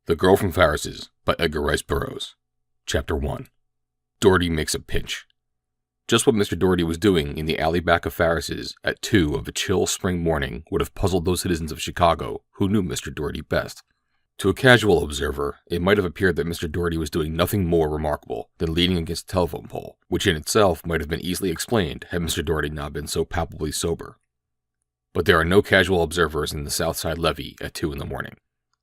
The Girl from Farris's by Edgar Burroughs. Chapter 1. Doherty Makes a Pinch. Just what Mr. Doherty was doing in the alley back of Farris's at 2 of a chill spring morning would have puzzled those citizens of Chicago who knew Mr. Doherty best. To a casual observer, it might have appeared that Mr. Doherty was doing nothing more remarkable than leaning against a telephone pole, which in itself might have been easily explained had Mr. Doherty not been so palpably sober. But there are no casual observers in the South Side levee at 2 in the morning.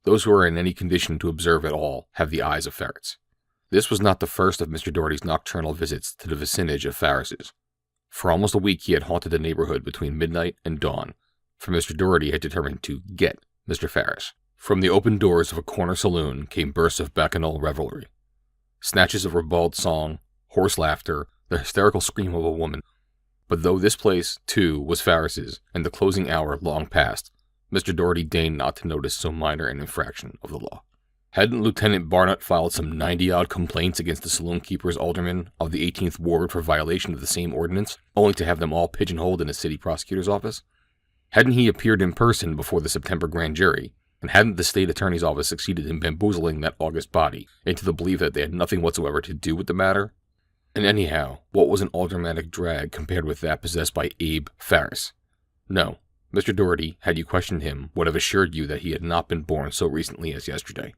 Those who are in any condition to observe at all have the eyes of ferrets. This was not the first of Mr. Doherty's nocturnal visits to the vicinage of Farris's. For almost a week he had haunted the neighborhood between midnight and dawn, for Mr. Doherty had determined to get Mr. Farris. From the open doors of a corner saloon came bursts of bacchanal revelry. Snatches of ribald song, hoarse laughter, the hysterical scream of a woman. But though this place, too, was Farris's, and the closing hour long past, Mr. Doherty deigned not to notice so minor an infraction of the law. Hadn't Lieutenant Barnett filed some 90-odd complaints against the saloon-keeper's alderman of the 18th Ward for violation of the same ordinance, only to have them all pigeonholed in a city prosecutor's office? Hadn't he appeared in person before the September grand jury, and hadn't the state attorney's office succeeded in bamboozling that august body into the belief that they had nothing whatsoever to do with the matter? And anyhow, what was an aldermanic drag compared with that possessed by Abe Farris? No. Mr. Doherty, had you questioned him, would have assured you that he had not been born so recently as yesterday,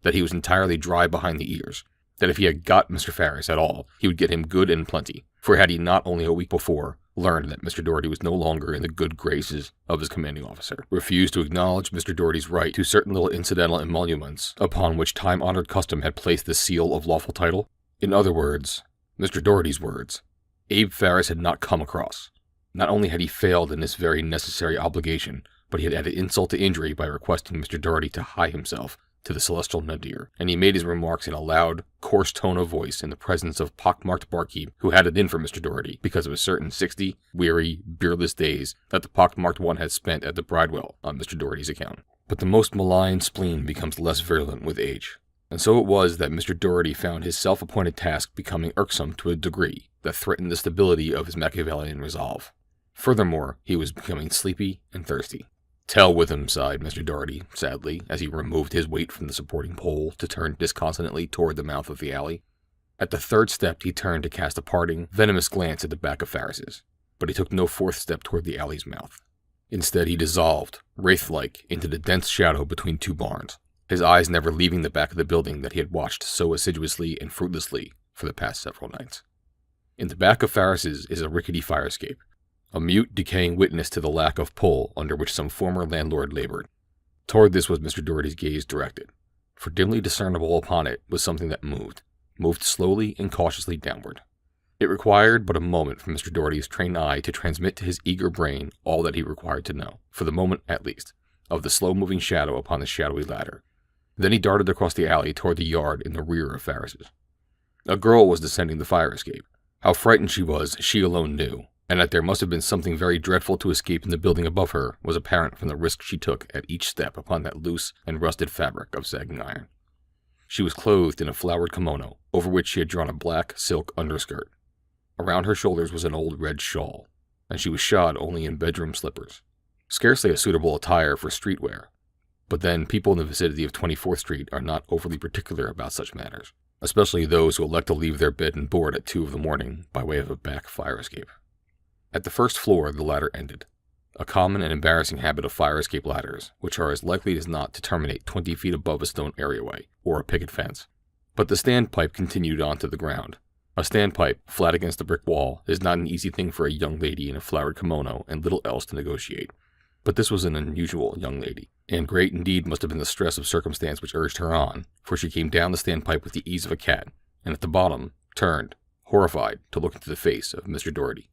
that he was entirely dry behind the ears, that if he had got Mr. Farris at all, he would get him good and plenty, for had he not only a week before learned that Mr. Doherty was no longer in the good graces of his commanding officer, refused to acknowledge Mr. Doherty's right to certain little incidental emoluments upon which time-honored custom had placed the seal of lawful title? In other words, Mr. Doherty's words, Abe Farris had not come across. Not only had he failed in this very necessary obligation, but he had added insult to injury by requesting Mr. Doherty to hie himself to the celestial nadir, and he made his remarks in a loud, coarse tone of voice in the presence of pock-marked barkeep who had it in for Mr. Doherty because of a certain 60 weary, beerless days that the pock-marked one had spent at the Bridewell on Mr. Doherty's account. But the most malign spleen becomes less virulent with age, and so it was that Mr. Doherty found his self-appointed task becoming irksome to a degree that threatened the stability of his Machiavellian resolve. Furthermore, he was becoming sleepy and thirsty. "Tell with him," sighed Mr. Doherty, sadly, as he removed his weight from the supporting pole to turn disconsolately toward the mouth of the alley. At the third step he turned to cast a parting, venomous glance at the back of Farris's, but he took no fourth step toward the alley's mouth. Instead he dissolved, wraith-like, into the dense shadow between two barns, his eyes never leaving the back of the building that he had watched so assiduously and fruitlessly for the past several nights. In the back of Farris's is a rickety fire escape, a mute, decaying witness to the lack of pull under which some former landlord labored. Toward this was Mr. Doherty's gaze directed, for dimly discernible upon it was something that moved slowly and cautiously downward. It required but a moment for Mr. Doherty's trained eye to transmit to his eager brain all that he required to know, for the moment at least, of the slow-moving shadow upon the shadowy ladder. Then he darted across the alley toward the yard in the rear of Farris's. A girl was descending the fire escape. How frightened she was, she alone knew, and that there must have been something very dreadful to escape in the building above her was apparent from the risk she took at each step upon that loose and rusted fabric of sagging iron. She was clothed in a flowered kimono, over which she had drawn a black silk underskirt. Around her shoulders was an old red shawl, and she was shod only in bedroom slippers. Scarcely a suitable attire for street wear, but then people in the vicinity of 24th Street are not overly particular about such matters, especially those who elect to leave their bed and board at 2 in the morning by way of a back fire escape. At the first floor the ladder ended, a common and embarrassing habit of fire escape ladders, which are as likely as not to terminate 20 feet above a stone areaway or a picket fence. But the standpipe continued on to the ground. A standpipe, flat against the brick wall, is not an easy thing for a young lady in a flowered kimono and little else to negotiate. But this was an unusual young lady, and great indeed must have been the stress of circumstance which urged her on, for she came down the standpipe with the ease of a cat, and at the bottom turned, horrified, to look into the face of Mr. Doherty.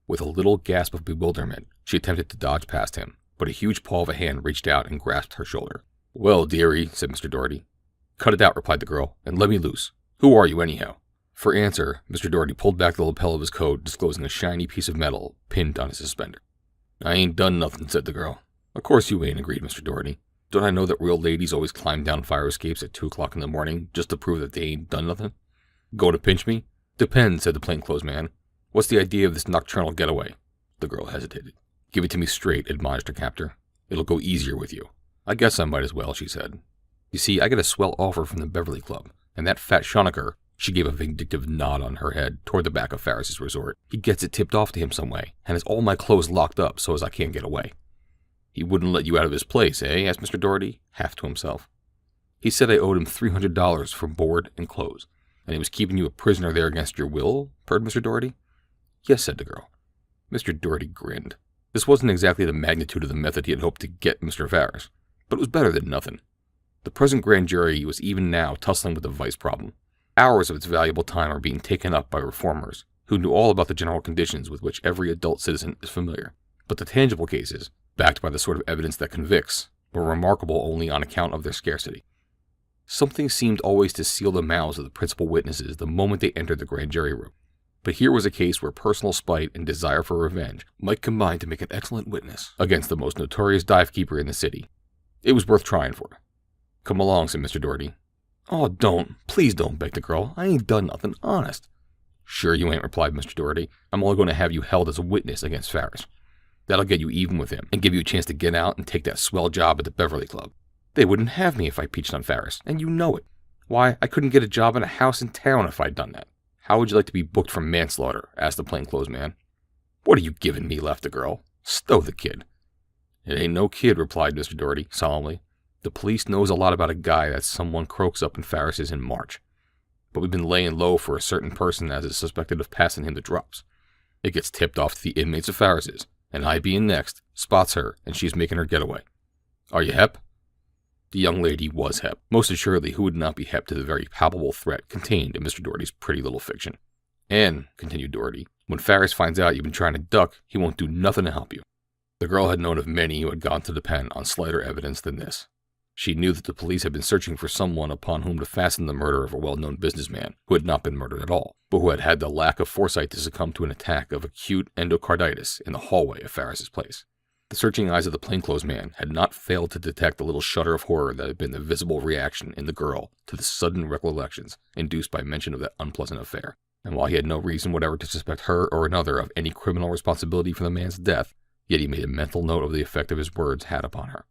With a little gasp of bewilderment, she attempted to dodge past him, but a huge paw of a hand reached out and grasped her shoulder. "Well, dearie," said Mr. Doherty. "Cut it out," replied the girl, "and let me loose. Who are you, anyhow?" For answer, Mr. Doherty pulled back the lapel of his coat, disclosing a shiny piece of metal pinned on his suspender. "I ain't done nothing," said the girl. "Of course you ain't," agreed Mr. Doherty. "Don't I know that real ladies always climb down fire escapes at 2 o'clock in the morning just to prove that they ain't done nothing?" "Go to pinch me?" "Depends," said the plainclothes man. "What's the idea of this nocturnal getaway?" The girl hesitated. "Give it to me straight," admonished her captor. "It'll go easier with you." "I guess I might as well," she said. You see, I got a swell offer from the Beverly Club, and that fat Schonecker," she gave a vindictive nod on her head toward the back of Farris's resort, "he gets it tipped off to him some way, and has all my clothes locked up so as I can't get away." "He wouldn't let you out of his place, eh?" asked Mr. Doherty, half to himself. "He said I owed him $300 for board and clothes, and he was keeping you a prisoner there against your will," purred Mr. Doherty. "Yes," said the girl. Mr. Doherty grinned. This wasn't exactly the magnitude of the method he had hoped to get Mr. Farris, but it was better than nothing. The present grand jury was even now tussling with the vice problem. Hours of its valuable time are being taken up by reformers who knew all about the general conditions with which every adult citizen is familiar. But the tangible cases, backed by the sort of evidence that convicts, were remarkable only on account of their scarcity. Something seemed always to seal the mouths of the principal witnesses the moment they entered the grand jury room. But here was a case where personal spite and desire for revenge might combine to make an excellent witness against the most notorious dive-keeper in the city. It was worth trying for. "Come along," said Mr. Doherty. "Oh, don't. Please don't," begged the girl. "I ain't done nothing, honest." "Sure you ain't," replied Mr. Doherty. "I'm only going to have you held as a witness against Farris. That'll get you even with him and give you a chance to get out and take that swell job at the Beverly Club. They wouldn't have me if I peached on Farris, and you know it. Why, I couldn't get a job in a house in town if I'd done that." "How would you like to be booked for manslaughter?" asked the plainclothes man. "What are you giving me?" laughed the girl. "Stow the kid." "It ain't no kid," replied Mr. Doherty solemnly. "The police knows a lot about a guy that someone croaks up in Farris's in March. But we've been laying low for a certain person as is suspected of passing him the drops. It gets tipped off to the inmates of Farris's, and I being next, spots her, and she's making her getaway. Are you hep?" The young lady was hep. Most assuredly, who would not be hep to the very palpable threat contained in Mr. Doherty's pretty little fiction? "And," continued Doherty, "when Farris finds out you've been trying to duck, he won't do nothing to help you." The girl had known of many who had gone to the pen on slighter evidence than this. She knew that the police had been searching for someone upon whom to fasten the murder of a well-known businessman who had not been murdered at all, but who had had the lack of foresight to succumb to an attack of acute endocarditis in the hallway of Farris's place. The searching eyes of the plainclothes man had not failed to detect the little shudder of horror that had been the visible reaction in the girl to the sudden recollections induced by mention of that unpleasant affair, and while he had no reason whatever to suspect her or another of any criminal responsibility for the man's death, yet he made a mental note of the effect of his words had upon her.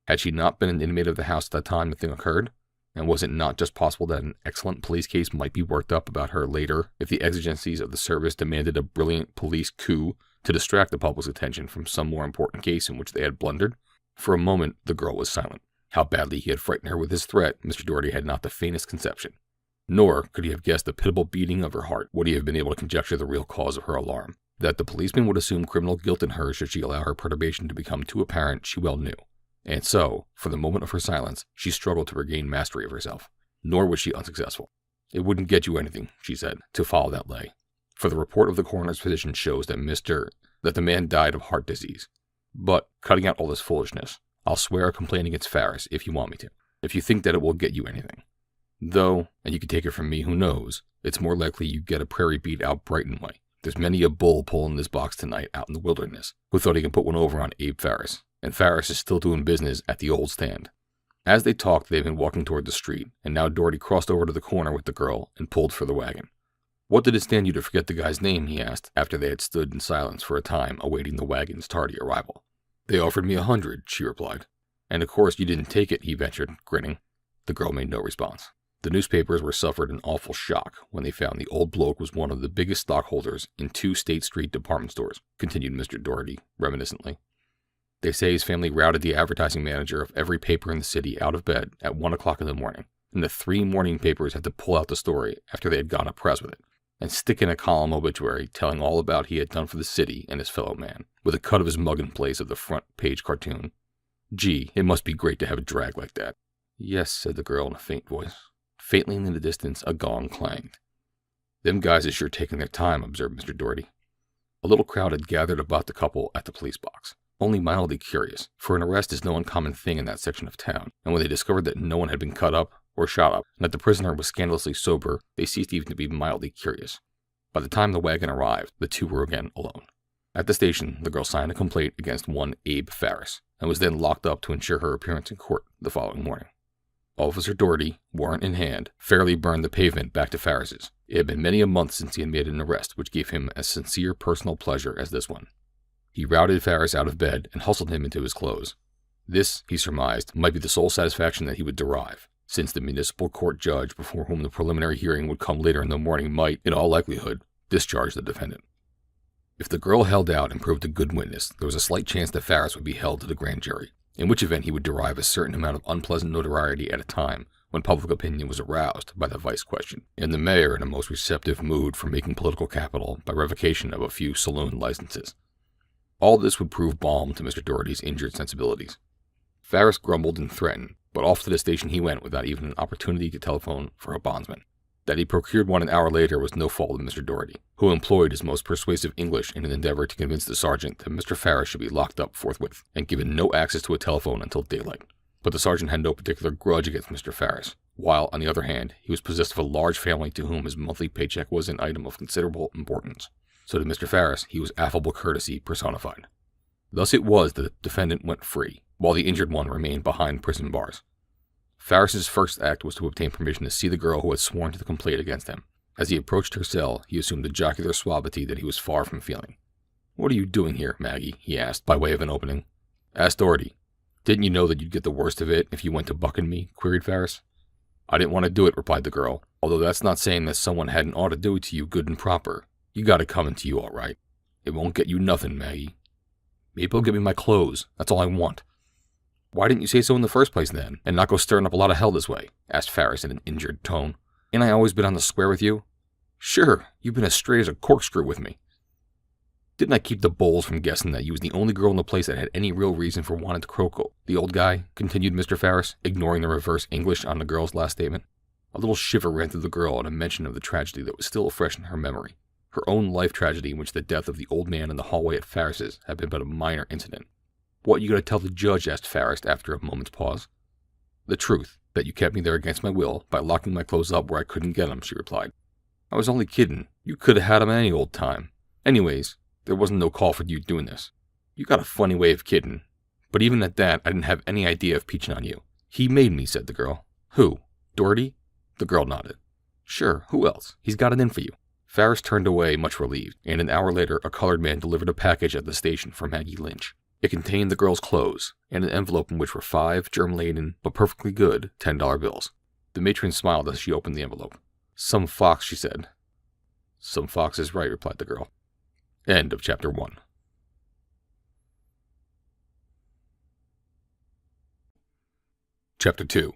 Had she not been an inmate of the house at the time the thing occurred? And was it not just possible that an excellent police case might be worked up about her later if the exigencies of the service demanded a brilliant police coup to distract the public's attention from some more important case in which they had blundered? For a moment the girl was silent. How badly he had frightened her with his threat, Mr. Doherty had not the faintest conception. Nor could he have guessed the pitiable beating of her heart would he have been able to conjecture the real cause of her alarm. That the policeman would assume criminal guilt in her should she allow her perturbation to become too apparent she well knew. And so, for the moment of her silence, she struggled to regain mastery of herself. Nor was she unsuccessful. "It wouldn't get you anything," she said, "to follow that lay. For the report of the coroner's physician shows that the man died of heart disease. But, cutting out all this foolishness, I'll swear a complaint against Farris if you want me to, if you think that it will get you anything. Though, and you can take it from me who knows, it's more likely you get a prairie beat out Brighton way. There's many a bull pulling this box tonight out in the wilderness who thought he could put one over on Abe Farris. And Farris is still doing business at the old stand." As they talked, they had been walking toward the street, and now Doherty crossed over to the corner with the girl and pulled for the wagon. "What did it stand you to forget the guy's name?" he asked, after they had stood in silence for a time awaiting the wagon's tardy arrival. "They offered me $100, she replied. "And of course you didn't take it," he ventured, grinning. The girl made no response. "The newspapers were suffered an awful shock when they found the old bloke was one of the biggest stockholders in 2 State Street department stores," continued Mr. Doherty reminiscently. "They say his family routed the advertising manager of every paper in the city out of bed at 1 o'clock in the morning, and the 3 morning papers had to pull out the story after they had gone to press with it, and stick in a column obituary telling all about he had done for the city and his fellow man, with a cut of his mug in place of the front page cartoon. Gee, it must be great to have a drag like that." "Yes," said the girl in a faint voice. Faintly in the distance a gong clanged. "Them guys is sure taking their time," observed Mr. Doherty. A little crowd had gathered about the couple at the police box, only mildly curious, for an arrest is no uncommon thing in that section of town, and when they discovered that no one had been cut up or shot up, and that the prisoner was scandalously sober, they ceased even to be mildly curious. By the time the wagon arrived, the two were again alone. At the station, the girl signed a complaint against one Abe Farris, and was then locked up to ensure her appearance in court the following morning. Officer Doherty, warrant in hand, fairly burned the pavement back to Farris's. It had been many a month since he had made an arrest which gave him as sincere personal pleasure as this one. He routed Farris out of bed and hustled him into his clothes. This, he surmised, might be the sole satisfaction that he would derive, since the municipal court judge before whom the preliminary hearing would come later in the morning might, in all likelihood, discharge the defendant. If the girl held out and proved a good witness, there was a slight chance that Farris would be held to the grand jury, in which event he would derive a certain amount of unpleasant notoriety at a time when public opinion was aroused by the vice question, and the mayor in a most receptive mood for making political capital by revocation of a few saloon licenses. All this would prove balm to Mr. Doherty's injured sensibilities. Farris grumbled and threatened, but off to the station he went without even an opportunity to telephone for a bondsman. That he procured one an hour later was no fault of Mr. Doherty, who employed his most persuasive English in an endeavor to convince the sergeant that Mr. Farris should be locked up forthwith and given no access to a telephone until daylight. But the sergeant had no particular grudge against Mr. Farris, while, on the other hand, he was possessed of a large family to whom his monthly paycheck was an item of considerable importance. So to Mr. Farris, he was affable courtesy personified. Thus it was that the defendant went free, while the injured one remained behind prison bars. Farris's first act was to obtain permission to see the girl who had sworn to the complaint against him. As he approached her cell, he assumed a jocular suavity that he was far from feeling. "What are you doing here, Maggie?" he asked, by way of an opening. "Ask Doherty. Didn't you know that you'd get the worst of it if you went to bucking me?" queried Farris. "I didn't want to do it," replied the girl, "although that's not saying that someone hadn't ought to do it to you good and proper. You got it coming to you all right. It won't get you nothing, Maggie." "Maybe it'll get me my clothes. That's all I want." "Why didn't you say so in the first place, then, and not go stirring up a lot of hell this way?" asked Farris in an injured tone. "Ain't I always been on the square with you?" "Sure, you've been as straight as a corkscrew with me." "Didn't I keep the bulls from guessing that you was the only girl in the place that had any real reason for wanting to croak the old guy?" continued Mr. Farris, ignoring the reverse English on the girl's last statement. A little shiver ran through the girl at a mention of the tragedy that was still fresh in her memory. Her own life tragedy in which the death of the old man in the hallway at Farris's had been but a minor incident. "What you gonna tell the judge?" asked Farris after a moment's pause. "The truth, that you kept me there against my will by locking my clothes up where I couldn't get 'em," she replied. "I was only kiddin'. You could have had 'em any old time. Anyways, there wasn't no call for you doing this. You got a funny way of kiddin'. But even at that, I didn't have any idea of peaching on you." "He made me," said the girl. "Who? Doherty?" The girl nodded. "Sure, who else? He's got it in for you." Farris turned away much relieved, and an hour later a colored man delivered a package at the station for Maggie Lynch. It contained the girl's clothes, and an envelope in which were 5 germ-laden, but perfectly good, $10 bills. The matron smiled as she opened the envelope. "Some fox," she said. "Some fox is right," replied the girl. End of Chapter 1. Chapter 2.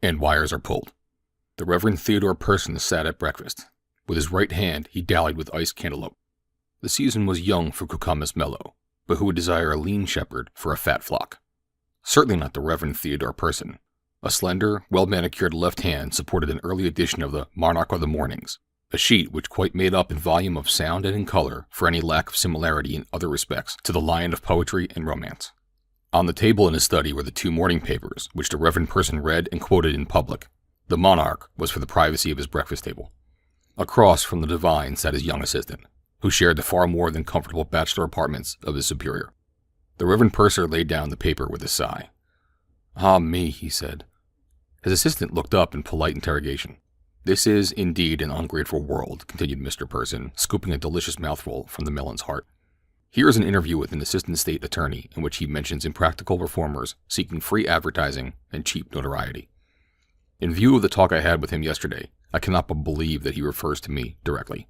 And Wires Are Pulled. The Reverend Theodore Person sat at breakfast. With his right hand he dallied with iced cantaloupe. The season was young for cucamas mellow, but who would desire a lean shepherd for a fat flock? Certainly not the Reverend Theodore Person. A slender, well-manicured left hand supported an early edition of the Monarch of the Mornings, a sheet which quite made up in volume of sound and in color for any lack of similarity in other respects to the Lion of Poetry and Romance. On the table in his study were the 2 morning papers, which the Reverend Person read and quoted in public. The Monarch was for the privacy of his breakfast table. Across from the divine sat his young assistant, who shared the far more than comfortable bachelor apartments of his superior. The Reverend Purser laid down the paper with a sigh. "Ah me," he said. His assistant looked up in polite interrogation. "This is, indeed, an ungrateful world," continued Mr. Person, scooping a delicious mouthful from the melon's heart. "Here is an interview with an assistant state attorney in which he mentions impractical reformers seeking free advertising and cheap notoriety. In view of the talk I had with him yesterday, I cannot but believe that he refers to me directly.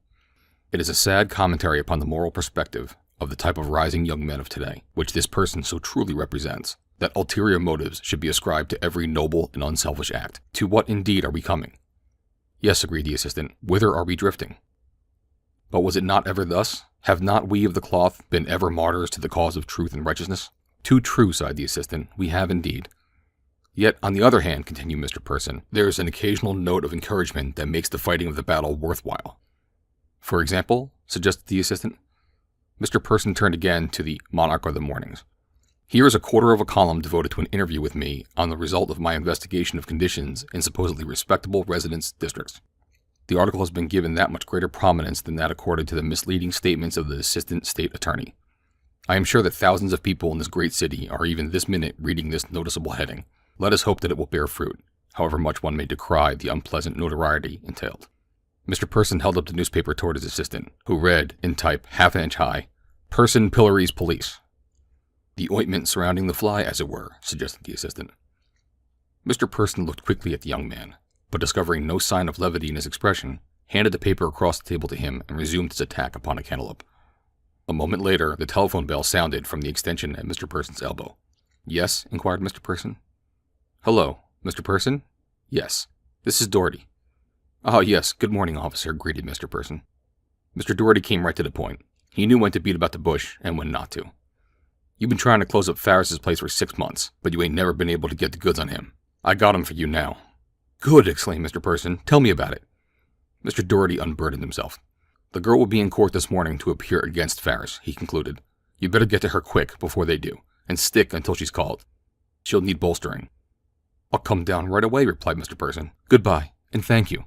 It is a sad commentary upon the moral perspective of the type of rising young men of today, which this person so truly represents, that ulterior motives should be ascribed to every noble and unselfish act. To what indeed are we coming?" "Yes," agreed the assistant, "whither are we drifting?" "But was it not ever thus? Have not we of the cloth been ever martyrs to the cause of truth and righteousness?" "Too true," sighed the assistant, "we have indeed." "Yet, on the other hand," continued Mr. Person, "there is an occasional note of encouragement that makes the fighting of the battle worthwhile." "For example?" suggested the assistant. Mr. Person turned again to the Monarch of the Mornings. "Here is a quarter of a column devoted to an interview with me on the result of my investigation of conditions in supposedly respectable residence districts. The article has been given that much greater prominence than that accorded to the misleading statements of the assistant state attorney. I am sure that thousands of people in this great city are even this minute reading this noticeable heading. Let us hope that it will bear fruit, however much one may decry the unpleasant notoriety entailed." Mr. Person held up the newspaper toward his assistant, who read, in type half an inch high, "Person pillories police." The ointment surrounding the fly, as it were, suggested the assistant. Mr. Person looked quickly at the young man, but discovering no sign of levity in his expression, handed the paper across the table to him and resumed his attack upon a cantaloupe. A moment later, the telephone bell sounded from the extension at Mr. Person's elbow. "Yes?" inquired Mr. Person. "Hello, Mr. Person?" "Yes. This is Doherty." "Oh, yes. Good morning, officer," greeted Mr. Person. Mr. Doherty came right to the point. He knew when to beat about the bush and when not to. "You've been trying to close up Farris's place for 6 months, but you ain't never been able to get the goods on him. I got him for you now." "Good!" exclaimed Mr. Person. "Tell me about it." Mr. Doherty unburdened himself. "The girl will be in court this morning to appear against Farris," he concluded. "You'd better get to her quick before they do, and stick until she's called. She'll need bolstering." "I'll come down right away," replied Mr. Person. "Goodbye, and thank you."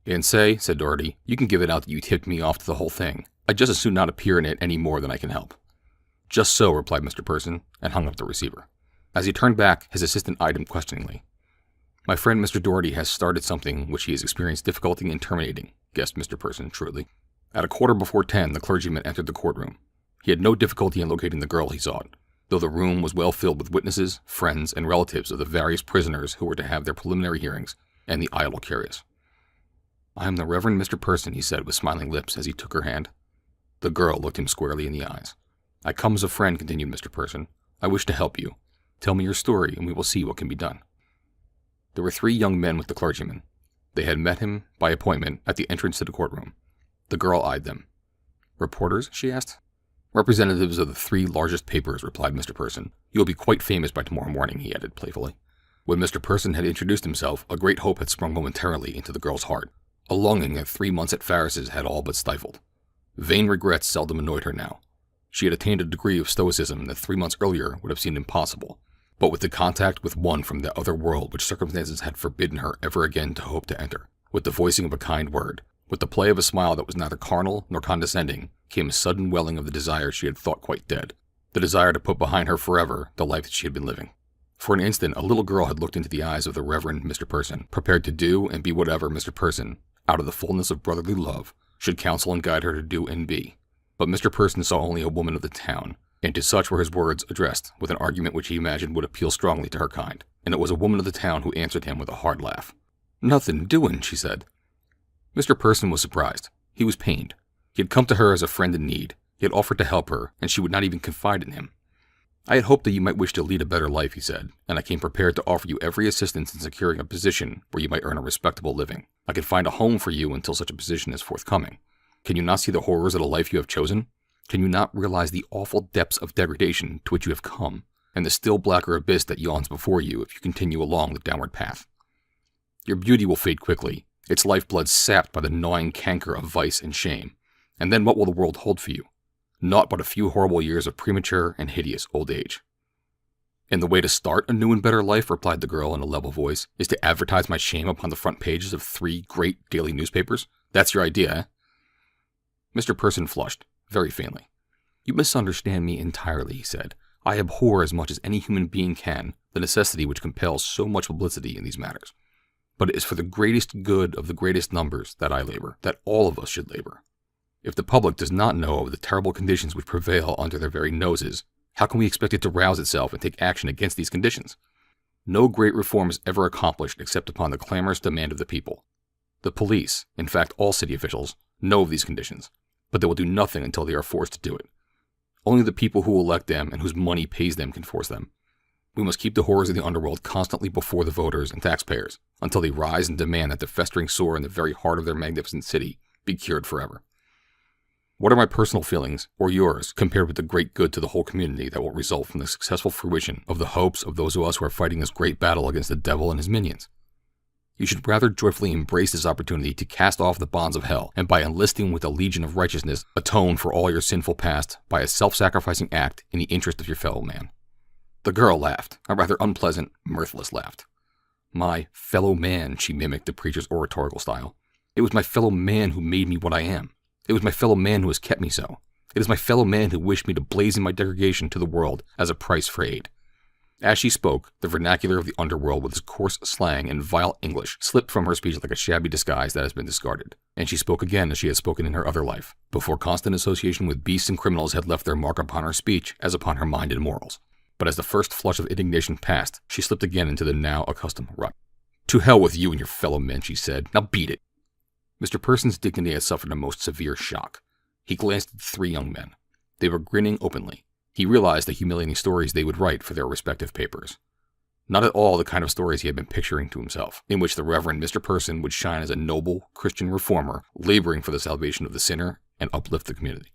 "And say," said Doherty, "you can give it out that you tipped me off to the whole thing. I'd just as soon not appear in it any more than I can help." "Just so," replied Mr. Person, and hung up the receiver. As he turned back, his assistant eyed him questioningly. "My friend Mr. Doherty has started something which he has experienced difficulty in terminating," guessed Mr. Person shrewdly. At 10:15, the clergyman entered the courtroom. He had no difficulty in locating the girl he sought, though the room was well filled with witnesses, friends, and relatives of the various prisoners who were to have their preliminary hearings, and the idle curious. "I am the Reverend Mr. Person," he said with smiling lips as he took her hand. The girl looked him squarely in the eyes. "I come as a friend," continued Mr. Person. "I wish to help you. Tell me your story, and we will see what can be done." There were 3 young men with the clergyman. They had met him, by appointment, at the entrance to the courtroom. The girl eyed them. "Reporters?" she asked. "Representatives of the 3 largest papers," replied Mr. Person. "You will be quite famous by tomorrow morning," he added playfully. When Mr. Person had introduced himself, a great hope had sprung momentarily into the girl's heart, a longing that 3 months at Farris's had all but stifled. Vain regrets seldom annoyed her now. She had attained a degree of stoicism that 3 months earlier would have seemed impossible, but with the contact with one from the other world which circumstances had forbidden her ever again to hope to enter, with the voicing of a kind word, with the play of a smile that was neither carnal nor condescending, came a sudden welling of the desire she had thought quite dead, the desire to put behind her forever the life that she had been living. For an instant, a little girl had looked into the eyes of the Reverend Mr. Person, prepared to do and be whatever Mr. Person, out of the fullness of brotherly love, should counsel and guide her to do and be. But Mr. Person saw only a woman of the town, and to such were his words addressed, with an argument which he imagined would appeal strongly to her kind, and it was a woman of the town who answered him with a hard laugh. "Nothin' doin'," she said. Mr. Person was surprised. He was pained. He had come to her as a friend in need. He had offered to help her, and she would not even confide in him. "I had hoped that you might wish to lead a better life," he said, "and I came prepared to offer you every assistance in securing a position where you might earn a respectable living. I could find a home for you until such a position is forthcoming. Can you not see the horrors of the life you have chosen? Can you not realize the awful depths of degradation to which you have come, and the still blacker abyss that yawns before you if you continue along the downward path? Your beauty will fade quickly, its lifeblood sapped by the gnawing canker of vice and shame, and then what will the world hold for you? Naught but a few horrible years of premature and hideous old age." "And the way to start a new and better life," replied the girl in a level voice, "is to advertise my shame upon the front pages of 3 great daily newspapers? That's your idea, eh?" Mr. Person flushed, very faintly. "You misunderstand me entirely," he said. "I abhor as much as any human being can the necessity which compels so much publicity in these matters. But it is for the greatest good of the greatest numbers that I labor, that all of us should labor. If the public does not know of the terrible conditions which prevail under their very noses, how can we expect it to rouse itself and take action against these conditions? No great reform is ever accomplished except upon the clamorous demand of the people. The police, in fact all city officials, know of these conditions, but they will do nothing until they are forced to do it. Only the people who elect them and whose money pays them can force them. We must keep the horrors of the underworld constantly before the voters and taxpayers until they rise and demand that the festering sore in the very heart of their magnificent city be cured forever. What are my personal feelings, or yours, compared with the great good to the whole community that will result from the successful fruition of the hopes of those of us who are fighting this great battle against the devil and his minions? You should rather joyfully embrace this opportunity to cast off the bonds of hell, and by enlisting with the legion of righteousness, atone for all your sinful past by a self-sacrificing act in the interest of your fellow man." The girl laughed, a rather unpleasant, mirthless laugh. "My fellow man," she mimicked the preacher's oratorical style. "It was my fellow man who made me what I am. It was my fellow man who has kept me so. It is my fellow man who wished me to blazon my degradation to the world as a price for aid. As she spoke, the vernacular of the underworld with its coarse slang and vile English slipped from her speech like a shabby disguise that has been discarded, and she spoke again as she had spoken in her other life, before constant association with beasts and criminals had left their mark upon her speech as upon her mind and morals. But as the first flush of indignation passed, she slipped again into the now accustomed rut. "To hell with you and your fellow men," she said. "Now beat it." Mr. Person's dignity had suffered a most severe shock. He glanced at the three young men. They were grinning openly. He realized the humiliating stories they would write for their respective papers. Not at all the kind of stories he had been picturing to himself, in which the Reverend Mr. Person would shine as a noble Christian reformer, laboring for the salvation of the sinner and uplift the community.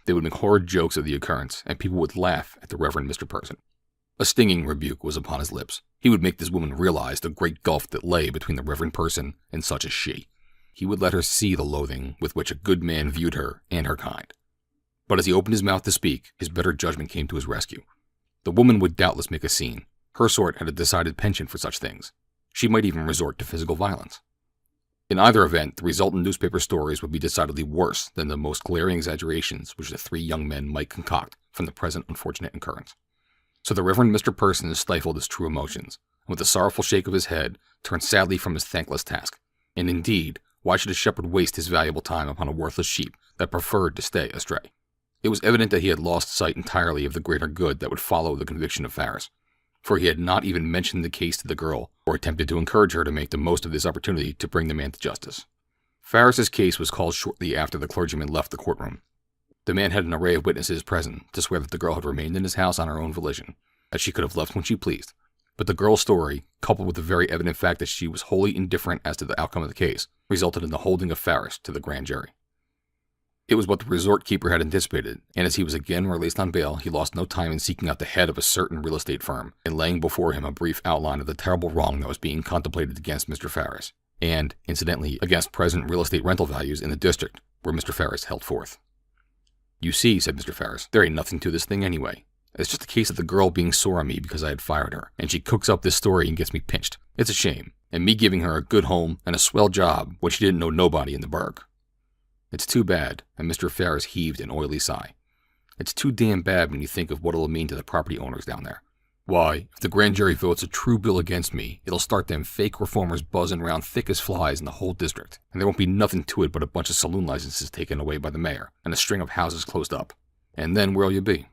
They would make horrid jokes of the occurrence, and people would laugh at the Reverend Mr. Person. A stinging rebuke was upon his lips. He would make this woman realize the great gulf that lay between the Reverend Person and such as she. He would let her see the loathing with which a good man viewed her and her kind. But as he opened his mouth to speak, his better judgment came to his rescue. The woman would doubtless make a scene. Her sort had a decided penchant for such things. She might even resort to physical violence. In either event, the resultant newspaper stories would be decidedly worse than the most glaring exaggerations which the three young men might concoct from the present unfortunate occurrence. So the Reverend Mr. Person stifled his true emotions, and with a sorrowful shake of his head, turned sadly from his thankless task. And indeed, why should a shepherd waste his valuable time upon a worthless sheep that preferred to stay astray? It was evident that he had lost sight entirely of the greater good that would follow the conviction of Farris, for he had not even mentioned the case to the girl or attempted to encourage her to make the most of this opportunity to bring the man to justice. Farris's case was called shortly after the clergyman left the courtroom. The man had an array of witnesses present to swear that the girl had remained in his house on her own volition, that she could have left when she pleased. But the girl's story, coupled with the very evident fact that she was wholly indifferent as to the outcome of the case, resulted in the holding of Farris to the grand jury. It was what the resort keeper had anticipated, and as he was again released on bail, he lost no time in seeking out the head of a certain real estate firm and laying before him a brief outline of the terrible wrong that was being contemplated against Mr. Farris, and, incidentally, against present real estate rental values in the district where Mr. Farris held forth. "You see," said Mr. Farris, "there ain't nothing to this thing anyway. It's just a case of the girl being sore on me because I had fired her, and she cooks up this story and gets me pinched. It's a shame, and me giving her a good home and a swell job when she didn't know nobody in the burg. It's too bad," and Mr. Farris heaved an oily sigh. "It's too damn bad when you think of what it'll mean to the property owners down there. Why, if the grand jury votes a true bill against me, it'll start them fake reformers buzzing around thick as flies in the whole district, and there won't be nothing to it but a bunch of saloon licenses taken away by the mayor and a string of houses closed up. And then where'll you be?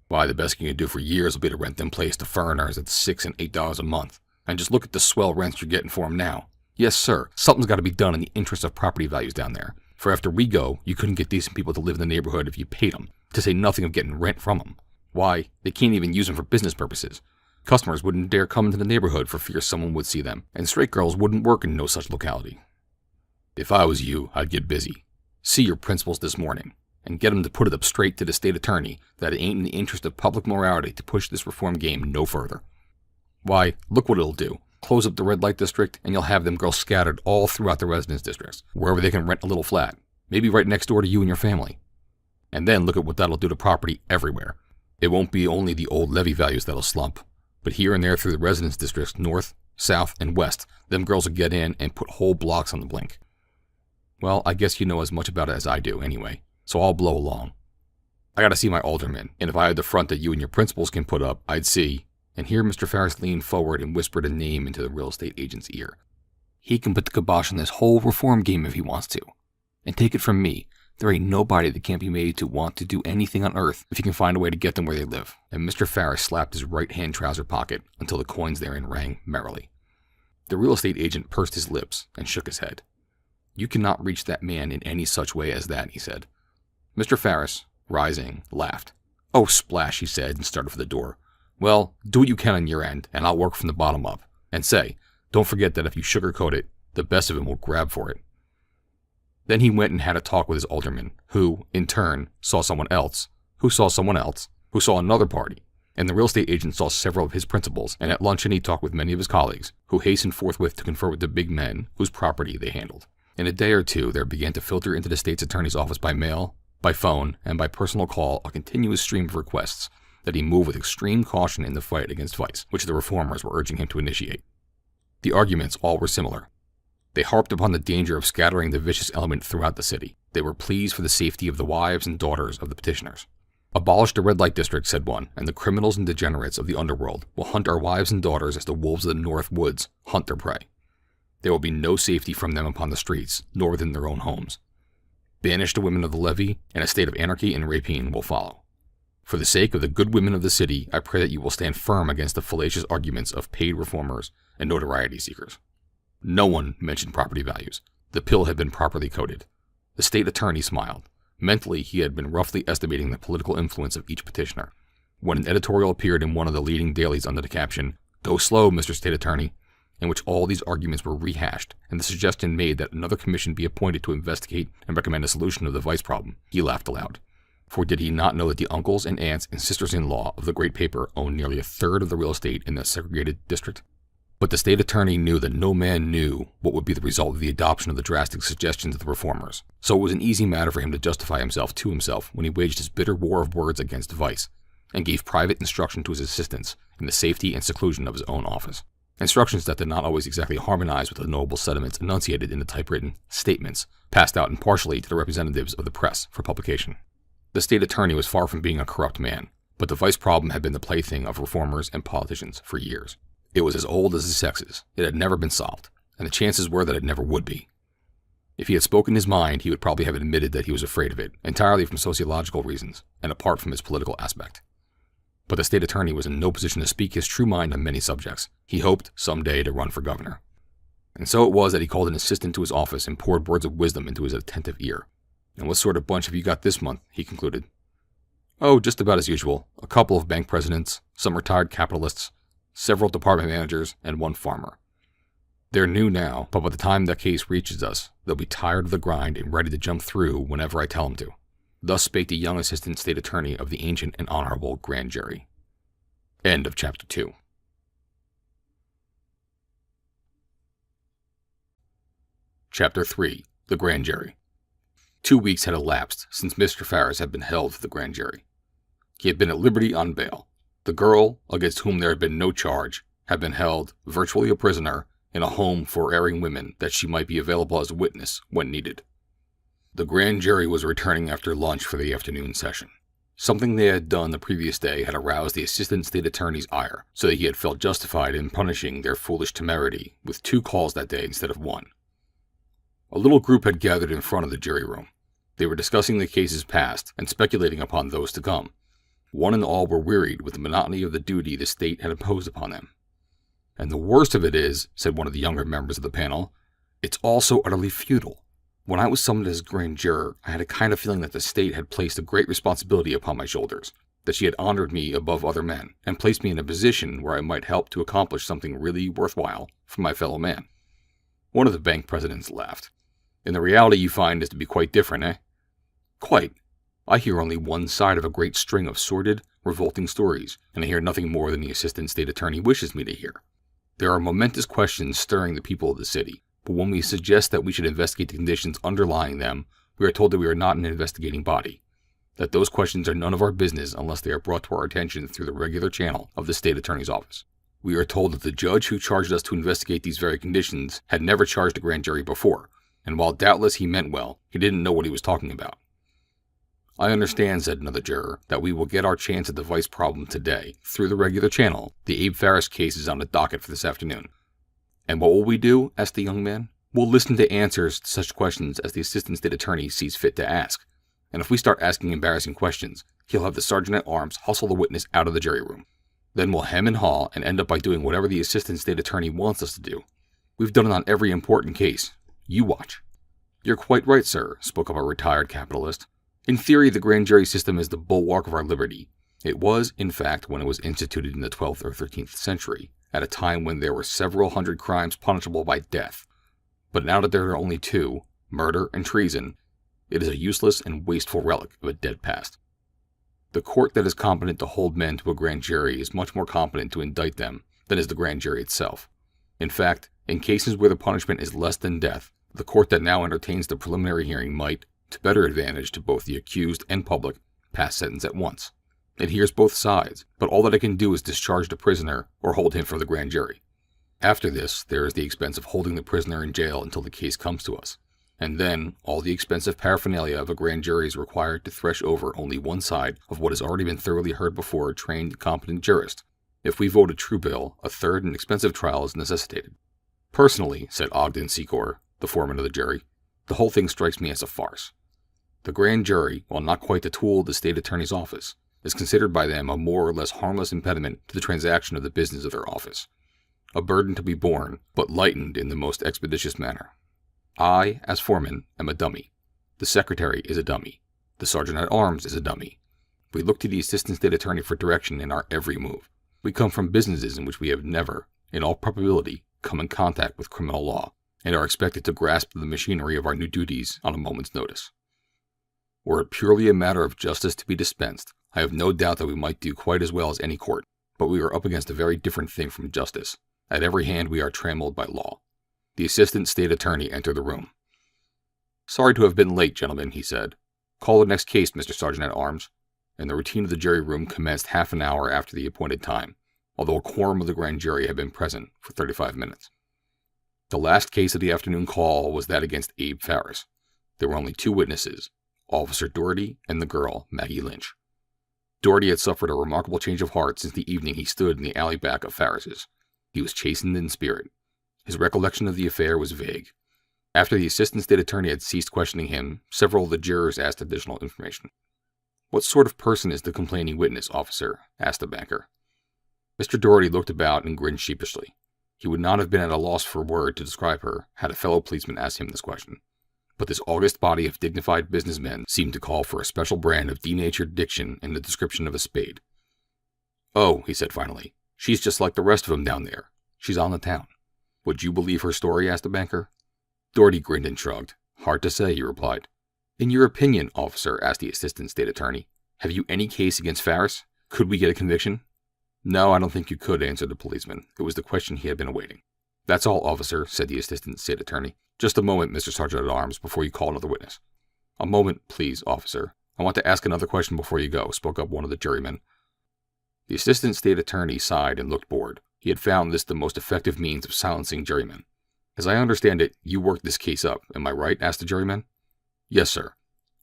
Why, the best you can do for years will be to rent them place to foreigners at $6 and $8 a month, and just look at the swell rents you're getting for 'em now. Yes, sir, something's got to be done in the interest of property values down there. For after we go, you couldn't get decent people to live in the neighborhood if you paid them, to say nothing of getting rent from them. Why, they can't even use them for business purposes. Customers wouldn't dare come into the neighborhood for fear someone would see them, and straight girls wouldn't work in no such locality. If I was you, I'd get busy. See your principals this morning, and get 'em to put it up straight to the state attorney that it ain't in the interest of public morality to push this reform game no further. Why, look what it'll do. Close up the red light district, and you'll have them girls scattered all throughout the residence districts, wherever they can rent a little flat, maybe right next door to you and your family. And then look at what that'll do to property everywhere. It won't be only the old levy values that'll slump, but here and there through the residence districts, north, south, and west, them girls will get in and put whole blocks on the blink. Well, I guess you know as much about it as I do, anyway, so I'll blow along. I gotta see my alderman, and if I had the front that you and your principals can put up, I'd see." And here Mr. Farris leaned forward and whispered a name into the real estate agent's ear. "He can put the kibosh on this whole reform game if he wants to. And take it from me, there ain't nobody that can't be made to want to do anything on earth if he can find a way to get them where they live." And Mr. Farris slapped his right-hand trouser pocket until the coins therein rang merrily. The real estate agent pursed his lips and shook his head. "You cannot reach that man in any such way as that," he said. Mr. Farris, rising, laughed. "Oh, splash," he said, and started for the door. "Well, do what you can on your end, and I'll work from the bottom up. And say, don't forget that if you sugarcoat it, the best of 'em will grab for it." Then he went and had a talk with his alderman, who, in turn, saw someone else, who saw someone else, who saw another party, and the real estate agent saw several of his principals, and at luncheon he talked with many of his colleagues, who hastened forthwith to confer with the big men whose property they handled. In a day or two there began to filter into the state's attorney's office by mail, by phone, and by personal call a continuous stream of requests that he move with extreme caution in the fight against vice, which the reformers were urging him to initiate. The arguments all were similar. They harped upon the danger of scattering the vicious element throughout the city. They were pleas for the safety of the wives and daughters of the petitioners. Abolish the red light district, said one, and the criminals and degenerates of the underworld will hunt our wives and daughters as the wolves of the north woods hunt their prey. There will be no safety from them upon the streets, nor within their own homes. Banish the women of the levee, and a state of anarchy and rapine will follow. For the sake of the good women of the city, I pray that you will stand firm against the fallacious arguments of paid reformers and notoriety seekers. No one mentioned property values. The pill had been properly coded. The state attorney smiled. Mentally, he had been roughly estimating the political influence of each petitioner. When an editorial appeared in one of the leading dailies under the caption, "Go slow, Mr. State Attorney," in which all these arguments were rehashed and the suggestion made that another commission be appointed to investigate and recommend a solution of the vice problem, he laughed aloud. For did he not know that the uncles and aunts and sisters-in-law of the great paper owned nearly a third of the real estate in the segregated district? But the state attorney knew that no man knew what would be the result of the adoption of the drastic suggestions of the reformers, so it was an easy matter for him to justify himself to himself when he waged his bitter war of words against vice, and gave private instruction to his assistants in the safety and seclusion of his own office. Instructions that did not always exactly harmonize with the noble sentiments enunciated in the typewritten statements passed out impartially to the representatives of the press for publication. The state attorney was far from being a corrupt man, but the vice problem had been the plaything of reformers and politicians for years. It was as old as the sexes. It had never been solved, and the chances were that it never would be. If he had spoken his mind, he would probably have admitted that he was afraid of it, entirely from sociological reasons, and apart from its political aspect. But the state attorney was in no position to speak his true mind on many subjects. He hoped, someday, to run for governor. And so it was that he called an assistant to his office and poured words of wisdom into his attentive ear. "And what sort of bunch have you got this month?" he concluded. "Oh, just about as usual. A couple of bank presidents, some retired capitalists, several department managers, and one farmer. They're new now, but by the time that case reaches us, they'll be tired of the grind and ready to jump through whenever I tell them to." Thus spake the young assistant state attorney of the ancient and honorable grand jury. End of chapter 2. Chapter 3. The Grand Jury. 2 weeks had elapsed since Mr. Farris had been held for the grand jury. He had been at liberty on bail. The girl, against whom there had been no charge, had been held, virtually a prisoner, in a home for erring women that she might be available as a witness when needed. The grand jury was returning after lunch for the afternoon session. Something they had done the previous day had aroused the assistant state attorney's ire, so that he had felt justified in punishing their foolish temerity with 2 calls that day instead of 1. A little group had gathered in front of the jury room. They were discussing the cases past and speculating upon those to come. One and all were wearied with the monotony of the duty the state had imposed upon them. "And the worst of it is," said one of the younger members of the panel, "it's all so utterly futile. When I was summoned as grand juror, I had a kind of feeling that the state had placed a great responsibility upon my shoulders, that she had honored me above other men, and placed me in a position where I might help to accomplish something really worthwhile for my fellow man." One of the bank presidents laughed. "And the reality you find is to be quite different, eh?" "Quite. I hear only one side of a great string of sordid, revolting stories, and I hear nothing more than the assistant state attorney wishes me to hear. There are momentous questions stirring the people of the city, but when we suggest that we should investigate the conditions underlying them, we are told that we are not an investigating body, that those questions are none of our business unless they are brought to our attention through the regular channel of the state attorney's office. We are told that the judge who charged us to investigate these very conditions had never charged a grand jury before, and while doubtless he meant well, he didn't know what he was talking about." "I understand," said another juror, "that we will get our chance at the vice problem today, through the regular channel. The Abe Farris case is on the docket for this afternoon." "And what will we do?" asked the young man. "We'll listen to answers to such questions as the assistant state attorney sees fit to ask. And if we start asking embarrassing questions, he'll have the sergeant-at-arms hustle the witness out of the jury room. Then we'll hem and haw and end up by doing whatever the assistant state attorney wants us to do. We've done it on every important case. You watch." "You're quite right, sir," spoke up a retired capitalist. "In theory, the grand jury system is the bulwark of our liberty. It was, in fact, when it was instituted in the 12th or 13th century, at a time when there were several hundred crimes punishable by death. But now that there are only 2, murder and treason, it is a useless and wasteful relic of a dead past. The court that is competent to hold men to a grand jury is much more competent to indict them than is the grand jury itself. In fact, in cases where the punishment is less than death, the court that now entertains the preliminary hearing might, to better advantage to both the accused and public, pass sentence at once. It hears both sides, but all that it can do is discharge the prisoner or hold him for the grand jury. After this, there is the expense of holding the prisoner in jail until the case comes to us. And then, all the expensive paraphernalia of a grand jury is required to thresh over only one side of what has already been thoroughly heard before a trained and competent jurist. If we vote a true bill, a third and expensive trial is necessitated. Personally, said Ogden Secor, the foreman of the jury, the whole thing strikes me as a farce. The grand jury, while not quite the tool of the state attorney's office, is considered by them a more or less harmless impediment to the transaction of the business of their office. A burden to be borne, but lightened in the most expeditious manner. I, as foreman, am a dummy. The secretary is a dummy. The sergeant-at-arms is a dummy. We look to the assistant state attorney for direction in our every move. We come from businesses in which we have never, in all probability, come in contact with criminal law, and are expected to grasp the machinery of our new duties on a moment's notice. Were it purely a matter of justice to be dispensed, I have no doubt that we might do quite as well as any court, but we are up against a very different thing from justice. At every hand we are trammeled by law. The assistant state attorney entered the room. "Sorry to have been late, gentlemen," he said. "Call the next case, Mr. Sergeant-at-Arms." And the routine of the jury room commenced half an hour after the appointed time, although a quorum of the grand jury had been present for 35 minutes. The last case of the afternoon call was that against Abe Farris. There were only two witnesses, Officer Doherty and the girl, Maggie Lynch. Doherty had suffered a remarkable change of heart since the evening he stood in the alley back of Farris's. He was chastened in spirit. His recollection of the affair was vague. After the assistant state attorney had ceased questioning him, several of the jurors asked additional information. "What sort of person is the complaining witness, officer?" asked the banker. Mr. Doherty looked about and grinned sheepishly. He would not have been at a loss for a word to describe her had a fellow policeman asked him this question. But this august body of dignified businessmen seemed to call for a special brand of denatured diction in the description of a spade. "Oh," he said finally, "she's just like the rest of them down there. She's on the town." "Would you believe her story?" asked the banker. Doherty grinned and shrugged. "Hard to say," he replied. "In your opinion, officer," asked the assistant state attorney, "have you any case against Farris? Could we get a conviction?" "No, I don't think you could," answered the policeman. It was the question he had been awaiting. "That's all, officer," said the assistant state attorney. "Just a moment, Mr. Sergeant-at-Arms, before you call another witness." "A moment, please, officer. I want to ask another question before you go," spoke up one of the jurymen. The assistant state attorney sighed and looked bored. He had found this the most effective means of silencing jurymen. "As I understand it, you worked this case up, am I right?" asked the juryman. "Yes, sir."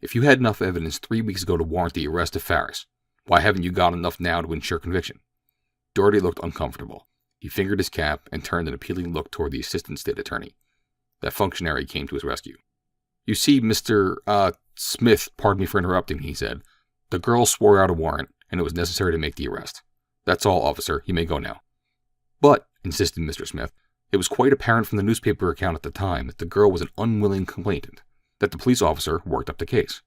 "If you had enough evidence 3 weeks ago to warrant the arrest of Farris, why haven't you got enough now to ensure conviction?" Doherty looked uncomfortable. He fingered his cap and turned an appealing look toward the assistant state attorney. That functionary came to his rescue. "You see, Mr. Smith, pardon me for interrupting," he said. "The girl swore out a warrant, and it was necessary to make the arrest. That's all, officer. You may go now." "But," insisted Mr. Smith, "it was quite apparent from the newspaper account at the time that the girl was an unwilling complainant, that the police officer worked up the case."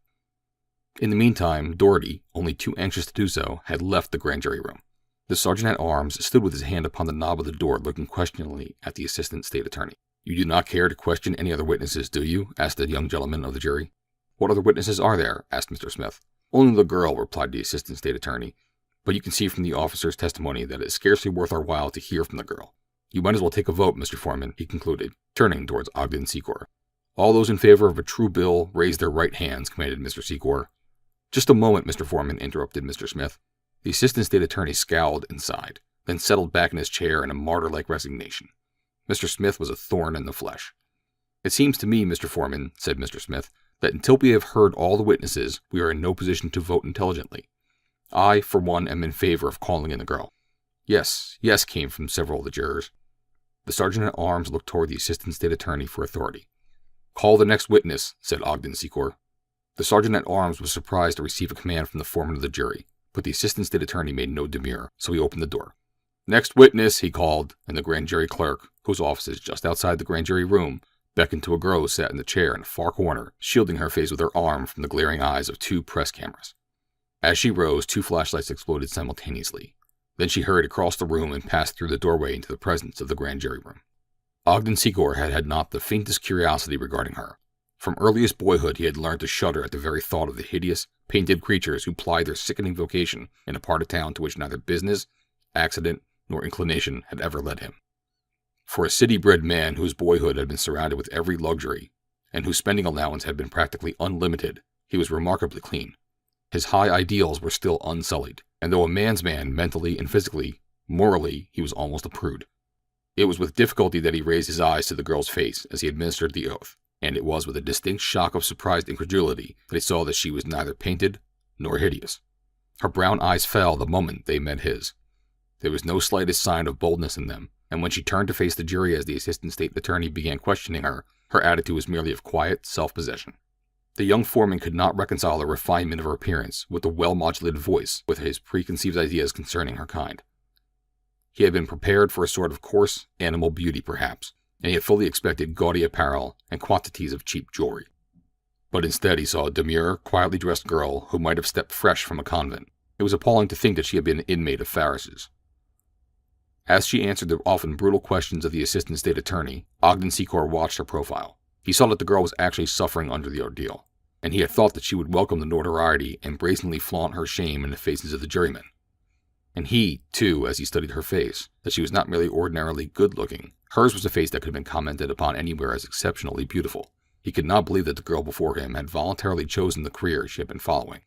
In the meantime, Doherty, only too anxious to do so, had left the grand jury room. The sergeant-at-arms stood with his hand upon the knob of the door, looking questioningly at the assistant state attorney. "You do not care to question any other witnesses, do you?" asked the young gentleman of the jury. "What other witnesses are there?" asked Mr. Smith. "Only the girl," replied the assistant state attorney. "But you can see from the officer's testimony that it is scarcely worth our while to hear from the girl. You might as well take a vote, Mr. Foreman," he concluded, turning towards Ogden Secor. "All those in favor of a true bill raise their right hands," commanded Mr. Secor. "Just a moment, Mr. Foreman," interrupted Mr. Smith. The assistant state attorney scowled and sighed, then settled back in his chair in a martyr-like resignation. Mr. Smith was a thorn in the flesh. "It seems to me, Mr. Foreman," said Mr. Smith, "that until we have heard all the witnesses, we are in no position to vote intelligently. I, for one, am in favor of calling in the girl." "Yes, yes," came from several of the jurors. The sergeant-at-arms looked toward the assistant state attorney for authority. "Call the next witness," said Ogden Secor. The sergeant-at-arms was surprised to receive a command from the foreman of the jury, but the assistant state attorney made no demur, so he opened the door. "Next witness," he called, and the grand jury clerk, whose office is just outside the grand jury room, beckoned to a girl who sat in the chair in a far corner, shielding her face with her arm from the glaring eyes of 2 press cameras. As she rose, 2 flashlights exploded simultaneously. Then she hurried across the room and passed through the doorway into the presence of the grand jury room. Ogden Secor had not the faintest curiosity regarding her. From earliest boyhood he had learned to shudder at the very thought of the hideous, painted creatures who plied their sickening vocation in a part of town to which neither business, accident, nor inclination had ever led him. For a city-bred man whose boyhood had been surrounded with every luxury, and whose spending allowance had been practically unlimited, he was remarkably clean. His high ideals were still unsullied, and though a man's man mentally and physically, morally he was almost a prude. It was with difficulty that he raised his eyes to the girl's face as he administered the oath. and it was with a distinct shock of surprised incredulity that he saw that she was neither painted nor hideous. Her brown eyes fell the moment they met his. There was no slightest sign of boldness in them, and when she turned to face the jury as the assistant state attorney began questioning her, her attitude was merely of quiet self-possession. The young foreman could not reconcile the refinement of her appearance with the well-modulated voice with his preconceived ideas concerning her kind. He had been prepared for a sort of coarse animal beauty perhaps, and he had fully expected gaudy apparel and quantities of cheap jewelry. But instead he saw a demure, quietly dressed girl who might have stepped fresh from a convent. It was appalling to think that she had been an inmate of Farris's. As she answered the often brutal questions of the assistant state attorney, Ogden Secor watched her profile. He saw that the girl was actually suffering under the ordeal, and he had thought that she would welcome the notoriety and brazenly flaunt her shame in the faces of the jurymen. And he, too, as he studied her face, that she was not merely ordinarily good-looking. Hers was a face that could have been commented upon anywhere as exceptionally beautiful. He could not believe that the girl before him had voluntarily chosen the career she had been following.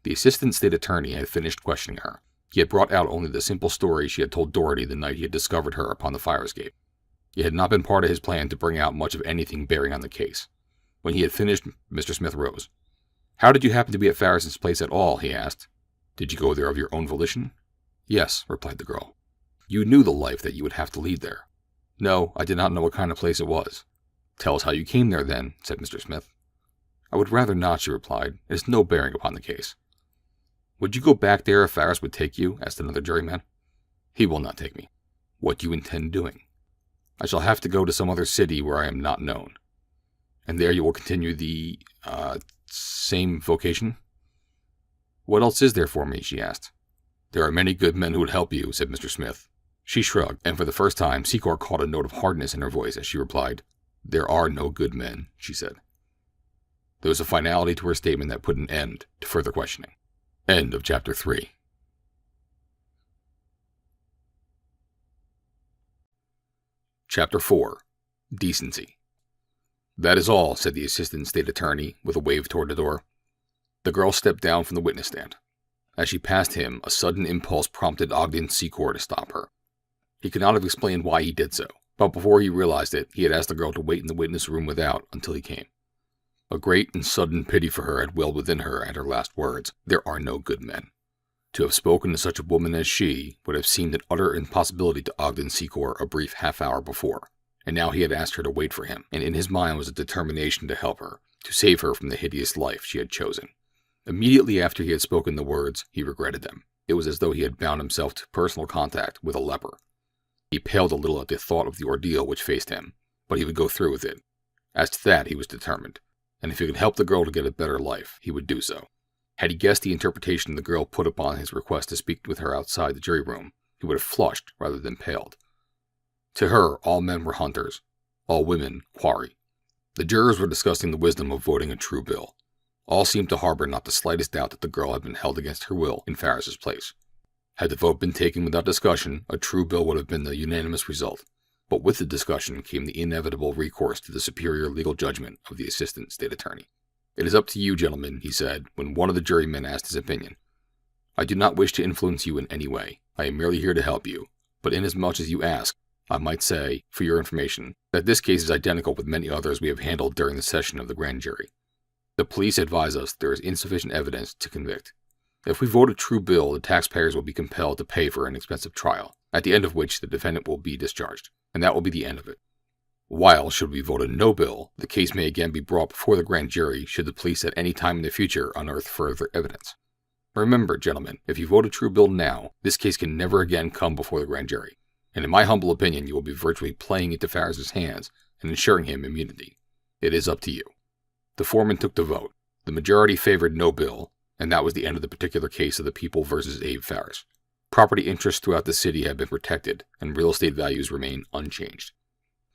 The assistant state attorney had finished questioning her. He had brought out only the simple story she had told Doherty the night he had discovered her upon the fire escape. It had not been part of his plan to bring out much of anything bearing on the case. When he had finished, Mr. Smith rose. "How did you happen to be at Farris's place at all?" he asked. "Did you go there of your own volition?" "Yes," replied the girl. "You knew the life that you would have to lead there?" "No, I did not know what kind of place it was." "Tell us how you came there, then," said Mr. Smith. "I would rather not," she replied. "It has no bearing upon the case." "Would you go back there if Farris would take you?" asked another juryman. "He will not take me." "What do you intend doing?" "I shall have to go to some other city where I am not known." "And there you will continue the, same vocation?" "What else is there for me?" she asked. "There are many good men who would help you," said Mr. Smith. She shrugged, and for the first time Secor caught a note of hardness in her voice as she replied. "There are no good men," she said. There was a finality to her statement that put an end to further questioning. End of Chapter 3. Chapter 4. Decency. "That is all," said the assistant state attorney with a wave toward the door. The girl stepped down from the witness stand. As she passed him, a sudden impulse prompted Ogden Secor to stop her. He could not have explained why he did so, but before he realized it, he had asked the girl to wait in the witness room without until he came. A great and sudden pity for her had welled within her at her last words, "There are no good men." To have spoken to such a woman as she would have seemed an utter impossibility to Ogden Secor a brief half-hour before, and now he had asked her to wait for him, and in his mind was a determination to help her, to save her from the hideous life she had chosen. Immediately after he had spoken the words, he regretted them. It was as though he had bound himself to personal contact with a leper. He paled a little at the thought of the ordeal which faced him, but he would go through with it. As to that, he was determined, and if he could help the girl to get a better life, he would do so. Had he guessed the interpretation the girl put upon his request to speak with her outside the jury room, he would have flushed rather than paled. To her, all men were hunters, all women quarry. The jurors were discussing the wisdom of voting a true bill. All seemed to harbor not the slightest doubt that the girl had been held against her will in Farris's place. Had the vote been taken without discussion, a true bill would have been the unanimous result. But with the discussion came the inevitable recourse to the superior legal judgment of the assistant state attorney. "It is up to you, gentlemen," he said, when one of the jurymen asked his opinion. "I do not wish to influence you in any way. I am merely here to help you. But inasmuch as you ask, I might say, for your information, that this case is identical with many others we have handled during the session of the grand jury. The police advise us that there is insufficient evidence to convict. If we vote a true bill, the taxpayers will be compelled to pay for an expensive trial, at the end of which the defendant will be discharged, and that will be the end of it. While, should we vote a no bill, the case may again be brought before the grand jury should the police at any time in the future unearth further evidence. Remember, gentlemen, if you vote a true bill now, this case can never again come before the grand jury, and in my humble opinion you will be virtually playing into Farris's hands and ensuring him immunity. It is up to you." The foreman took the vote. The majority favored no bill, and that was the end of the particular case of the People versus Abe Farris. Property interests throughout the city had been protected, and real estate values remained unchanged.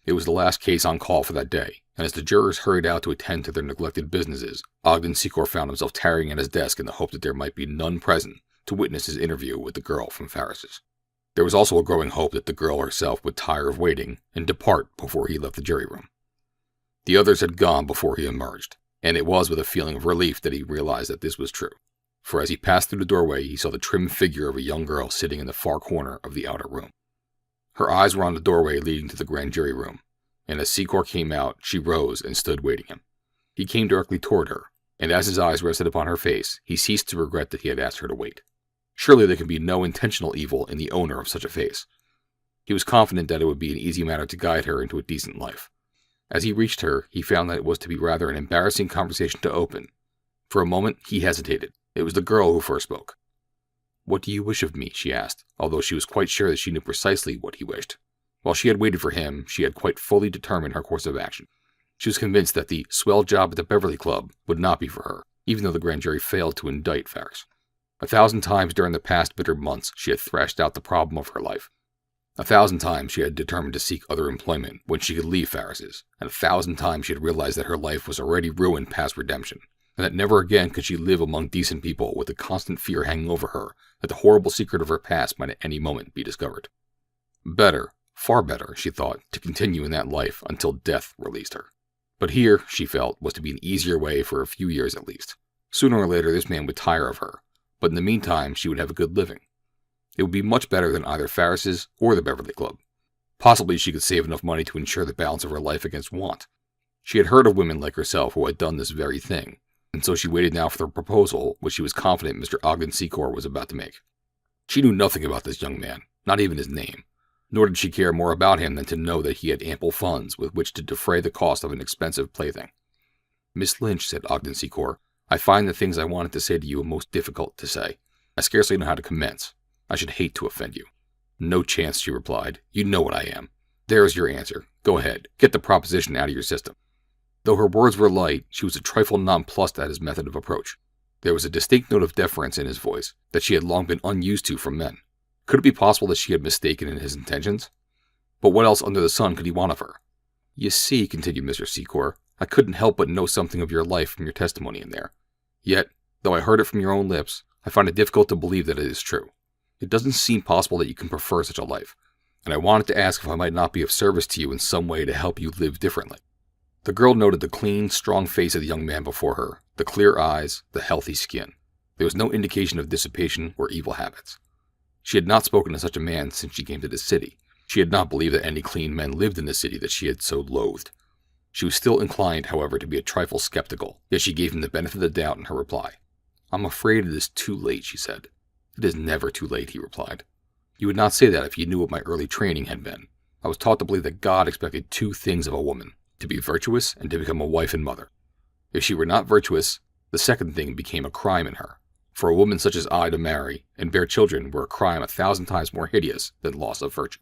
It was the last case on call for that day, and as the jurors hurried out to attend to their neglected businesses, Ogden Secor found himself tarrying at his desk in the hope that there might be none present to witness his interview with the girl from Farris's. There was also a growing hope that the girl herself would tire of waiting and depart before he left the jury room. The others had gone before he emerged, and it was with a feeling of relief that he realized that this was true. For as he passed through the doorway, he saw the trim figure of a young girl sitting in the far corner of the outer room. Her eyes were on the doorway leading to the grand jury room, and as Secor came out, she rose and stood waiting him. He came directly toward her, and as his eyes rested upon her face, he ceased to regret that he had asked her to wait. Surely there could be no intentional evil in the owner of such a face. He was confident that it would be an easy matter to guide her into a decent life. As he reached her, he found that it was to be rather an embarrassing conversation to open. For a moment, he hesitated. It was the girl who first spoke. "What do you wish of me?" she asked, although she was quite sure that she knew precisely what he wished. While she had waited for him, she had quite fully determined her course of action. She was convinced that the swell job at the Beverly Club would not be for her, even though the grand jury failed to indict Farris. 1,000 times during the past bitter months she had thrashed out the problem of her life. 1,000 times she had determined to seek other employment when she could leave Farris's, and 1,000 times she had realized that her life was already ruined past redemption, and that never again could she live among decent people with the constant fear hanging over her that the horrible secret of her past might at any moment be discovered. Better, far better, she thought, to continue in that life until death released her. But here, she felt, was to be an easier way for a few years at least. Sooner or later this man would tire of her, but in the meantime she would have a good living. It would be much better than either Farris's or the Beverly Club. Possibly she could save enough money to ensure the balance of her life against want. She had heard of women like herself who had done this very thing, and so she waited now for the proposal which she was confident Mr. Ogden Secor was about to make. She knew nothing about this young man, not even his name, nor did she care more about him than to know that he had ample funds with which to defray the cost of an expensive plaything. "Miss Lynch," said Ogden Secor, "I find the things I wanted to say to you most difficult to say. I scarcely know how to commence. I should hate to offend you." "No chance," she replied. "You know what I am. There is your answer. Go ahead. Get the proposition out of your system." Though her words were light, she was a trifle nonplussed at his method of approach. There was a distinct note of deference in his voice that she had long been unused to from men. Could it be possible that she had mistaken in his intentions? But what else under the sun could he want of her? "You see," continued Mr. Secor, "I couldn't help but know something of your life from your testimony in there. Yet, though I heard it from your own lips, I find it difficult to believe that it is true. It doesn't seem possible that you can prefer such a life, and I wanted to ask if I might not be of service to you in some way to help you live differently." The girl noted the clean, strong face of the young man before her, the clear eyes, the healthy skin. There was no indication of dissipation or evil habits. She had not spoken to such a man since she came to this city. She had not believed that any clean men lived in the city that she had so loathed. She was still inclined, however, to be a trifle skeptical, yet she gave him the benefit of the doubt in her reply. "I'm afraid it is too late," she said. "It is never too late," he replied. "You would not say that if you knew what my early training had been. I was taught to believe that God expected two things of a woman, to be virtuous and to become a wife and mother. If she were not virtuous, the second thing became a crime in her. For a woman such as I to marry and bear children were a crime 1,000 times more hideous than loss of virtue.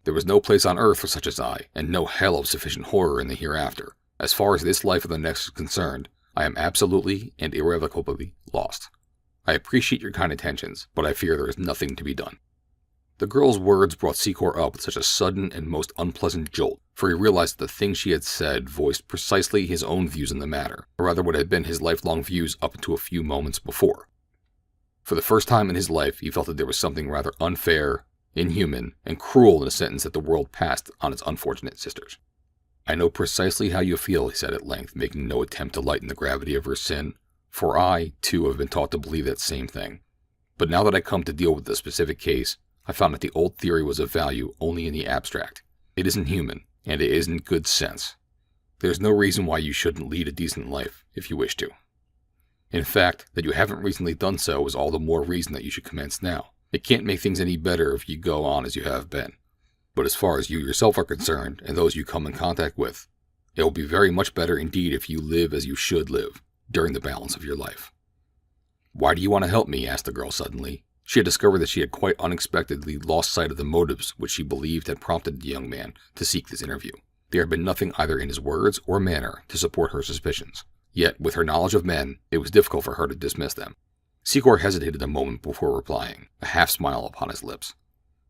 There was no place on earth for such as I, and no hell of sufficient horror in the hereafter. As far as this life or the next is concerned, I am absolutely and irrevocably lost. I appreciate your kind intentions, but I fear there is nothing to be done." The girl's words brought Secor up with such a sudden and most unpleasant jolt, for he realized that the things she had said voiced precisely his own views in the matter, or rather what had been his lifelong views up until a few moments before. For the first time in his life he felt that there was something rather unfair, inhuman, and cruel in the sentence that the world passed on its unfortunate sisters. "I know precisely how you feel," he said at length, making no attempt to lighten the gravity of her sin, "for I, too, have been taught to believe that same thing. But now that I come to deal with the specific case, I found that the old theory was of value only in the abstract. It isn't human, and it isn't good sense. There's no reason why you shouldn't lead a decent life if you wish to. In fact, that you haven't recently done so is all the more reason that you should commence now. It can't make things any better if you go on as you have been. But as far as you yourself are concerned, and those you come in contact with, it will be very much better indeed if you live as you should live during the balance of your life." "Why do you want to help me?" asked the girl suddenly. She had discovered that she had quite unexpectedly lost sight of the motives which she believed had prompted the young man to seek this interview. There had been nothing either in his words or manner to support her suspicions. Yet, with her knowledge of men, it was difficult for her to dismiss them. Secor hesitated a moment before replying, a half-smile upon his lips.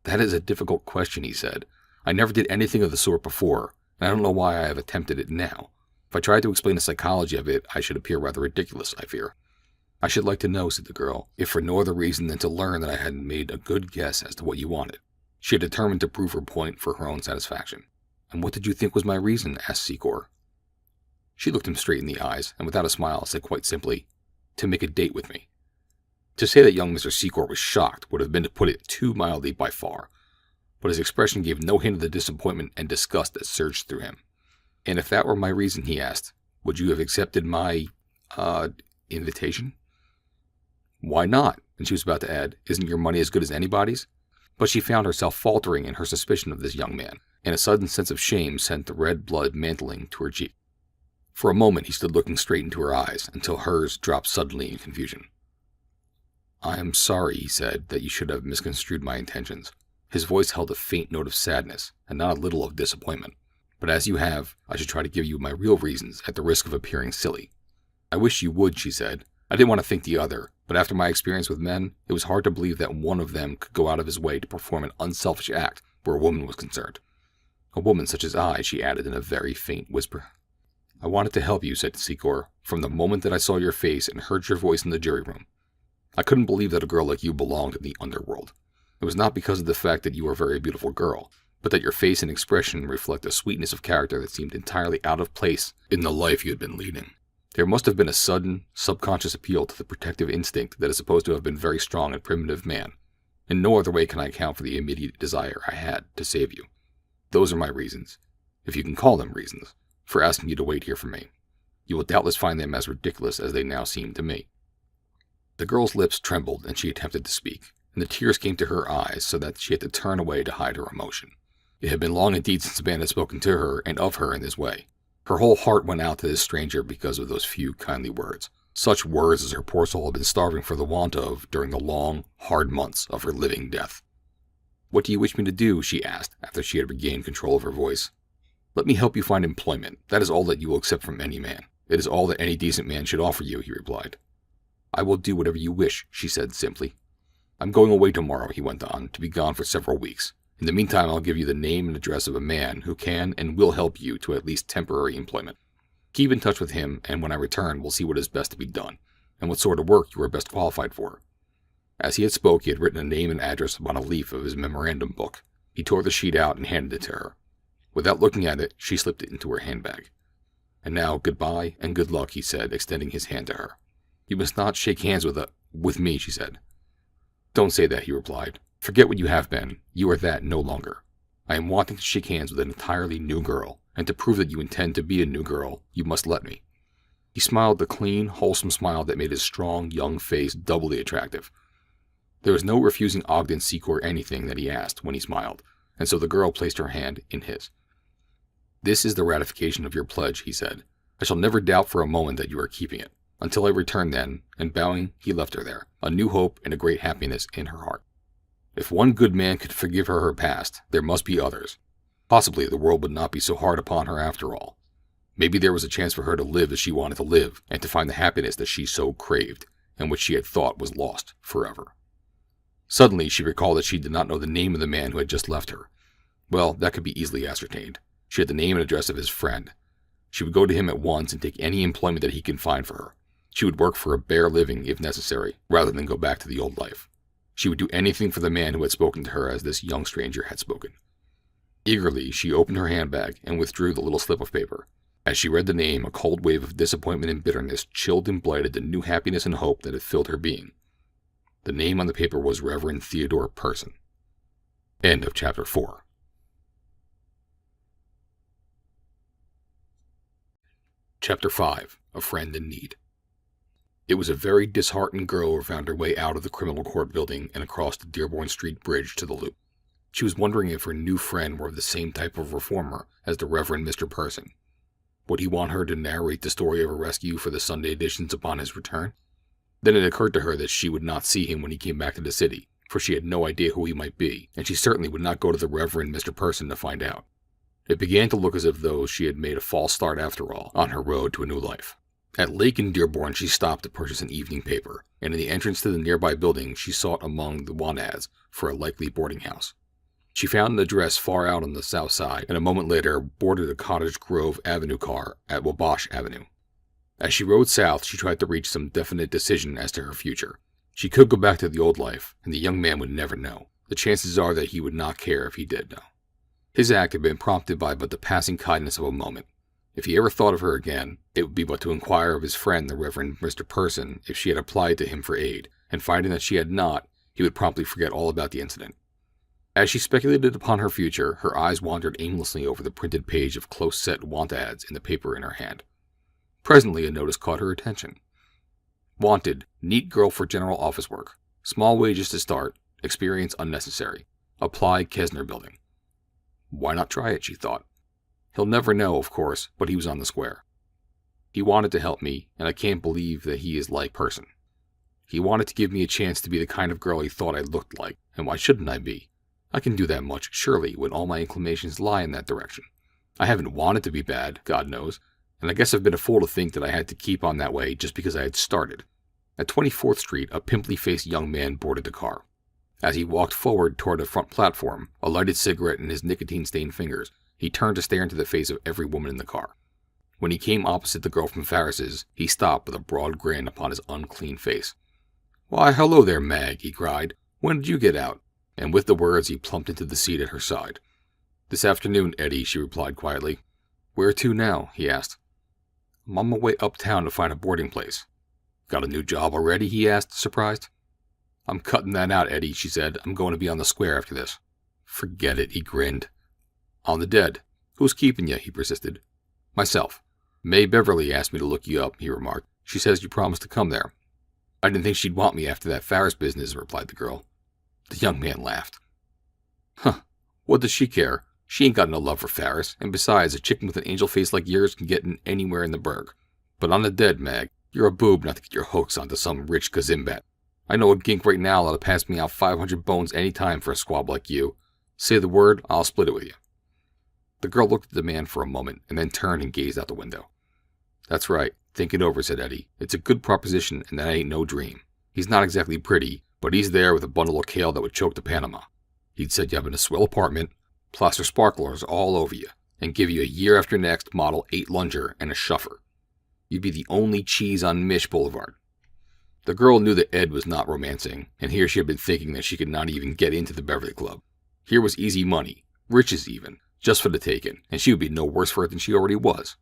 "That is a difficult question," he said. "I never did anything of the sort before, and I don't know why I have attempted it now. If I tried to explain the psychology of it, I should appear rather ridiculous, I fear." "I should like to know," said the girl, "if for no other reason than to learn that I had made a good guess as to what you wanted." She had determined to prove her point for her own satisfaction. "And what did you think was my reason?" asked Secor. She looked him straight in the eyes, and without a smile said quite simply, "To make a date with me." To say that young Mr. Secor was shocked would have been to put it too mildly by far. but his expression gave no hint of the disappointment and disgust that surged through him. "And if that were my reason," he asked, "would you have accepted my, invitation?" "Why not?" And she was about to add, "Isn't your money as good as anybody's?" But she found herself faltering in her suspicion of this young man, and a sudden sense of shame sent the red blood mantling to her cheek. For a moment he stood looking straight into her eyes, until hers dropped suddenly in confusion. "I am sorry," he said, "that you should have misconstrued my intentions." His voice held a faint note of sadness, and not a little of disappointment. "But as you have, I should try to give you my real reasons at the risk of appearing silly." "I wish you would," she said. "I didn't want to think the other, but after my experience with men, it was hard to believe that one of them could go out of his way to perform an unselfish act where a woman was concerned. A woman such as I," she added in a very faint whisper. "I wanted to help you," said Secor, "from the moment that I saw your face and heard your voice in the jury room. I couldn't believe that a girl like you belonged in the underworld. It was not because of the fact that you were a very beautiful girl, but that your face and expression reflect a sweetness of character that seemed entirely out of place in the life you had been leading. There must have been a sudden, subconscious appeal to the protective instinct that is supposed to have been very strong in primitive man. In no other way can I account for the immediate desire I had to save you. Those are my reasons, if you can call them reasons, for asking you to wait here for me. You will doubtless find them as ridiculous as they now seem to me." The girl's lips trembled, and she attempted to speak, and the tears came to her eyes so that she had to turn away to hide her emotion. It had been long indeed since a man had spoken to her and of her in this way. Her whole heart went out to this stranger because of those few kindly words, such words as her poor soul had been starving for the want of during the long, hard months of her living death. "What do you wish me to do?" she asked, after she had regained control of her voice. "Let me help you find employment. That is all that you will accept from any man. It is all that any decent man should offer you," he replied. "I will do whatever you wish," she said simply. "I'm going away tomorrow," he went on, "to be gone for several weeks. In the meantime I'll give you the name and address of a man who can and will help you to at least temporary employment. Keep in touch with him, and when I return we'll see what is best to be done, and what sort of work you are best qualified for." As he had spoke, he had written a name and address upon a leaf of his memorandum book. He tore the sheet out and handed it to her. Without looking at it, she slipped it into her handbag. "And now, goodbye and good luck," he said, extending his hand to her. "You must not shake hands with me," she said. "Don't say that," he replied. "Forget what you have been. You are that no longer. I am wanting to shake hands with an entirely new girl, and to prove that you intend to be a new girl, you must let me." He smiled the clean, wholesome smile that made his strong, young face doubly attractive. There was no refusing Ogden Secor anything that he asked when he smiled, and so the girl placed her hand in his. "This is the ratification of your pledge," he said. "I shall never doubt for a moment that you are keeping it. Until I return then," and bowing, he left her there, a new hope and a great happiness in her heart. If one good man could forgive her past, there must be others. Possibly the world would not be so hard upon her after all. Maybe there was a chance for her to live as she wanted to live, and to find the happiness that she so craved, and which she had thought was lost forever. Suddenly she recalled that she did not know the name of the man who had just left her. Well, that could be easily ascertained. She had the name and address of his friend. She would go to him at once and take any employment that he could find for her. She would work for a bare living, if necessary, rather than go back to the old life. She would do anything for the man who had spoken to her as this young stranger had spoken. Eagerly she opened her handbag and withdrew the little slip of paper. As she read the name, a cold wave of disappointment and bitterness chilled and blighted the new happiness and hope that had filled her being. The name on the paper was Reverend Theodore Person. End of Chapter 4. Chapter 5. A Friend in Need. It was a very disheartened girl who found her way out of the criminal court building and across the Dearborn Street Bridge to the Loop. She was wondering if her new friend were of the same type of reformer as the Reverend Mr. Person. Would he want her to narrate the story of her rescue for the Sunday editions upon his return? Then it occurred to her that she would not see him when he came back to the city, for she had no idea who he might be, and she certainly would not go to the Reverend Mr. Person to find out. It began to look as if though she had made a false start after all, on her road to a new life. At Lake in Dearborn she stopped to purchase an evening paper, and in the entrance to the nearby building she sought among the want ads for a likely boarding house. She found an address far out on the south side, and a moment later boarded a Cottage Grove Avenue car at Wabash Avenue. As she rode south, she tried to reach some definite decision as to her future. She could go back to the old life, and the young man would never know. The chances are that he would not care if he did know. His act had been prompted by but the passing kindness of a moment. If he ever thought of her again, it would be but to inquire of his friend, the Reverend Mr. Person, if she had applied to him for aid, and finding that she had not, he would promptly forget all about the incident. As she speculated upon her future, her eyes wandered aimlessly over the printed page of close-set want ads in the paper in her hand. Presently a notice caught her attention. Wanted, neat girl for general office work. Small wages to start, experience unnecessary. Apply Kesner Building. Why not try it, she thought. He'll never know, of course, but he was on the square. He wanted to help me, and I can't believe that he is like person. He wanted to give me a chance to be the kind of girl he thought I looked like, and why shouldn't I be? I can do that much, surely, when all my inclinations lie in that direction. I haven't wanted to be bad, God knows, and I guess I've been a fool to think that I had to keep on that way just because I had started. At 24th Street, a pimply-faced young man boarded the car. As he walked forward toward the front platform, a lighted cigarette in his nicotine-stained fingers, he turned to stare into the face of every woman in the car. When he came opposite the girl from Farris's, he stopped with a broad grin upon his unclean face. "Why, hello there, Mag," he cried. "When did you get out?" And with the words, he plumped into the seat at her side. "This afternoon, Eddie," she replied quietly. "Where to now?" he asked. "I'm on my way uptown to find a boarding place." "Got a new job already?" he asked, surprised. "I'm cutting that out, Eddie," she said. "I'm going to be on the square after this." "Forget it," he grinned. "On the dead. Who's keeping you?" he persisted. "Myself. May Beverly asked me to look you up," he remarked. "She says you promised to come there." "I didn't think she'd want me after that Farris business," replied the girl. The young man laughed. "Huh, what does she care? She ain't got no love for Farris, and besides, a chicken with an angel face like yours can get in anywhere in the burg. But on the dead, Mag, you're a boob not to get your hooks onto some rich gazimbat. I know a gink right now that'll pass me out 500 bones any time for a squab like you. Say the word, I'll split it with you." The girl looked at the man for a moment, and then turned and gazed out the window. "That's right. Think it over," said Eddie. "It's a good proposition, and that ain't no dream. He's not exactly pretty, but he's there with a bundle of kale that would choke to Panama. He'd set you up in a swell apartment, plaster sparklers all over you, and give you a year after next model 8 Lunger and a shuffer. You'd be the only cheese on Mish Boulevard." The girl knew that Ed was not romancing, and here she had been thinking that she could not even get into the Beverly Club. Here was easy money, riches even, just for the taking, and she would be no worse for it than she already was.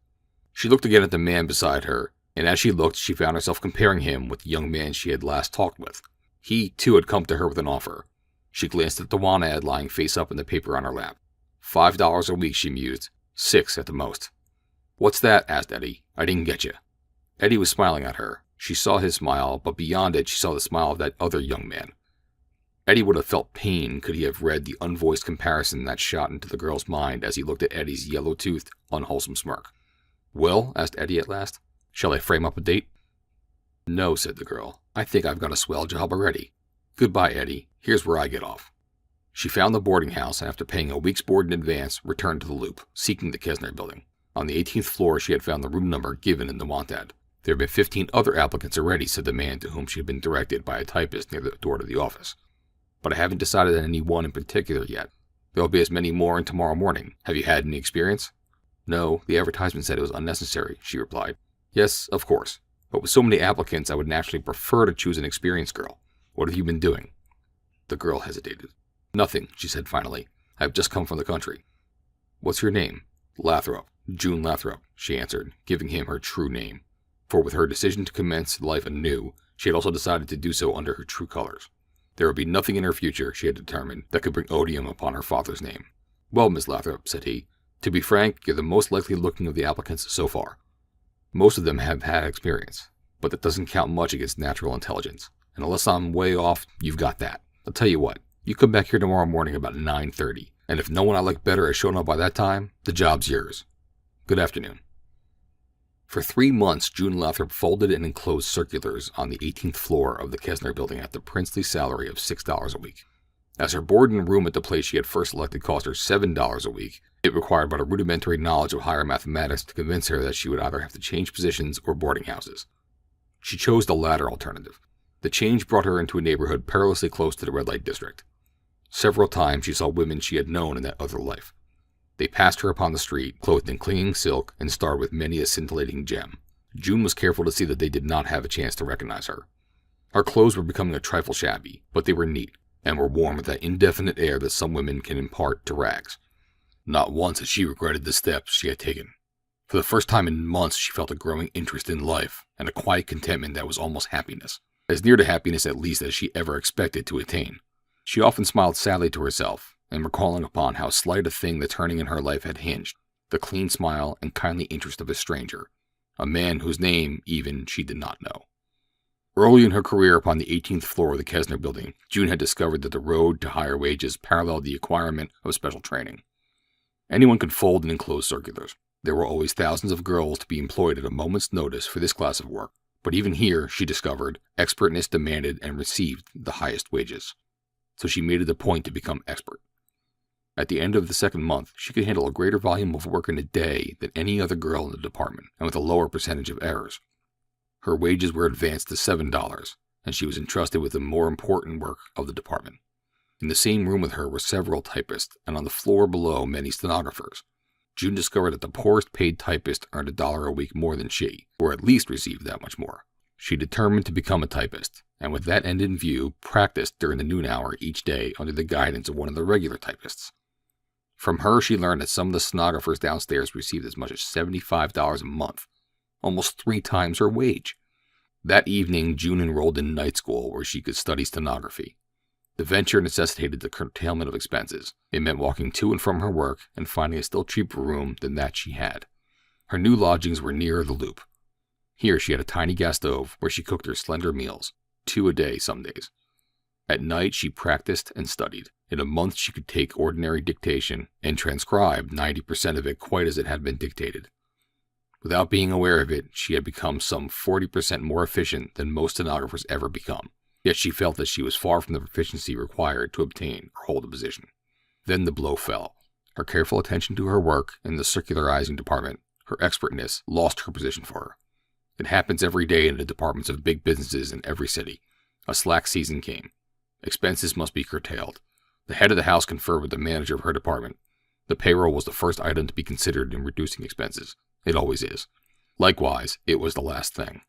She looked again at the man beside her, and as she looked, she found herself comparing him with the young man she had last talked with. He, too, had come to her with an offer. She glanced at the want ad lying face up in the paper on her lap. $5 a week, she mused. 6 at the most. "What's that?" asked Eddie. "I didn't get you." Eddie was smiling at her. She saw his smile, but beyond it she saw the smile of that other young man. Eddie would have felt pain could he have read the unvoiced comparison that shot into the girl's mind as he looked at Eddie's yellow-toothed, unwholesome smirk. "Well?" asked Eddie at last. "Shall I frame up a date?" "No," said the girl. "I think I've got a swell job already. Goodbye, Eddie. Here's where I get off." She found the boarding house, and after paying a week's board in advance, returned to the Loop, seeking the Kesner Building. On the 18th floor she had found the room number given in the want ad. There had been 15 other applicants already, said the man to whom she had been directed by a typist near the door to the office. "But I haven't decided on any one in particular yet. There will be as many more in tomorrow morning. Have you had any experience?" "No, the advertisement said it was unnecessary," she replied. "Yes, of course. But with so many applicants, I would naturally prefer to choose an experienced girl. What have you been doing?" The girl hesitated. "Nothing," she said finally. "I have just come from the country." "What's your name?" "Lathrop. June Lathrop," she answered, giving him her true name. For with her decision to commence life anew, she had also decided to do so under her true colors. There would be nothing in her future, she had determined, that could bring odium upon her father's name. "Well, Miss Lathrop," said he, "to be frank, you're the most likely looking of the applicants so far. Most of them have had experience, but that doesn't count much against natural intelligence, and unless I'm way off, you've got that. I'll tell you what, you come back here tomorrow morning about 9:30, and if no one I like better has shown up by that time, the job's yours. Good afternoon." For 3 months, June Lathrop folded and enclosed circulars on the 18th floor of the Kesner Building at the princely salary of $6 a week. As her board and room at the place she had first selected cost her $7 a week, it required but a rudimentary knowledge of higher mathematics to convince her that she would either have to change positions or boarding houses. She chose the latter alternative. The change brought her into a neighborhood perilously close to the red light district. Several times she saw women she had known in that other life. They passed her upon the street, clothed in clinging silk and starred with many a scintillating gem. June was careful to see that they did not have a chance to recognize her. Her clothes were becoming a trifle shabby, but they were neat, and were worn with that indefinite air that some women can impart to rags. Not once had she regretted the steps she had taken. For the first time in months she felt a growing interest in life, and a quiet contentment that was almost happiness, as near to happiness at least as she ever expected to attain. She often smiled sadly to herself, and recalling upon how slight a thing the turning in her life had hinged, the clean smile and kindly interest of a stranger, a man whose name, even, she did not know. Early in her career upon the 18th floor of the Kesner building, June had discovered that the road to higher wages paralleled the acquirement of special training. Anyone could fold and enclose circulars. There were always thousands of girls to be employed at a moment's notice for this class of work, but even here, she discovered, expertness demanded and received the highest wages. So she made it a point to become expert. At the end of the second month, she could handle a greater volume of work in a day than any other girl in the department, and with a lower percentage of errors. Her wages were advanced to $7, and she was entrusted with the more important work of the department. In the same room with her were several typists, and on the floor below many stenographers. June discovered that the poorest paid typist earned $1 a week more than she, or at least received that much more. She determined to become a typist, and with that end in view, practiced during the noon hour each day under the guidance of one of the regular typists. From her, she learned that some of the stenographers downstairs received as much as $75 a month, almost 3 times her wage. That evening, June enrolled in night school where she could study stenography. The venture necessitated the curtailment of expenses. It meant walking to and from her work and finding a still cheaper room than that she had. Her new lodgings were nearer the Loop. Here she had a tiny gas stove where she cooked her slender meals, 2 a day some days. At night she practiced and studied. In a month she could take ordinary dictation and transcribe 90% of it quite as it had been dictated. Without being aware of it, she had become some 40% more efficient than most stenographers ever become. Yet she felt that she was far from the proficiency required to obtain or hold a position. Then the blow fell. Her careful attention to her work in the circularizing department, her expertness, lost her position for her. It happens every day in the departments of big businesses in every city. A slack season came. Expenses must be curtailed. The head of the house conferred with the manager of her department. The payroll was the first item to be considered in reducing expenses. It always is. Likewise, it was the last thing.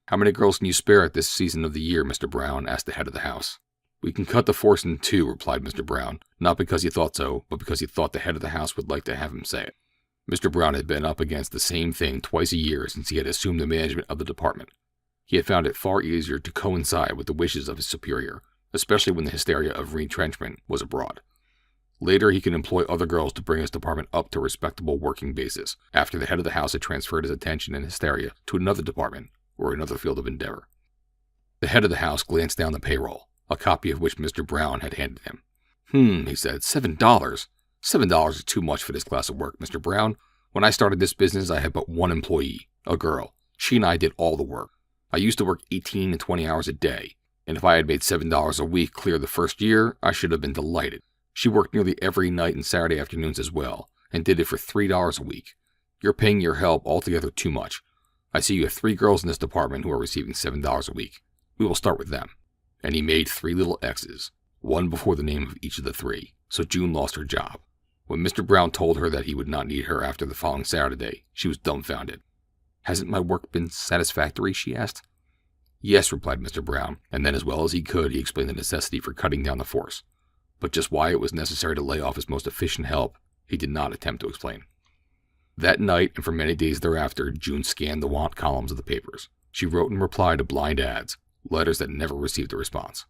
"How many girls can you spare at this season of the year, Mr. Brown?" asked the head of the house. "We can cut the force in 2, replied Mr. Brown, not because he thought so, but because he thought the head of the house would like to have him say it. Mr. Brown had been up against the same thing twice a year since he had assumed the management of the department. He had found it far easier to coincide with the wishes of his superior, especially when the hysteria of retrenchment was abroad. Later, he could employ other girls to bring his department up to a respectable working basis, after the head of the house had transferred his attention and hysteria to another department or another field of endeavor." The head of the house glanced down the payroll, a copy of which Mr. Brown had handed him. He said, $7? $7 is too much for this class of work, Mr. Brown. When I started this business, I had but one employee, a girl. She and I did all the work. I used to work 18 and 20 hours a day, and if I had made $7 a week clear the first year, I should have been delighted. She worked nearly every night and Saturday afternoons as well, and did it for $3 a week. You're paying your help altogether too much. I see you have 3 girls in this department who are receiving $7 a week. We will start with them." And he made 3 little X's, one before the name of each of the 3, so June lost her job. When Mr. Brown told her that he would not need her after the following Saturday, she was dumbfounded. "Hasn't my work been satisfactory?" she asked. "Yes," replied Mr. Brown, and then as well as he could he explained the necessity for cutting down the force. But just why it was necessary to lay off his most efficient help, he did not attempt to explain. That night and for many days thereafter, June scanned the want columns of the papers. She wrote in reply to blind ads, letters that never received a response.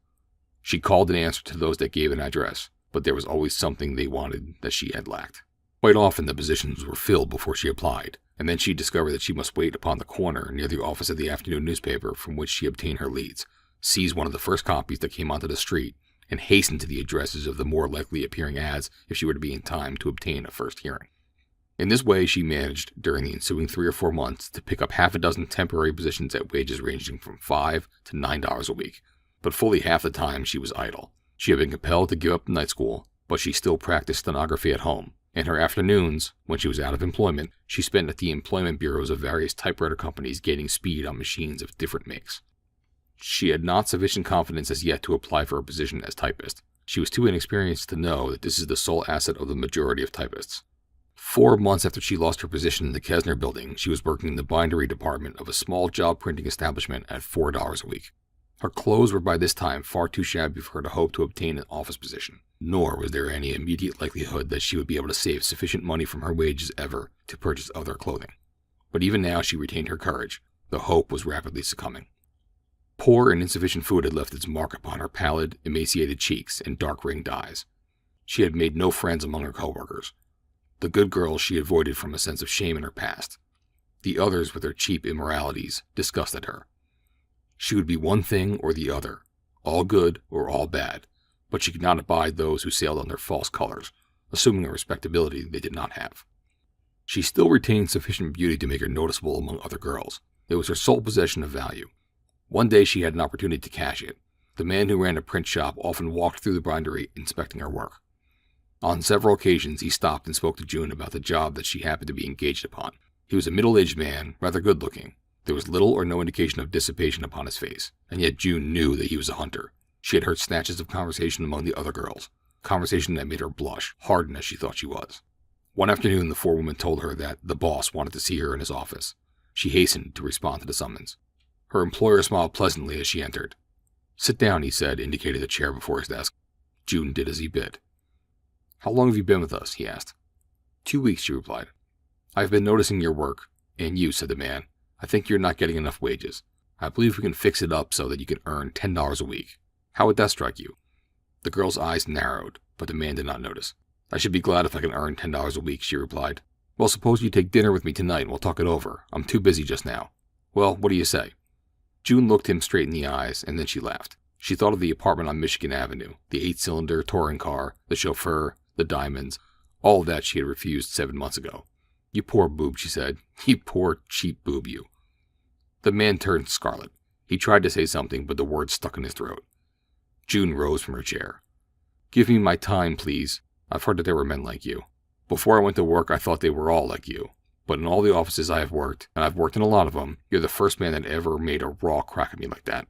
She called in answer to those that gave an address, but there was always something they wanted that she had lacked. Quite often the positions were filled before she applied, and then she discovered that she must wait upon the corner near the office of the afternoon newspaper from which she obtained her leads, seize one of the first copies that came onto the street, and hasten to the addresses of the more likely appearing ads if she were to be in time to obtain a first hearing. In this way she managed, during the ensuing 3 or 4 months, to pick up half a dozen temporary positions at wages ranging from $5 to $9 a week, but fully half the time she was idle. She had been compelled to give up night school, but she still practiced stenography at home, and her afternoons, when she was out of employment, she spent at the employment bureaus of various typewriter companies gaining speed on machines of different makes. She had not sufficient confidence as yet to apply for a position as typist. She was too inexperienced to know that this is the sole asset of the majority of typists. 4 months after she lost her position in the Kesner building, she was working in the bindery department of a small job printing establishment at $4 a week. Her clothes were by this time far too shabby for her to hope to obtain an office position, nor was there any immediate likelihood that she would be able to save sufficient money from her wages ever to purchase other clothing. But even now she retained her courage. The hope was rapidly succumbing. Poor and insufficient food had left its mark upon her pallid, emaciated cheeks and dark-ringed eyes. She had made no friends among her coworkers. The good girls she avoided from a sense of shame in her past. The others with their cheap immoralities disgusted her. She would be one thing or the other, all good or all bad, but she could not abide those who sailed under false colors, assuming a respectability they did not have. She still retained sufficient beauty to make her noticeable among other girls. It was her sole possession of value. One day she had an opportunity to cash it. The man who ran a print shop often walked through the bindery inspecting her work. On several occasions he stopped and spoke to June about the job that she happened to be engaged upon. He was a middle-aged man, rather good-looking. There was little or no indication of dissipation upon his face, and yet June knew that he was a hunter. She had heard snatches of conversation among the other girls, conversation that made her blush, hardened as she thought she was. One afternoon the forewoman told her that the boss wanted to see her in his office. She hastened to respond to the summons. Her employer smiled pleasantly as she entered. "Sit down," he said, indicating a chair before his desk. June did as he bid. "How long have you been with us?" he asked. 2 weeks, she replied. "I have been noticing your work, and you," said the man. "I think you're not getting enough wages. I believe we can fix it up so that you can earn $10 a week. How would that strike you?" The girl's eyes narrowed, but the man did not notice. "I should be glad if I can earn $10 a week," she replied. "Well, suppose you take dinner with me tonight and we'll talk it over. I'm too busy just now. Well, what do you say?" June looked him straight in the eyes, and then she laughed. She thought of the apartment on Michigan Avenue, the 8-cylinder touring car, the chauffeur, the diamonds, all of that she had refused 7 months ago. "You poor boob," she said. "You poor, cheap boob, you." The man turned scarlet. He tried to say something, but the words stuck in his throat. June rose from her chair. "Give me my time, please. I've heard that there were men like you. Before I went to work, I thought they were all like you. But in all the offices I have worked, and I've worked in a lot of them, you're the first man that ever made a raw crack at me like that.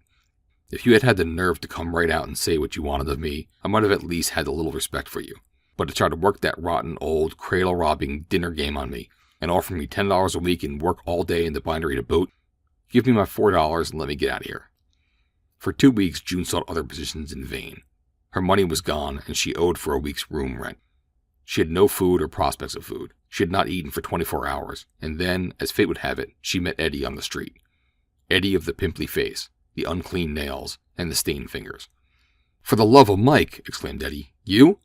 If you had had the nerve to come right out and say what you wanted of me, I might have at least had a little respect for you. But to try to work that rotten, old, cradle-robbing dinner game on me, and offer me $10 a week and work all day in the bindery to boot, give me my $4 and let me get out of here." For 2 weeks, June sought other positions in vain. Her money was gone, and she owed for a week's room rent. She had no food or prospects of food. She had not eaten for 24 hours, and then, as fate would have it, she met Eddie on the street. Eddie of the pimply face, the unclean nails, and the stained fingers. "For the love of Mike!" exclaimed Eddie. "You?"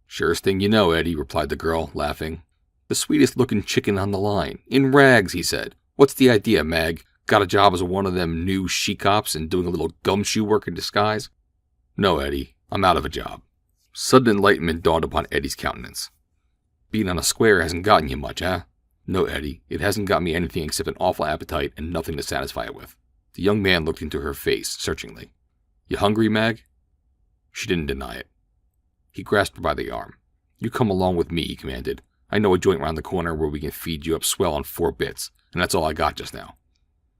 "Surest thing you know, Eddie," replied the girl, laughing. "The sweetest-looking chicken on the line. In rags," he said. "What's the idea, Mag? Got a job as one of them new she-cops and doing a little gumshoe work in disguise?" "No, Eddie, I'm out of a job." Sudden enlightenment dawned upon Eddie's countenance. "Being on a square hasn't gotten you much, eh?" "No, Eddie, it hasn't got me anything except an awful appetite and nothing to satisfy it with." The young man looked into her face searchingly. "You hungry, Mag?" She didn't deny it. He grasped her by the arm. "You come along with me," he commanded. "I know a joint round the corner where we can feed you up swell on 4 bits, and that's all I got just now."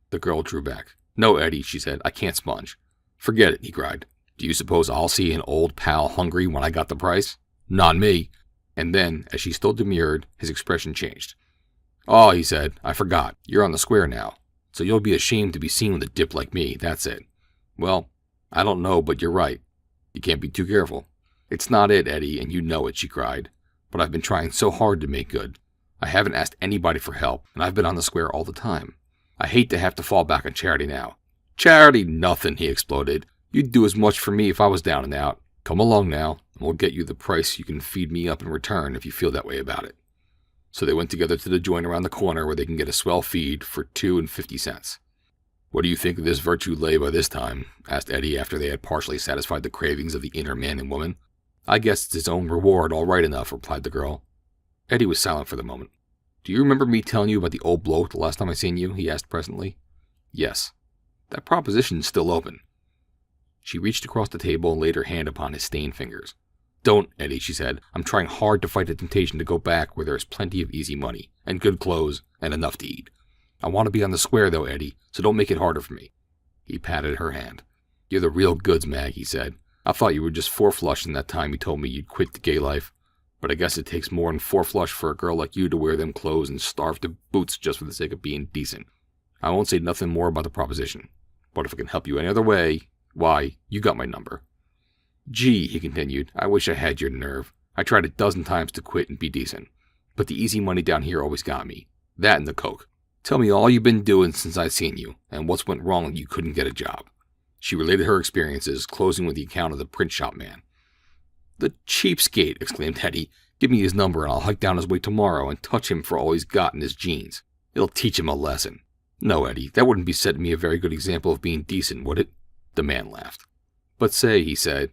The girl drew back. "No, Eddie," she said. "I can't sponge." "Forget it," he cried. "Do you suppose I'll see an old pal hungry when I got the price? Not me." And then, as she still demurred, his expression changed. "Oh," he said, "I forgot. You're on the square now. So you'll be ashamed to be seen with a dip like me, that's it. Well, I don't know, but you're right. You can't be too careful." "It's not it, Eddie, and you know it," she cried. "But I've been trying so hard to make good. I haven't asked anybody for help, and I've been on the square all the time. I hate to have to fall back on charity now." "Charity nothing," he exploded. "You'd do as much for me if I was down and out. Come along now, and we'll get you the price you can feed me up in return if you feel that way about it." So they went together to the joint around the corner where they can get a swell feed for $2.50. "What do you think of this virtue lay by this time?" asked Eddie after they had partially satisfied the cravings of the inner man and woman. "I guess it's its own reward all right enough," replied the girl. Eddie was silent for the moment. "Do you remember me telling you about the old bloke the last time I seen you?" he asked presently. "Yes." "That proposition's still open." She reached across the table and laid her hand upon his stained fingers. "Don't, Eddie," she said. "I'm trying hard to fight the temptation to go back where there is plenty of easy money, and good clothes, and enough to eat. I want to be on the square, though, Eddie, so don't make it harder for me." He patted her hand. "You're the real goods, Mag," he said. "I thought you were just four-flushing that time you told me you'd quit the gay life. But I guess it takes more than four-flush for a girl like you to wear them clothes and starve to boots just for the sake of being decent. I won't say nothing more about the proposition. But if I can help you any other way, why, you got my number." "Gee," he continued, "I wish I had your nerve. I tried a dozen times to quit and be decent. But the easy money down here always got me. That and the coke. Tell me all you've been doing since I seen you, and what's went wrong that you couldn't get a job." She related her experiences, closing with the account of the print shop man. "The cheapskate!" exclaimed Eddie. "Give me his number and I'll hike down his way tomorrow and touch him for all he's got in his jeans. It'll teach him a lesson." "No, Eddie, that wouldn't be setting me a very good example of being decent, would it?" The man laughed. "But say," he said,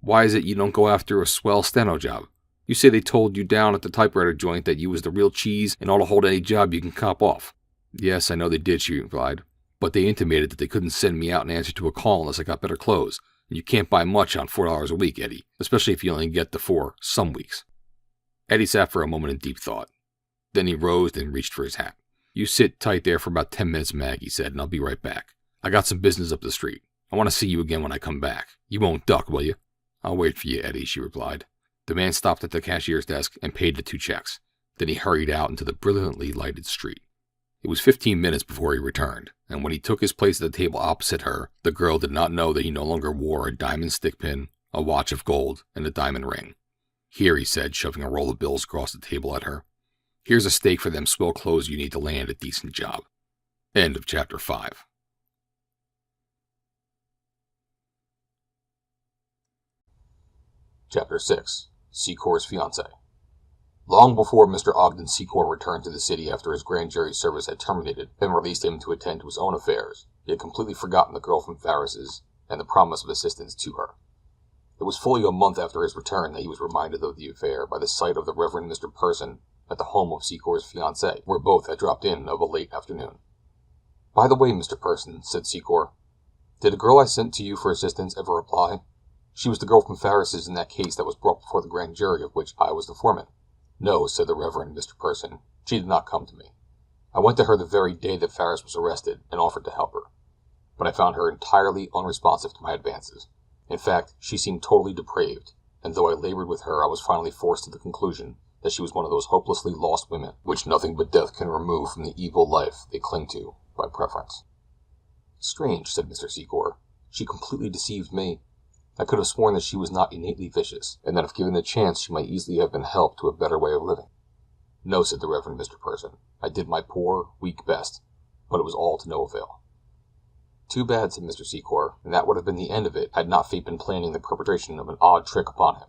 "why is it you don't go after a swell steno job? You say they told you down at the typewriter joint that you was the real cheese and ought to hold any job you can cop off." "Yes, I know they did," she replied, "but they intimated that they couldn't send me out in answer to a call unless I got better clothes, and you can't buy much on $4 a week, Eddie, especially if you only get the 4 some weeks." Eddie sat for a moment in deep thought. Then he rose and reached for his hat. "You sit tight there for about 10 minutes, Mag," he said, "and I'll be right back. I got some business up the street. I want to see you again when I come back. You won't duck, will you?" "I'll wait for you, Eddie," she replied. The man stopped at the cashier's desk and paid the 2 checks. Then he hurried out into the brilliantly lighted street. It was 15 minutes before he returned, and when he took his place at the table opposite her, the girl did not know that he no longer wore a diamond stick pin, a watch of gold, and a diamond ring. "Here," he said, shoving a roll of bills across the table at her. "Here's a stake for them swell clothes you need to land a decent job." End of chapter 5. Chapter 6. Secor's Fiance. Long before Mr. Ogden Secor returned to the city after his grand jury service had terminated and released him to attend to his own affairs, he had completely forgotten the girl from Farris's and the promise of assistance to her. It was fully a month after his return that he was reminded of the affair by the sight of the Reverend Mr. Person at the home of Secor's fiancée, where both had dropped in of a late afternoon. "By the way, Mr. Person," said Secor, "did the girl I sent to you for assistance ever reply? She was the girl from Farris's in that case that was brought before the grand jury of which I was the foreman." "No," said the Reverend Mr. Person, "she did not come to me. I went to her the very day that Farris was arrested and offered to help her, but I found her entirely unresponsive to my advances. In fact, she seemed totally depraved, and though I labored with her I was finally forced to the conclusion that she was one of those hopelessly lost women which nothing but death can remove from the evil life they cling to by preference." "Strange," said Mr. Secor. "She completely deceived me. I could have sworn that she was not innately vicious, and that if given the chance she might easily have been helped to a better way of living." "No," said the Reverend Mr. Person. "I did my poor, weak best, but it was all to no avail." "Too bad," said Mr. Secor, "and that would have been the end of it had not fate been planning the perpetration of an odd trick upon him."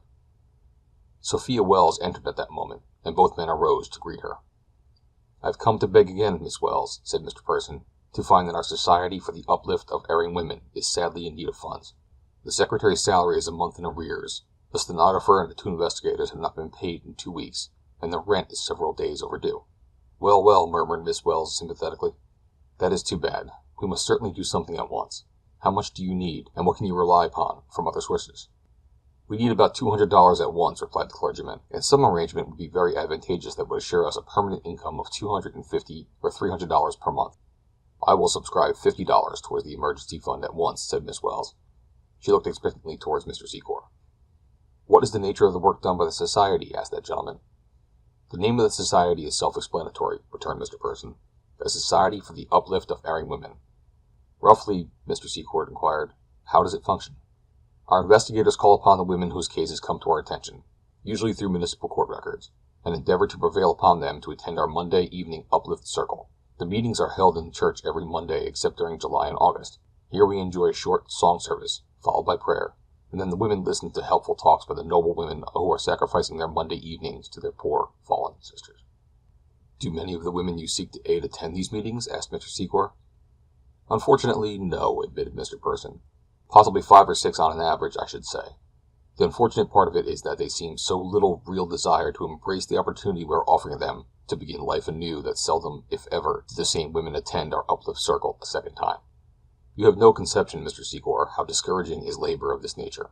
Sophia Wells entered at that moment, and both men arose to greet her. "I have come to beg again, Miss Wells," said Mr. Person, "to find that our Society for the Uplift of Erring Women is sadly in need of funds. The secretary's salary is a month in arrears, the stenographer and the 2 investigators have not been paid in 2 weeks, and the rent is several days overdue." "Well, well," murmured Miss Wells sympathetically. "That is too bad. We must certainly do something at once. How much do you need, and what can you rely upon from other sources?" "We need about $200 at once," replied the clergyman, "and some arrangement would be very advantageous that would assure us a permanent income of $250 or $300 per month." "I will subscribe $50 towards the emergency fund at once," said Miss Wells. She looked expectantly towards Mr. Secor. "What is the nature of the work done by the society?" asked that gentleman. "The name of the society is self-explanatory," returned Mr. Person. "The Society for the Uplift of Erring Women." "Roughly," Mr. Secor inquired, "how does it function?" "Our investigators call upon the women whose cases come to our attention, usually through municipal court records, and endeavor to prevail upon them to attend our Monday evening Uplift Circle. The meetings are held in the church every Monday except during July and August. Here we enjoy a short song service, followed by prayer, and then the women listen to helpful talks by the noble women who are sacrificing their Monday evenings to their poor, fallen sisters." "Do many of the women you seek to aid attend these meetings?" asked Mr. Secor. "Unfortunately, no," admitted Mr. Person. "Possibly 5 or 6 on an average, I should say. The unfortunate part of it is that they seem so little real desire to embrace the opportunity we are offering them to begin life anew that seldom, if ever, do the same women attend our Uplift Circle a second time. You have no conception, Mr. Secor, how discouraging is labor of this nature.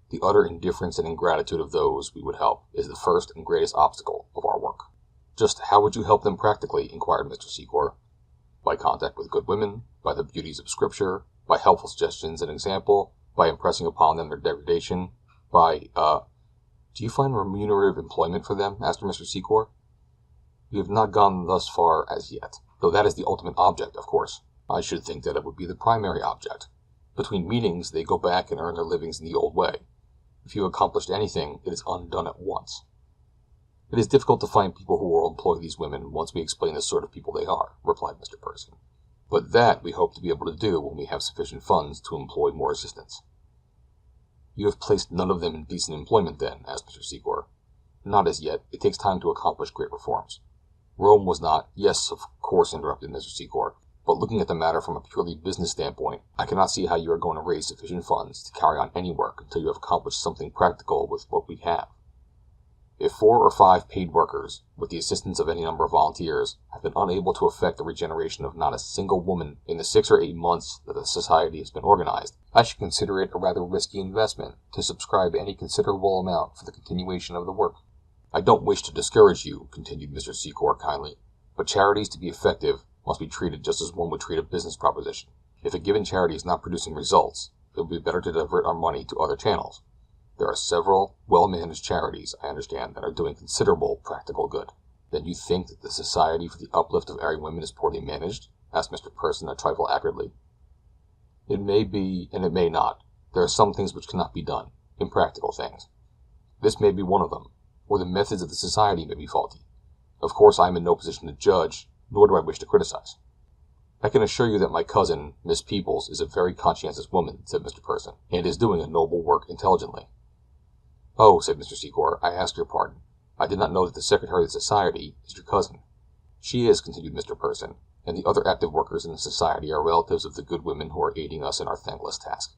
The utter indifference and ingratitude of those we would help is the first and greatest obstacle of our work." "Just how would you help them practically?" inquired Mr. Secor. "By contact with good women, by the beauties of Scripture, by helpful suggestions and example, by impressing upon them their degradation, by, "Do you find remunerative employment for them?" asked Mr. Secor. "We have not gone thus far as yet, though that is the ultimate object, of course. I should think that it would be the primary object. Between meetings they go back and earn their livings in the old way. If you have accomplished anything, it is undone at once. It is difficult to find people who will employ these women once we explain the sort of people they are," replied Mr. Person. "But that we hope to be able to do when we have sufficient funds to employ more assistants." You have placed none of them in decent employment, then?" asked Mr. Secor. "Not as yet. It takes time to accomplish great reforms. Rome was not—" "Yes, of course," interrupted Mr. Secor. "But looking at the matter from a purely business standpoint, I cannot see how you are going to raise sufficient funds to carry on any work until you have accomplished something practical with what we have. If 4 or 5 paid workers, with the assistance of any number of volunteers, have been unable to effect the regeneration of not a single woman in the 6 or 8 months that the society has been organized, I should consider it a rather risky investment to subscribe any considerable amount for the continuation of the work. I don't wish to discourage you," continued Mr. Secor kindly, "but charities to be effective must be treated just as one would treat a business proposition. If a given charity is not producing results, it would be better to divert our money to other channels. There are several well-managed charities, I understand, that are doing considerable practical good." "Then you think that the Society for the Uplift of Erring Women is poorly managed?" asked Mr. Purson a trifle acridly. "It may be, and it may not. There are some things which cannot be done, impractical things. This may be one of them, or the methods of the society may be faulty. Of course I am in no position to judge, nor do I wish to criticize." "I can assure you that my cousin, Miss Peebles, is a very conscientious woman," said Mr. Purson, "and is doing a noble work intelligently." "Oh," said Mr. Secor, "I ask your pardon. I did not know that the secretary of the society is your cousin." "She is," continued Mr. Purson, "and the other active workers in the society are relatives of the good women who are aiding us in our thankless task."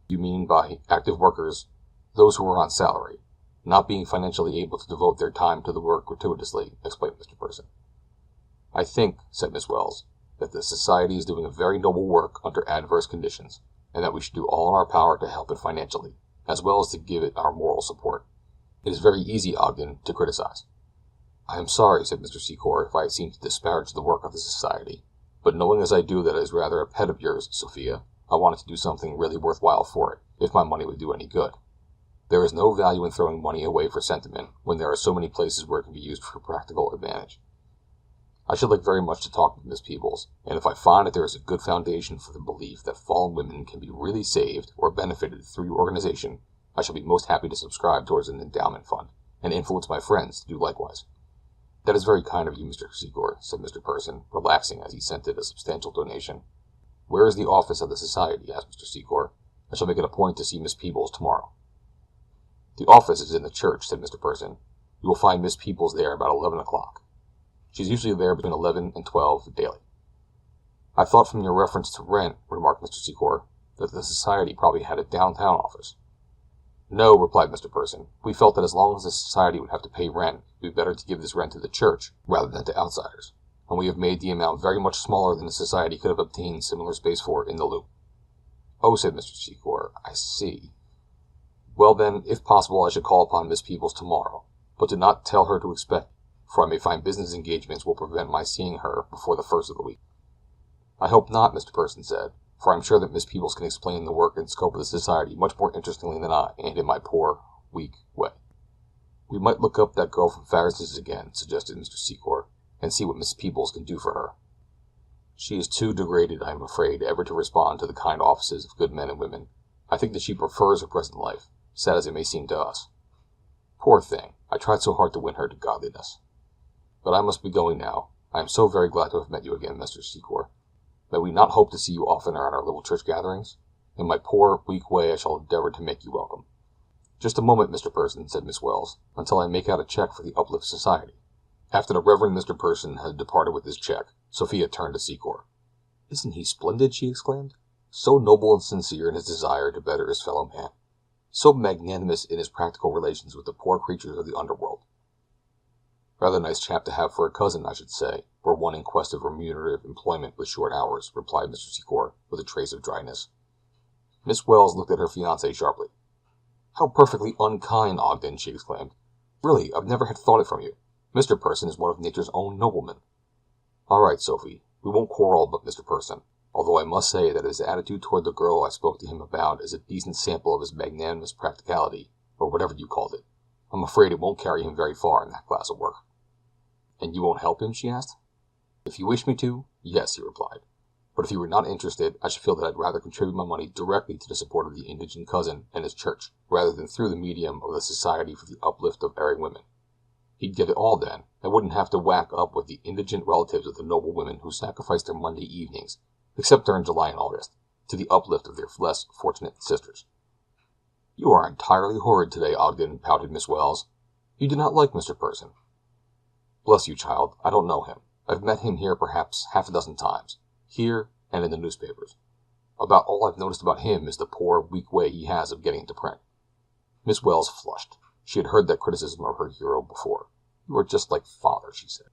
"You mean by active workers those who are on salary, not being financially able to devote their time to the work gratuitously," explained Mr. Purson. "I think," said Miss Wells, "that the society is doing a very noble work under adverse conditions, and that we should do all in our power to help it financially, as well as to give it our moral support. It is very easy, Ogden, to criticize." "I am sorry," said Mr. Secor, "if I seem to disparage the work of the society, but knowing as I do that it is rather a pet of yours, Sophia, I wanted to do something really worthwhile for it, if my money would do any good. There is no value in throwing money away for sentiment when there are so many places where it can be used for practical advantage. I should like very much to talk with Miss Peebles, and if I find that there is a good foundation for the belief that fallen women can be really saved or benefited through your organization, I shall be most happy to subscribe towards an endowment fund, and influence my friends to do likewise." "That is very kind of you, Mr. Secor," said Mr. Purson, relaxing as he scented a substantial donation. "Where is the office of the society?" asked Mr. Secor. "I shall make it a point to see Miss Peebles tomorrow." "The office is in the church," said Mr. Purson. "You will find Miss Peebles there about 11 o'clock. She is usually there between 11 and 12 daily." "I thought from your reference to rent," remarked Mr. Secor, "that the society probably had a downtown office." "No," replied Mr. Purson. "We felt that as long as the society would have to pay rent, it would be better to give this rent to the church rather than to outsiders, and we have made the amount very much smaller than the society could have obtained similar space for in the Loop." "Oh," said Mr. Secor, "I see. Well then, if possible I should call upon Miss Peebles tomorrow, but do not tell her to expect me, for I may find business engagements will prevent my seeing her before the first of the week." "I hope not," Mr. Purson said, "for I am sure that Miss Peebles can explain the work and scope of the society much more interestingly than I, and in my poor, weak way." "We might look up that girl from Farris's again," suggested Mr. Secor, "and see what Miss Peebles can do for her. She is too degraded, I am afraid, ever to respond to the kind offices of good men and women. I think that she prefers her present life, sad as it may seem to us. Poor thing, I tried so hard to win her to godliness. But I must be going now. I am so very glad to have met you again, Mr. Secor. May we not hope to see you oftener at our little church gatherings? In my poor, weak way I shall endeavor to make you welcome." "Just a moment, Mr. Purson," said Miss Wells, "until I make out a check for the Uplift Society." After the Reverend Mr. Purson had departed with his check, Sophia turned to Secor. "Isn't he splendid?" she exclaimed. "So noble and sincere in his desire to better his fellow man. So magnanimous in his practical relations with the poor creatures of the underworld. Rather nice chap to have for a cousin, I should say, or one in quest of remunerative employment with short hours," replied Mr. Secor, with a trace of dryness. Miss Wells looked at her fiance sharply. "How perfectly unkind, Ogden!" she exclaimed. "Really, I've never had thought it from you. Mr. Purson is one of nature's own noblemen." "All right, Sophie, we won't quarrel about Mr. Purson, although I must say that his attitude toward the girl I spoke to him about is a decent sample of his magnanimous practicality, or whatever you called it. I'm afraid it won't carry him very far in that class of work." "And you won't help him?" she asked. "If you wish me to, yes," he replied. "But if you were not interested, I should feel that I'd rather contribute my money directly to the support of the indigent cousin and his church, rather than through the medium of the Society for the Uplift of Erring Women. He'd get it all then, and wouldn't have to whack up with the indigent relatives of the noble women who sacrifice their Monday evenings, except during July and August, to the uplift of their less fortunate sisters." "You are entirely horrid today, Ogden," pouted Miss Wells. "You do not like Mr. Purson." "Bless you, child, I don't know him. I've met him here perhaps half a dozen times, here and in the newspapers. About all I've noticed about him is the poor, weak way he has of getting into print." Miss Wells flushed. She had heard that criticism of her hero before. "You are just like father," she said.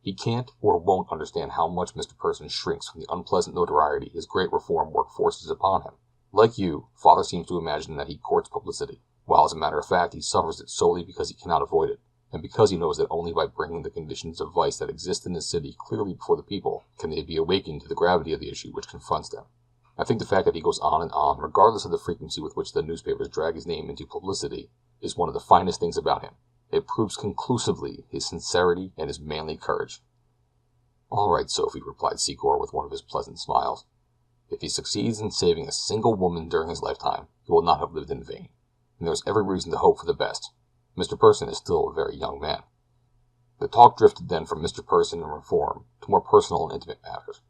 "He can't or won't understand how much Mr. Purson shrinks from the unpleasant notoriety his great reform work forces upon him. Like you, father seems to imagine that he courts publicity, while as a matter of fact he suffers it solely because he cannot avoid it, and because he knows that only by bringing the conditions of vice that exist in this city clearly before the people can they be awakened to the gravity of the issue which confronts them. I think the fact that he goes on and on, regardless of the frequency with which the newspapers drag his name into publicity, is one of the finest things about him. It proves conclusively his sincerity and his manly courage." "All right, Sophie," replied Secor with one of his pleasant smiles. "If he succeeds in saving a single woman during his lifetime, he will not have lived in vain, and there is every reason to hope for the best. Mr. Purson is still a very young man." The talk drifted then from Mr. Purson and reform to more personal and intimate matters.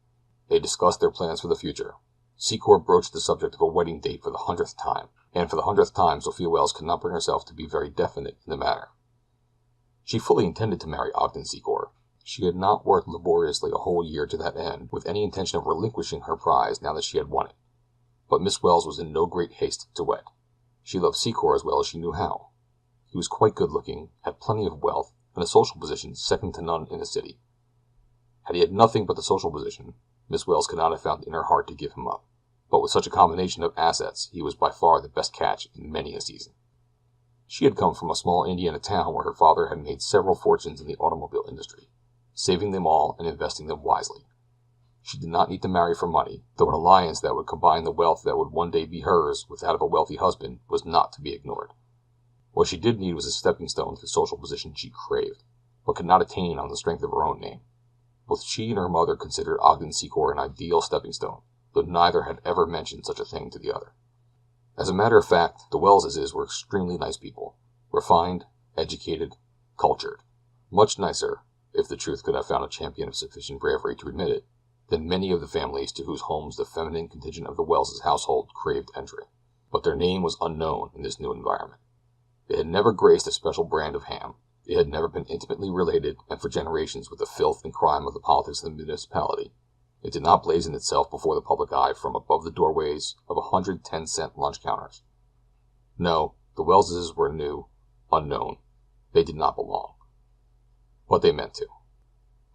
They discussed their plans for the future. Secor broached the subject of a wedding date for the 100th time, and for the 100th time Sophia Wells could not bring herself to be very definite in the matter. She fully intended to marry Ogden Secor. She had not worked laboriously a whole year to that end with any intention of relinquishing her prize now that she had won it. But Miss Wells was in no great haste to wed. She loved Secor as well as she knew how. He was quite good looking, had plenty of wealth, and a social position second to none in the city. Had he had nothing but the social position, Miss Wells could not have found in her heart to give him up. But with such a combination of assets, he was by far the best catch in many a season. She had come from a small Indiana town where her father had made several fortunes in the automobile industry, saving them all and investing them wisely. She did not need to marry for money, though an alliance that would combine the wealth that would one day be hers with that of a wealthy husband was not to be ignored. What she did need was a stepping stone to the social position she craved, but could not attain on the strength of her own name. Both she and her mother considered Ogden Secor an ideal stepping stone, though neither had ever mentioned such a thing to the other. As a matter of fact, the Welleses were extremely nice people, refined, educated, cultured, much nicer, if the truth could have found a champion of sufficient bravery to admit it, than many of the families to whose homes the feminine contingent of the Wells' household craved entry. But their name was unknown in this new environment. It had never graced a special brand of ham. It had never been intimately related, and for generations, with the filth and crime of the politics of the municipality. It did not blazon itself before the public eye from above the doorways of 110-cent lunch counters. No, the Welleses were new, unknown. They did not belong. But they meant to.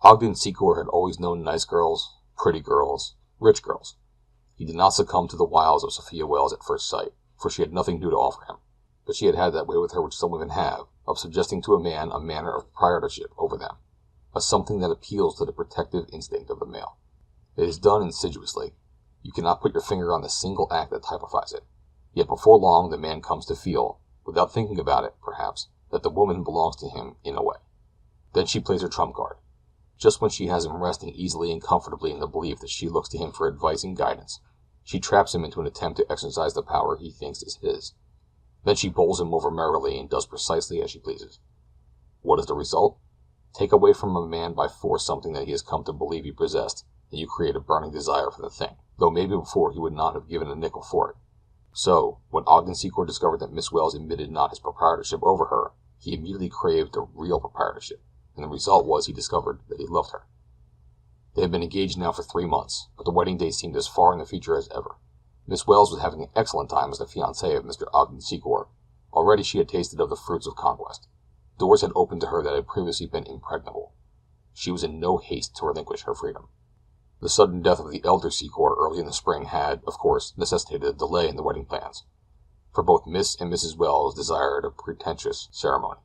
Ogden Secor had always known nice girls, pretty girls, rich girls. He did not succumb to the wiles of Sophia Wells at first sight, for she had nothing new to offer him. But she had that way with her which some women have, of suggesting to a man a manner of proprietorship over them, a something that appeals to the protective instinct of the male. It is done insidiously. You cannot put your finger on the single act that typifies it. Yet before long the man comes to feel, without thinking about it, perhaps, that the woman belongs to him in a way. Then she plays her trump card. Just when she has him resting easily and comfortably in the belief that she looks to him for advice and guidance, she traps him into an attempt to exercise the power he thinks is his. Then she bowls him over merrily and does precisely as she pleases. What is the result? Take away from a man by force something that he has come to believe he possessed, and you create a burning desire for the thing, though maybe before he would not have given a nickel for it. So, when Ogden Secor discovered that Miss Wells admitted not his proprietorship over her, he immediately craved a real proprietorship, and the result was he discovered that he loved her. They had been engaged now for 3 months, but the wedding day seemed as far in the future as ever. Miss Wells was having an excellent time as the fiancée of Mr. Ogden Secor. Already she had tasted of the fruits of conquest. Doors had opened to her that had previously been impregnable. She was in no haste to relinquish her freedom. The sudden death of the elder Secor early in the spring had, of course, necessitated a delay in the wedding plans, for both Miss and Mrs. Wells desired a pretentious ceremony.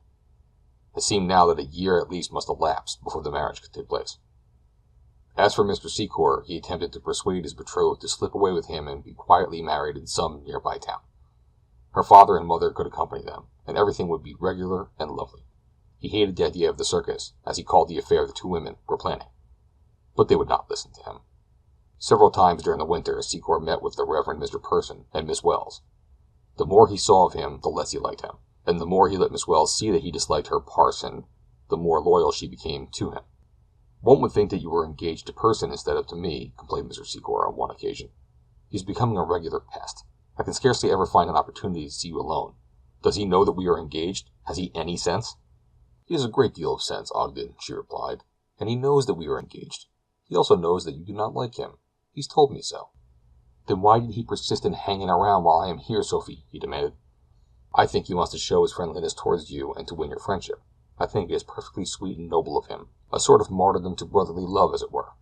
It seemed now that a year at least must elapse before the marriage could take place. As for Mr. Secor, he attempted to persuade his betrothed to slip away with him and be quietly married in some nearby town. Her father and mother could accompany them, and everything would be regular and lovely. He hated the idea of the circus, as he called the affair the two women were planning. But they would not listen to him. Several times during the winter Secor met with the Reverend Mr. Purson and Miss Wells. The more he saw of him, the less he liked him, and the more he let Miss Wells see that he disliked her parson, the more loyal she became to him. "One would think that you were engaged to Purson instead of to me," complained Mr. Secor on one occasion. "He's becoming a regular pest. I can scarcely ever find an opportunity to see you alone. Does he know that we are engaged? Has he any sense?" "He has a great deal of sense, Ogden," she replied, "and he knows that we are engaged. He also knows that you do not like him. He's told me so." "Then why did he persist in hanging around while I am here, Sophie?" he demanded. "I think he wants to show his friendliness towards you and to win your friendship. I think it is perfectly sweet and noble of him, a sort of martyrdom to brotherly love, as it were."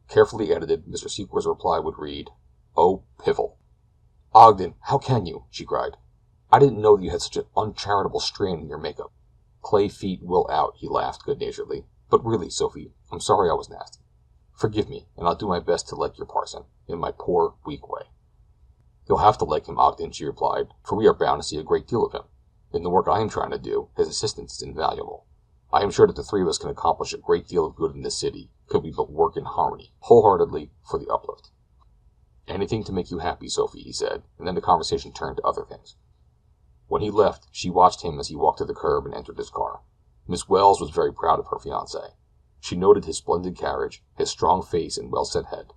Carefully edited, Mr. Secor's reply would read, "Oh, piffle." "Ogden, how can you?" she cried. "I didn't know that you had such an uncharitable strain in your makeup." "Clay feet will out," he laughed good-naturedly. "But really, Sophie, I'm sorry I was nasty. Forgive me, and I'll do my best to like your parson, in my poor, weak way." "You'll have to like him, Ogden," she replied, "for we are bound to see a great deal of him. In the work I am trying to do, his assistance is invaluable. I am sure that the three of us can accomplish a great deal of good in this city, could we but work in harmony, wholeheartedly, for the uplift." "Anything to make you happy, Sophie," he said, and then the conversation turned to other things. When he left, she watched him as he walked to the curb and entered his car. Miss Wells was very proud of her fiance. She noted his splendid carriage, his strong face and well-set head,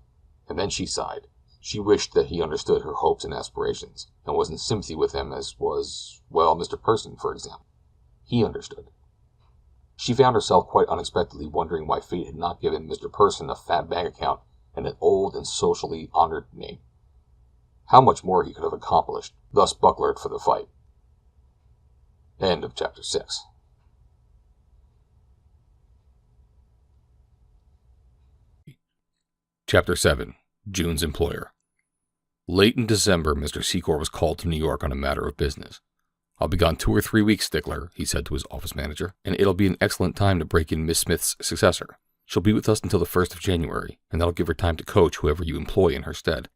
and then she sighed. She wished that he understood her hopes and aspirations, and was in sympathy with them as was, well, Mr. Person, for example. He understood. She found herself quite unexpectedly wondering why fate had not given Mr. Person a fat bank account and an old and socially honored name. How much more he could have accomplished, thus bucklered for the fight. End of Chapter 6. Chapter 7. June's Employer. Late in December, Mr. Secor was called to New York on a matter of business. "I'll be gone 2 or 3 weeks, Stickler," he said to his office manager, "and it'll be an excellent time to break in Miss Smith's successor. She'll be with us until the 1st of January, and that'll give her time to coach whoever you employ in her stead.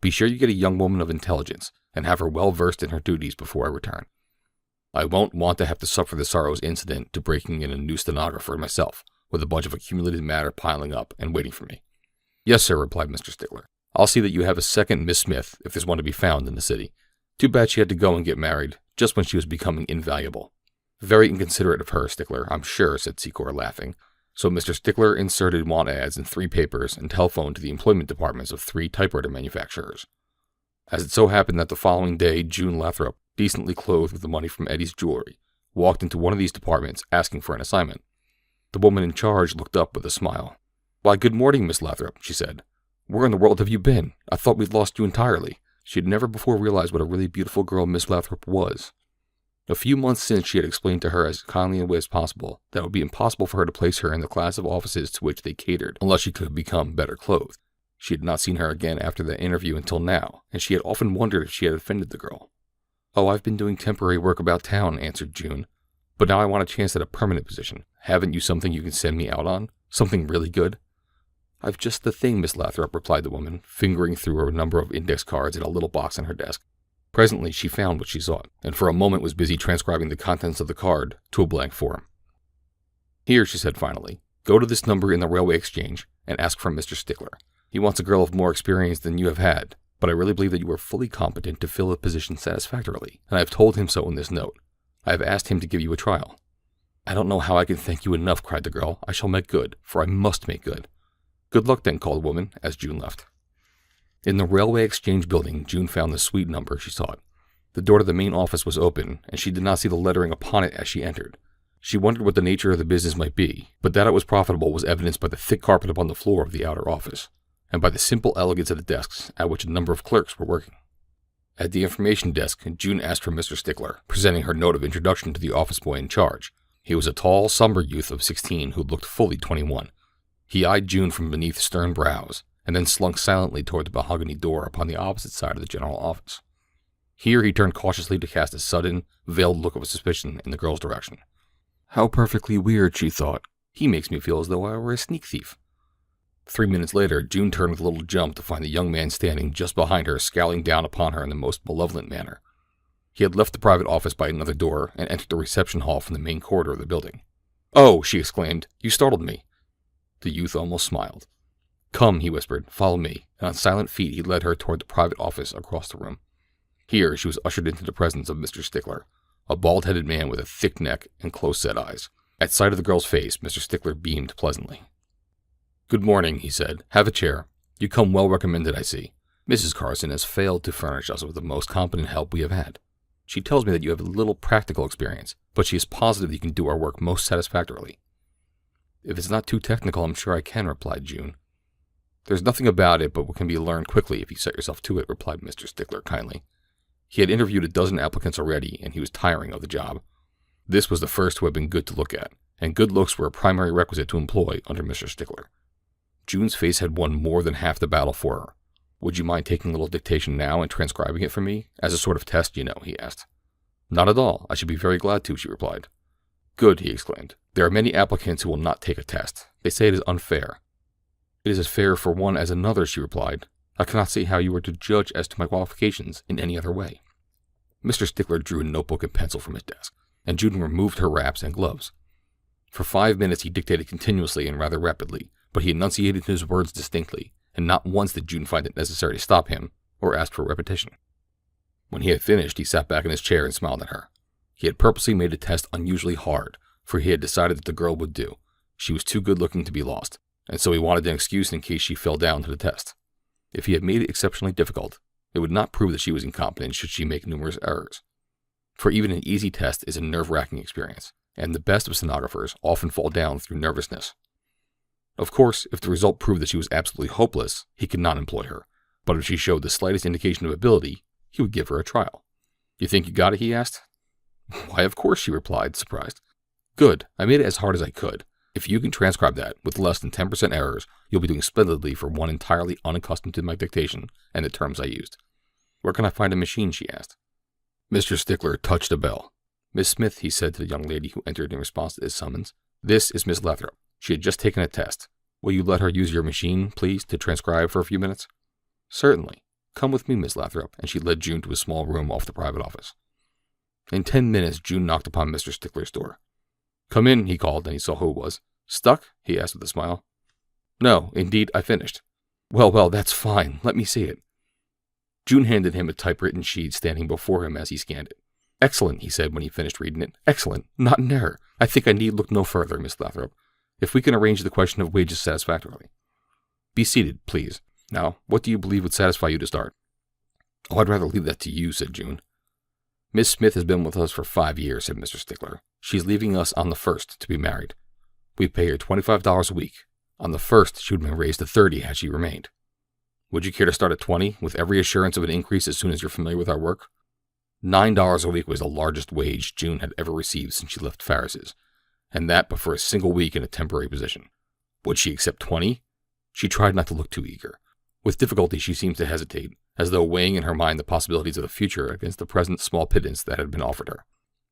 Be sure you get a young woman of intelligence, and have her well versed in her duties before I return. I won't want to have to suffer the sorrows incident to breaking in a new stenographer myself, with a bunch of accumulated matter piling up and waiting for me." "Yes, sir," replied Mr. Stickler. "I'll see that you have a second Miss Smith if there's one to be found in the city. Too bad she had to go and get married just when she was becoming invaluable." "Very inconsiderate of her, Stickler, I'm sure," said Secor, laughing. So Mr. Stickler inserted want ads in 3 papers and telephoned to the employment departments of 3 typewriter manufacturers. As it so happened that the following day June Lathrop, decently clothed with the money from Eddie's jewelry, walked into one of these departments asking for an assignment. The woman in charge looked up with a smile. "Why, good morning, Miss Lathrop," she said. "Where in the world have you been? I thought we'd lost you entirely." She had never before realized what a really beautiful girl Miss Lathrop was. A few months since she had explained to her as kindly a way as possible that it would be impossible for her to place her in the class of offices to which they catered unless she could become better clothed. She had not seen her again after that interview until now, and she had often wondered if she had offended the girl. "Oh, I've been doing temporary work about town," answered June. "But now I want a chance at a permanent position. Haven't you something you can send me out on? Something really good?" "I've just the thing, Miss Lathrop," replied the woman, fingering through a number of index cards in a little box on her desk. Presently she found what she sought, and for a moment was busy transcribing the contents of the card to a blank form. "Here," she said finally, "go to this number in the railway exchange and ask for Mr. Stickler. He wants a girl of more experience than you have had, but I really believe that you are fully competent to fill the position satisfactorily, and I have told him so in this note. I have asked him to give you a trial." "I don't know how I can thank you enough," cried the girl. "I shall make good, for I must make good." "Good luck then," called the woman, as June left. In the railway exchange building, June found the suite number she sought. The door to the main office was open, and she did not see the lettering upon it as she entered. She wondered what the nature of the business might be, but that it was profitable was evidenced by the thick carpet upon the floor of the outer office, and by the simple elegance of the desks at which a number of clerks were working. At the information desk, June asked for Mr. Stickler, presenting her note of introduction to the office boy in charge. He was a tall, somber youth of 16 who looked fully 21. He eyed June from beneath stern brows, and then slunk silently toward the mahogany door upon the opposite side of the general office. Here he turned cautiously to cast a sudden, veiled look of suspicion in the girl's direction. "How perfectly weird," she thought. "He makes me feel as though I were a sneak thief." 3 minutes later, June turned with a little jump to find the young man standing just behind her, scowling down upon her in the most malevolent manner. He had left the private office by another door and entered the reception hall from the main corridor of the building. "Oh," she exclaimed, "you startled me." The youth almost smiled. "Come," he whispered, "follow me," and on silent feet he led her toward the private office across the room. Here she was ushered into the presence of Mr. Stickler, a bald-headed man with a thick neck and close-set eyes. At sight of the girl's face, Mr. Stickler beamed pleasantly. "Good morning," he said. "Have a chair. You come well recommended, I see. Mrs. Carson has failed to furnish us with the most competent help we have had. She tells me that you have little practical experience, but she is positive you can do our work most satisfactorily." "If it's not too technical, I'm sure I can," replied June. "There's nothing about it but what can be learned quickly if you set yourself to it," replied Mr. Stickler kindly. He had interviewed a dozen applicants already, and he was tiring of the job. This was the first who had been good to look at, and good looks were a primary requisite to employ under Mr. Stickler. June's face had won more than half the battle for her. "Would you mind taking a little dictation now and transcribing it for me, as a sort of test, you know?" he asked. "Not at all. I should be very glad to," she replied. "Good," he exclaimed. "There are many applicants who will not take a test. They say it is unfair." "It is as fair for one as another," she replied. "I cannot see how you are to judge as to my qualifications in any other way." Mr. Stickler drew a notebook and pencil from his desk, and June removed her wraps and gloves. For 5 minutes he dictated continuously and rather rapidly, but he enunciated his words distinctly, and not once did June find it necessary to stop him or ask for repetition. When he had finished, he sat back in his chair and smiled at her. He had purposely made the test unusually hard, for he had decided that the girl would do. She was too good-looking to be lost, and so he wanted an excuse in case she fell down to the test. If he had made it exceptionally difficult, it would not prove that she was incompetent should she make numerous errors. For even an easy test is a nerve-wracking experience, and the best of stenographers often fall down through nervousness. Of course, if the result proved that she was absolutely hopeless, he could not employ her, but if she showed the slightest indication of ability, he would give her a trial. "You think you got it?" he asked. "Why, of course," she replied, surprised. "Good. I made it as hard as I could. If you can transcribe that with less than 10% errors, you'll be doing splendidly for one entirely unaccustomed to my dictation and the terms I used." "Where can I find a machine?" she asked. Mr. Stickler touched a bell. "Miss Smith," he said to the young lady who entered in response to his summons, "this is Miss Lathrop. She had just taken a test. Will you let her use your machine, please, to transcribe for a few minutes?" "Certainly. Come with me, Miss Lathrop," and she led June to a small room off the private office. In 10 minutes, June knocked upon Mr. Stickler's door. "Come in," he called, and he saw who it was. "Stuck?" he asked with a smile. "No, indeed, I finished." Well, that's fine. Let me see it." June handed him a typewritten sheet standing before him as he scanned it. "Excellent," he said when he finished reading it. "Excellent. Not an error. I think I need look no further, Miss Lathrop. If we can arrange the question of wages satisfactorily. Be seated, please. Now, what do you believe would satisfy you to start?" "Oh, I'd rather leave that to you," said June. "Miss Smith has been with us for 5 years," said Mr. Stickler. "She's leaving us on the 1st to be married. We pay her $25 a week. On the 1st, she would have been raised to 30 had she remained. Would you care to start at 20, with every assurance of an increase as soon as you're familiar with our work?" $9 a week was the largest wage June had ever received since she left Farris's, and that but for a single week in a temporary position. Would she accept 20? She tried not to look too eager. With difficulty she seemed to hesitate, as though weighing in her mind the possibilities of the future against the present small pittance that had been offered her.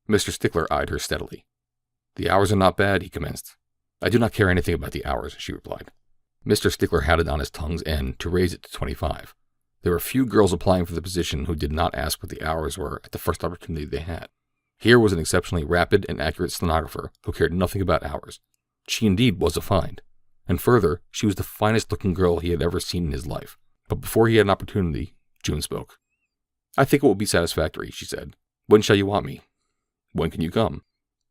Mr. Stickler eyed her steadily. "The hours are not bad," he commenced. "I do not care anything about the hours," she replied. Mr. Stickler had it on his tongue's end to raise it to 25. There were few girls applying for the position who did not ask what the hours were at the first opportunity they had. Here was an exceptionally rapid and accurate stenographer who cared nothing about hours. She indeed was a find. And further, she was the finest-looking girl he had ever seen in his life. But before he had an opportunity, June spoke. "I think it will be satisfactory," she said. "When shall you want me?" "When can you come?"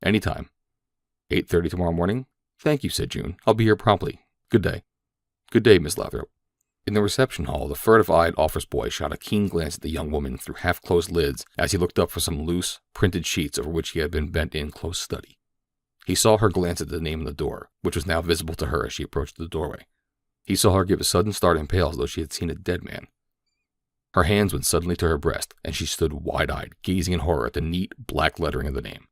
"Any time." 8:30 tomorrow morning?" "Thank you," said June. "I'll be here promptly. Good day." "Good day, Miss Lathrop." In the reception hall, the furtive-eyed office boy shot a keen glance at the young woman through half-closed lids as he looked up for some loose, printed sheets over which he had been bent in close study. He saw her glance at the name on the door, which was now visible to her as she approached the doorway. He saw her give a sudden start and pale as though she had seen a dead man. Her hands went suddenly to her breast, and she stood wide-eyed, gazing in horror at the neat, black lettering of the name.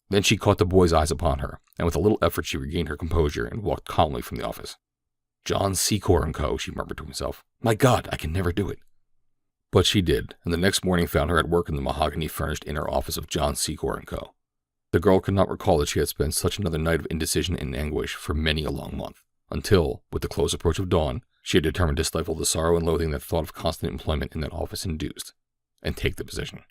Then she caught the boy's eyes upon her, and with a little effort she regained her composure and walked calmly from the office. "John Secor & Co.," she murmured to himself. "My God, I can never do it." But she did, and the next morning found her at work in the mahogany-furnished inner office of John Secor & Co. The girl could not recall that she had spent such another night of indecision and anguish for many a long month, until, with the close approach of dawn, she had determined to stifle the sorrow and loathing that thought of constant employment in that office induced, and take the position.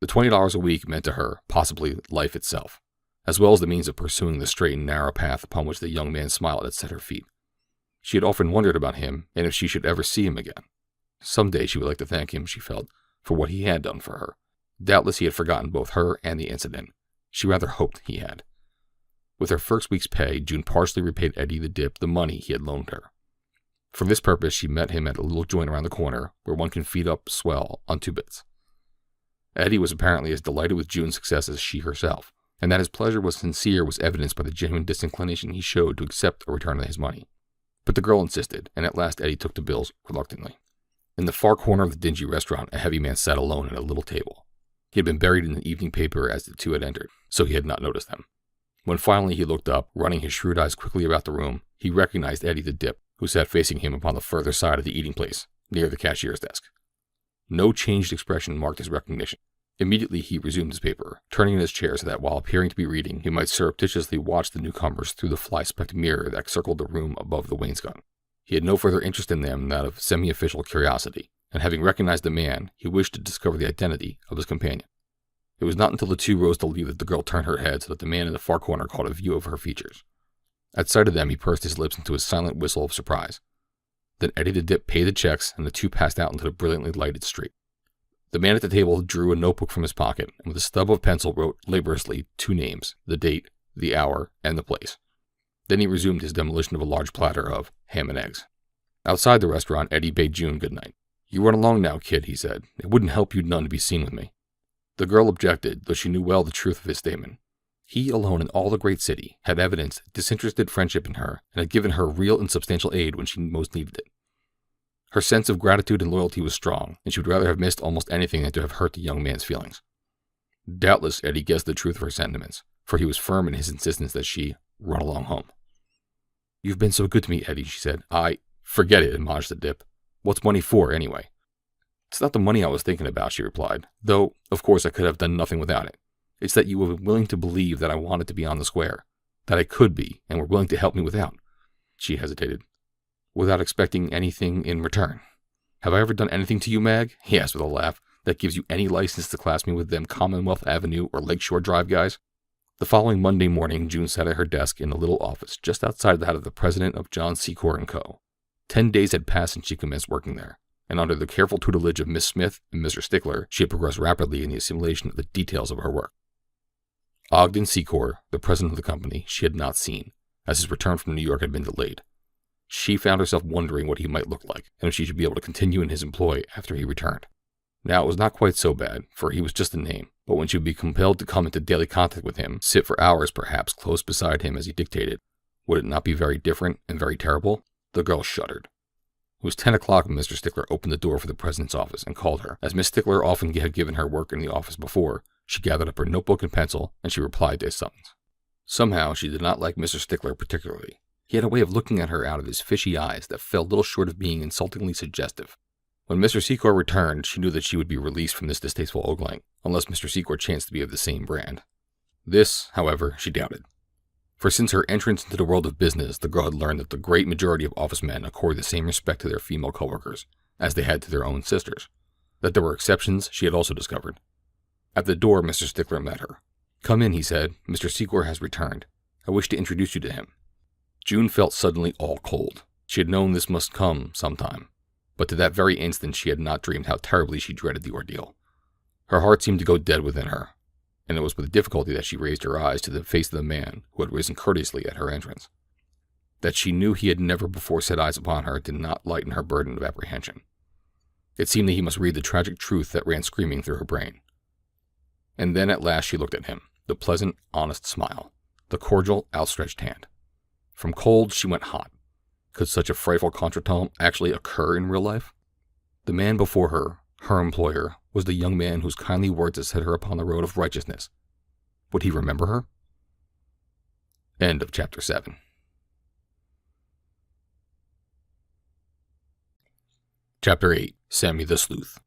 The $20 a week meant to her, possibly, life itself, as well as the means of pursuing the straight and narrow path upon which the young man smiled had set her feet. She had often wondered about him, and if she should ever see him again. Some day she would like to thank him, she felt, for what he had done for her. Doubtless he had forgotten both her and the incident. She rather hoped he had. With her first week's pay, June partially repaid Eddie the Dip the money he had loaned her. For this purpose, she met him at a little joint around the corner where one can feed up swell on 2 bits. Eddie was apparently as delighted with June's success as she herself, and that his pleasure was sincere was evidenced by the genuine disinclination he showed to accept a return of his money. But the girl insisted, and at last Eddie took the bills reluctantly. In the far corner of the dingy restaurant, a heavy man sat alone at a little table. He had been buried in the evening paper as the two had entered, so he had not noticed them. When finally he looked up, running his shrewd eyes quickly about the room, he recognized Eddie the Dip, who sat facing him upon the further side of the eating place, near the cashier's desk. No changed expression marked his recognition. Immediately he resumed his paper, turning in his chair so that while appearing to be reading, he might surreptitiously watch the newcomers through the fly-specked mirror that circled the room above the wainscot. He had no further interest in them than that of semi-official curiosity, and having recognized the man, he wished to discover the identity of his companion. It was not until the two rose to leave that the girl turned her head so that the man in the far corner caught a view of her features. At sight of them, he pursed his lips into a silent whistle of surprise. Then Eddie the Dip paid the checks, and the two passed out into the brilliantly lighted street. The man at the table drew a notebook from his pocket, and with a stub of pencil wrote laboriously 2 names, the date, the hour, and the place. Then he resumed his demolition of a large platter of ham and eggs. Outside the restaurant, Eddie bade June good night. "You run along now, kid," he said. "It wouldn't help you none to be seen with me." The girl objected, though she knew well the truth of his statement. He alone in all the great city had evidenced disinterested friendship in her and had given her real and substantial aid when she most needed it. Her sense of gratitude and loyalty was strong, and she would rather have missed almost anything than to have hurt the young man's feelings. Doubtless, Eddie guessed the truth of her sentiments, for he was firm in his insistence that she run along home. "You've been so good to me, Eddie," she said. Forget it," admonished the Dip. "What's money for, anyway?" "It's not the money I was thinking about," she replied, "though, of course, I could have done nothing without it. It's that you were willing to believe that I wanted to be on the square, that I could be, and were willing to help me without," she hesitated, "without expecting anything in return. Have I ever done anything to you, Mag?" he asked with a laugh, "that gives you any license to class me with them Commonwealth Avenue or Lakeshore Drive guys?" The following Monday morning, June sat at her desk in a little office just outside that of the president of John Secor & Co. 10 days had passed since she commenced working there, and under the careful tutelage of Miss Smith and Mr. Stickler, she had progressed rapidly in the assimilation of the details of her work. Ogden Secor, the president of the company, she had not seen, as his return from New York had been delayed. She found herself wondering what he might look like, and if she should be able to continue in his employ after he returned. Now, it was not quite so bad, for he was just a name, but when she would be compelled to come into daily contact with him, sit for hours perhaps close beside him as he dictated, would it not be very different and very terrible? The girl shuddered. It was 10 o'clock when Mr. Stickler opened the door for the president's office and called her. As Miss Stickler often had given her work in the office before, she gathered up her notebook and pencil, and she replied to his summons. Somehow, she did not like Mr. Stickler particularly. He had a way of looking at her out of his fishy eyes that fell little short of being insultingly suggestive. When Mr. Secor returned, she knew that she would be released from this distasteful ogling, unless Mr. Secor chanced to be of the same brand. This, however, she doubted. For since her entrance into the world of business, the girl had learned that the great majority of office men accord the same respect to their female coworkers as they had to their own sisters. That there were exceptions, she had also discovered. At the door, Mr. Stickler met her. "Come in," he said. "Mr. Secor has returned. I wish to introduce you to him." June felt suddenly all cold. She had known this must come sometime, but to that very instant she had not dreamed how terribly she dreaded the ordeal. Her heart seemed to go dead within her, and it was with difficulty that she raised her eyes to the face of the man who had risen courteously at her entrance. That she knew he had never before set eyes upon her did not lighten her burden of apprehension. It seemed that he must read the tragic truth that ran screaming through her brain. And then at last she looked at him, the pleasant, honest smile, the cordial, outstretched hand. From cold she went hot. Could such a frightful contretemps actually occur in real life? The man before her, her employer, was the young man whose kindly words had set her upon the road of righteousness. Would he remember her? End of Chapter 7. Chapter 8. Sammy the Sleuth.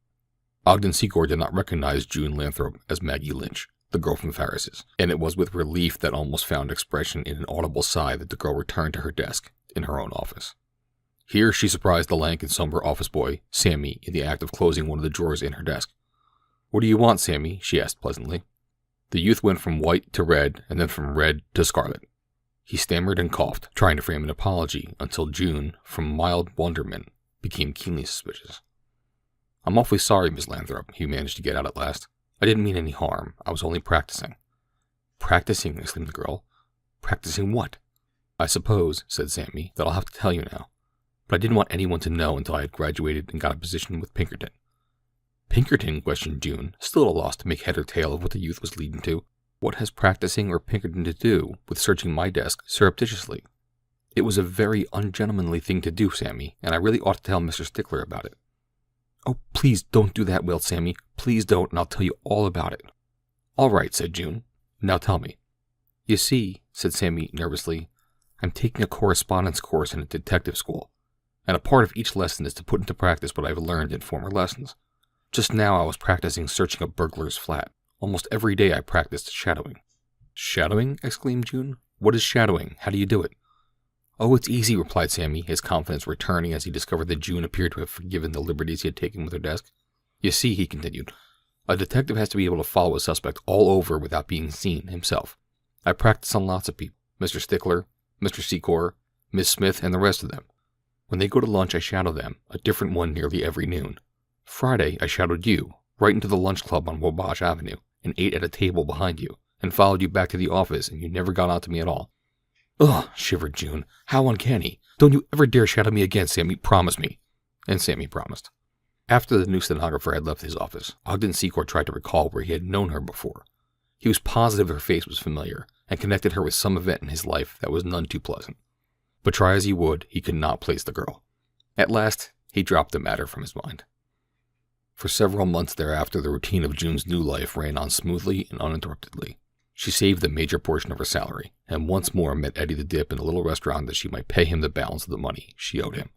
Ogden Secor did not recognize June Lathrop as Maggie Lynch, the girl from Farris's, and it was with relief that almost found expression in an audible sigh that the girl returned to her desk in her own office. Here she surprised the lank and somber office boy, Sammy, in the act of closing one of the drawers in her desk. "What do you want, Sammy?" she asked pleasantly. The youth went from white to red, and then from red to scarlet. He stammered and coughed, trying to frame an apology, until June, from mild wonderment, became keenly suspicious. "I'm awfully sorry, Miss Lathrop," he managed to get out at last. "I didn't mean any harm. I was only practicing." "Practicing?" exclaimed the girl. "Practicing what?" "I suppose," said Sammy, "that I'll have to tell you now. but I didn't want anyone to know until I had graduated and got a position with Pinkerton. Pinkerton? Questioned June, still at a loss to make head or tail of what the youth was leading to. What has practicing or Pinkerton to do with searching my desk surreptitiously? It was a very ungentlemanly thing to do, Sammy, and I really ought to tell Mr. Stickler about it. Oh, please don't do that, wailed Sammy. Please don't, and I'll tell you all about it. All right, said June. Now tell me. You see, said Sammy nervously, I'm taking a correspondence course in a detective school, and a part of each lesson is to put into practice what I've learned in former lessons. Just now I was practicing searching a burglar's flat. Almost every day I practiced shadowing. Shadowing? Exclaimed June. What is shadowing? How do you do it? Oh, it's easy, replied Sammy, his confidence returning as he discovered that June appeared to have forgiven the liberties he had taken with her desk. You see, he continued, a detective has to be able to follow a suspect all over without being seen himself. I practice on lots of people, Mr. Stickler, Mr. Secor, Miss Smith, and the rest of them. When they go to lunch, I shadow them, a different one nearly every noon. Friday, I shadowed you, right into the lunch club on Wabash Avenue, and ate at a table behind you, and followed you back to the office, and you never got on to me at all. Ugh, shivered June. How uncanny. Don't you ever dare shadow me again, Sammy. Promise me. And Sammy promised. After the new stenographer had left his office, Ogden Secor tried to recall where he had known her before. He was positive her face was familiar, and connected her with some event in his life that was none too pleasant. But try as he would, he could not place the girl. At last, he dropped the matter from his mind. For several months thereafter, the routine of June's new life ran on smoothly and uninterruptedly. She saved the major portion of her salary, and once more met Eddie the Dip in a little restaurant that she might pay him the balance of the money she owed him.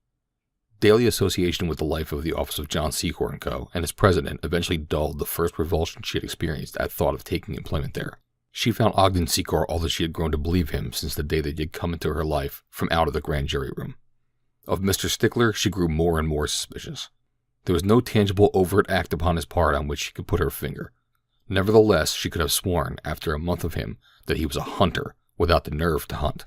Daily association with the life of the office of John Secor & Co. and its president eventually dulled the first revulsion she had experienced at thought of taking employment there. She found Ogden Secor all that she had grown to believe him since the day that he had come into her life from out of the grand jury room. Of Mr. Stickler, she grew more and more suspicious. There was no tangible overt act upon his part on which she could put her finger. Nevertheless, she could have sworn, after a month of him, that he was a hunter without the nerve to hunt.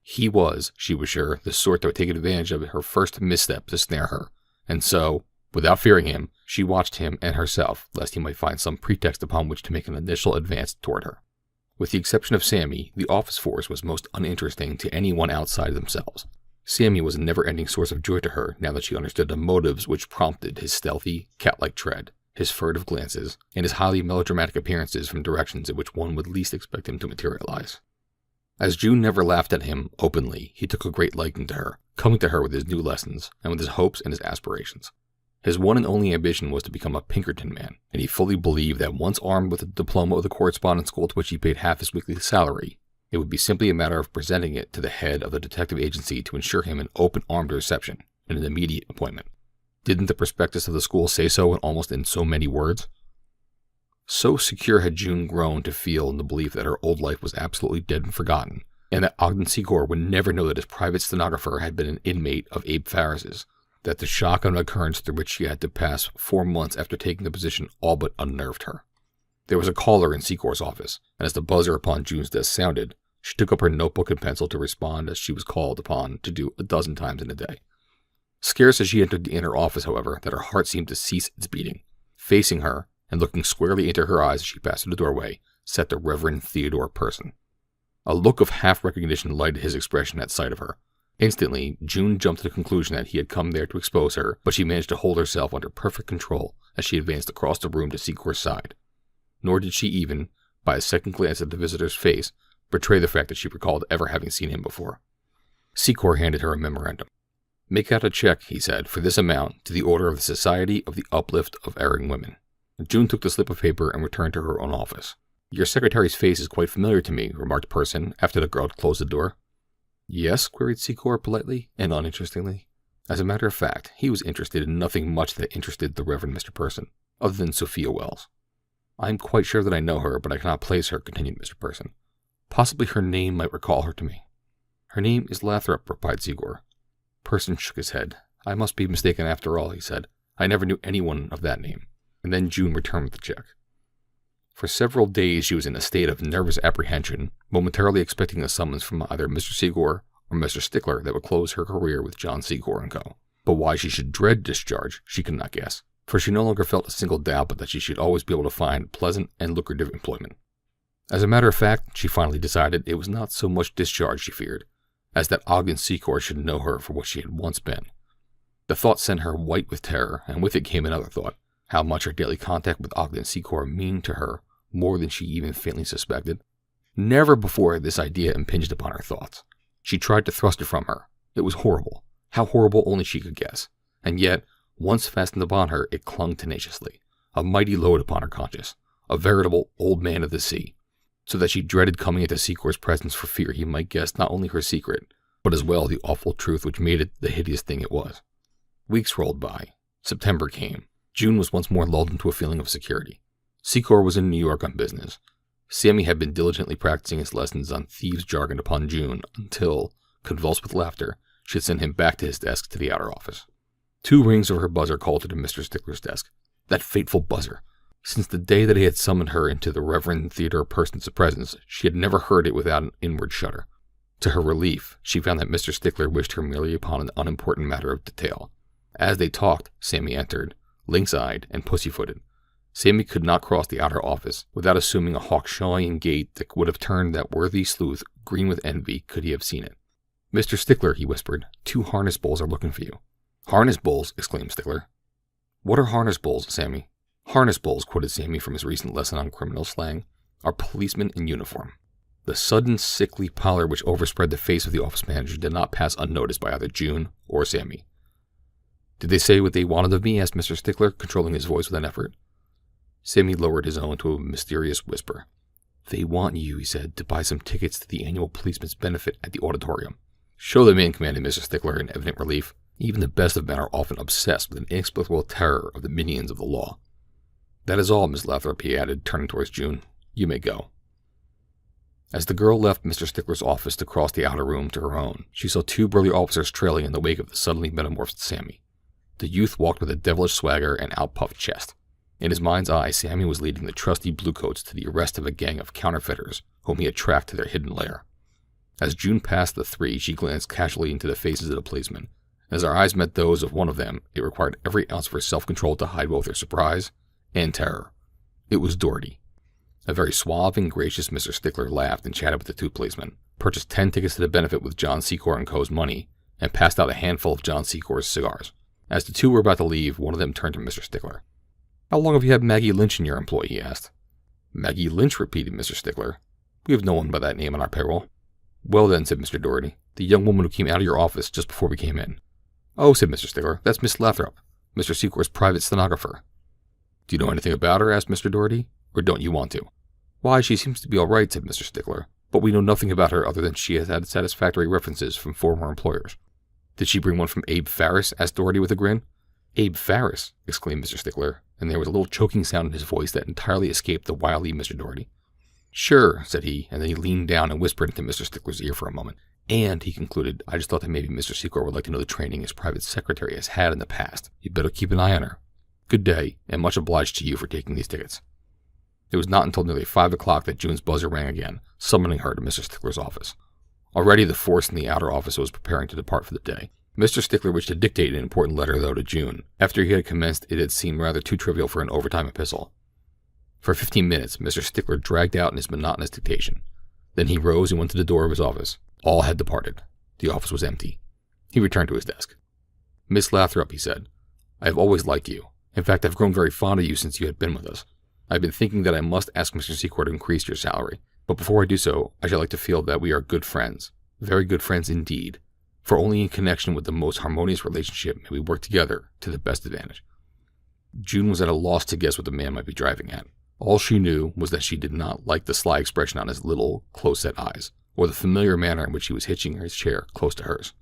He was, she was sure, the sort that would take advantage of her first misstep to snare her, and so, without fearing him, she watched him and herself, lest he might find some pretext upon which to make an initial advance toward her. With the exception of Sammy, the office force was most uninteresting to anyone outside themselves. Sammy was a never-ending source of joy to her now that she understood the motives which prompted his stealthy, cat-like tread, his furtive glances, and his highly melodramatic appearances from directions in which one would least expect him to materialize. As June never laughed at him openly, he took a great liking to her, coming to her with his new lessons, and with his hopes and his aspirations. His one and only ambition was to become a Pinkerton man, and he fully believed that once armed with a diploma of the correspondence school to which he paid half his weekly salary, it would be simply a matter of presenting it to the head of the detective agency to ensure him an open-armed reception and an immediate appointment. Didn't the prospectus of the school say so almost in so many words? So secure had June grown to feel in the belief that her old life was absolutely dead and forgotten, and that Ogden Secor would never know that his private stenographer had been an inmate of Abe Farris's, that the shock of an occurrence through which she had to pass 4 months after taking the position all but unnerved her. There was a caller in Secor's office, and as the buzzer upon June's desk sounded, she took up her notebook and pencil to respond as she was called upon to do a dozen times in a day. Scarce as she entered the inner office, however, that her heart seemed to cease its beating. Facing her, and looking squarely into her eyes as she passed through the doorway, sat the Reverend Theodore Person. A look of half-recognition lighted his expression at sight of her. Instantly, June jumped to the conclusion that he had come there to expose her, but she managed to hold herself under perfect control as she advanced across the room to Secor's side. Nor did she even, by a second glance at the visitor's face, betray the fact that she recalled ever having seen him before. Secor handed her a memorandum. "Make out a check," he said, "for this amount to the order of the Society of the Uplift of Erring Women." June took the slip of paper and returned to her own office. "Your secretary's face is quite familiar to me," remarked Person, after the girl had closed the door. "Yes?" queried Secor politely and uninterestingly. As a matter of fact, he was interested in nothing much that interested the Reverend Mr. Person, other than Sophia Wells. "I am quite sure that I know her, but I cannot place her," continued Mr. Person. "Possibly her name might recall her to me." "Her name is Lathrop," replied Secor. Person shook his head. "I must be mistaken after all," he said. "I never knew anyone of that name." And then June returned with the check. For several days she was in a state of nervous apprehension, momentarily expecting a summons from either Mr. Secor or Mr. Stickler that would close her career with John Secor & Co. But why she should dread discharge, she could not guess, for she no longer felt a single doubt but that she should always be able to find pleasant and lucrative employment. As a matter of fact, she finally decided it was not so much discharge she feared, as that Ogden Secor should know her for what she had once been. The thought sent her white with terror, and with it came another thought, how much her daily contact with Ogden Secor meant to her, more than she even faintly suspected. Never before had this idea impinged upon her thoughts. She tried to thrust it from her. It was horrible. How horrible only she could guess. And yet, once fastened upon her, it clung tenaciously, a mighty load upon her conscience, a veritable old man of the sea, so that she dreaded coming into Secor's presence for fear he might guess not only her secret, but as well the awful truth which made it the hideous thing it was. Weeks rolled by. September came. June was once more lulled into a feeling of security. Secor was in New York on business. Sammy had been diligently practicing his lessons on thieves' jargon upon June until, convulsed with laughter, she had sent him back to his desk to the outer office. 2 rings of her buzzer called her to Mr. Stickler's desk. That fateful buzzer! Since the day that he had summoned her into the Reverend Theodore Persons' presence, she had never heard it without an inward shudder. To her relief, she found that Mr. Stickler wished her merely upon an unimportant matter of detail. As they talked, Sammy entered, lynx-eyed and pussy-footed. Sammy could not cross the outer office without assuming a Hawkshawian gait that would have turned that worthy sleuth green with envy could he have seen it. "Mr. Stickler," he whispered, "2 harness bulls are looking for you." "Harness bulls?" exclaimed Stickler. "What are harness bulls, Sammy?" "Harness bulls," quoted Sammy from his recent lesson on criminal slang, "are policemen in uniform." The sudden sickly pallor which overspread the face of the office manager did not pass unnoticed by either June or Sammy. "Did they say what they wanted of me?" asked Mr. Stickler, controlling his voice with an effort. Sammy lowered his own to a mysterious whisper. "They want you," he said, "to buy some tickets to the annual policeman's benefit at the auditorium." "Show them in," commanded Mr. Stickler in evident relief. Even the best of men are often obsessed with an inexplicable terror of the minions of the law. "That is all, Miss Lathrop," he added, turning towards June. "You may go." As the girl left Mr. Stickler's office to cross the outer room to her own, she saw 2 burly officers trailing in the wake of the suddenly metamorphosed Sammy. The youth walked with a devilish swagger and outpuffed chest. In his mind's eye, Sammy was leading the trusty bluecoats to the arrest of a gang of counterfeiters whom he had tracked to their hidden lair. As June passed the 3, she glanced casually into the faces of the policemen. As her eyes met those of one of them, it required every ounce of her self-control to hide both her surprise and terror. It was Doherty. A very suave and gracious Mr. Stickler laughed and chatted with the 2 policemen, purchased 10 tickets to the benefit with John Secor & Co.'s money, and passed out a handful of John Secor's cigars. As the 2 were about to leave, one of them turned to Mr. Stickler. "How long have you had Maggie Lynch in your employ?" he asked. "Maggie Lynch?" repeated Mr. Stickler. "We have no one by that name on our payroll." "Well then," said Mr. Doherty, "the young woman who came out of your office just before we came in." "Oh," said Mr. Stickler, "that's Miss Lathrop, Mr. Secor's private stenographer." "Do you know anything about her?" asked Mr. Doherty, "or don't you want to?" "Why, she seems to be all right," said Mr. Stickler, "but we know nothing about her other than she has had satisfactory references from former employers." "Did she bring one from Abe Farris?" asked Doherty with a grin. "Abe Farris!" exclaimed Mr. Stickler, and there was a little choking sound in his voice that entirely escaped the wily Mr. Doherty. "Sure," said he, and then he leaned down and whispered into Mr. Stickler's ear for a moment. "And," he concluded, "I just thought that maybe Mr. Secor would like to know the training his private secretary has had in the past. You'd better keep an eye on her. Good day, and much obliged to you for taking these tickets." It was not until nearly 5 o'clock that June's buzzer rang again, summoning her to Mr. Stickler's office. Already the force in the outer office was preparing to depart for the day. Mr. Stickler wished to dictate an important letter, though, to June. After he had commenced, it had seemed rather too trivial for an overtime epistle. For 15 minutes, Mr. Stickler dragged out in his monotonous dictation. Then he rose and went to the door of his office. All had departed. The office was empty. He returned to his desk. "Miss Lathrop," he said, "I have always liked you. In fact, I've grown very fond of you since you had been with us. I've been thinking that I must ask Mr. Secor to increase your salary. But before I do so, I should like to feel that we are good friends. Very good friends indeed. For only in connection with the most harmonious relationship may we work together to the best advantage." June was at a loss to guess what the man might be driving at. All she knew was that she did not like the sly expression on his little, close-set eyes, or the familiar manner in which he was hitching his chair close to hers.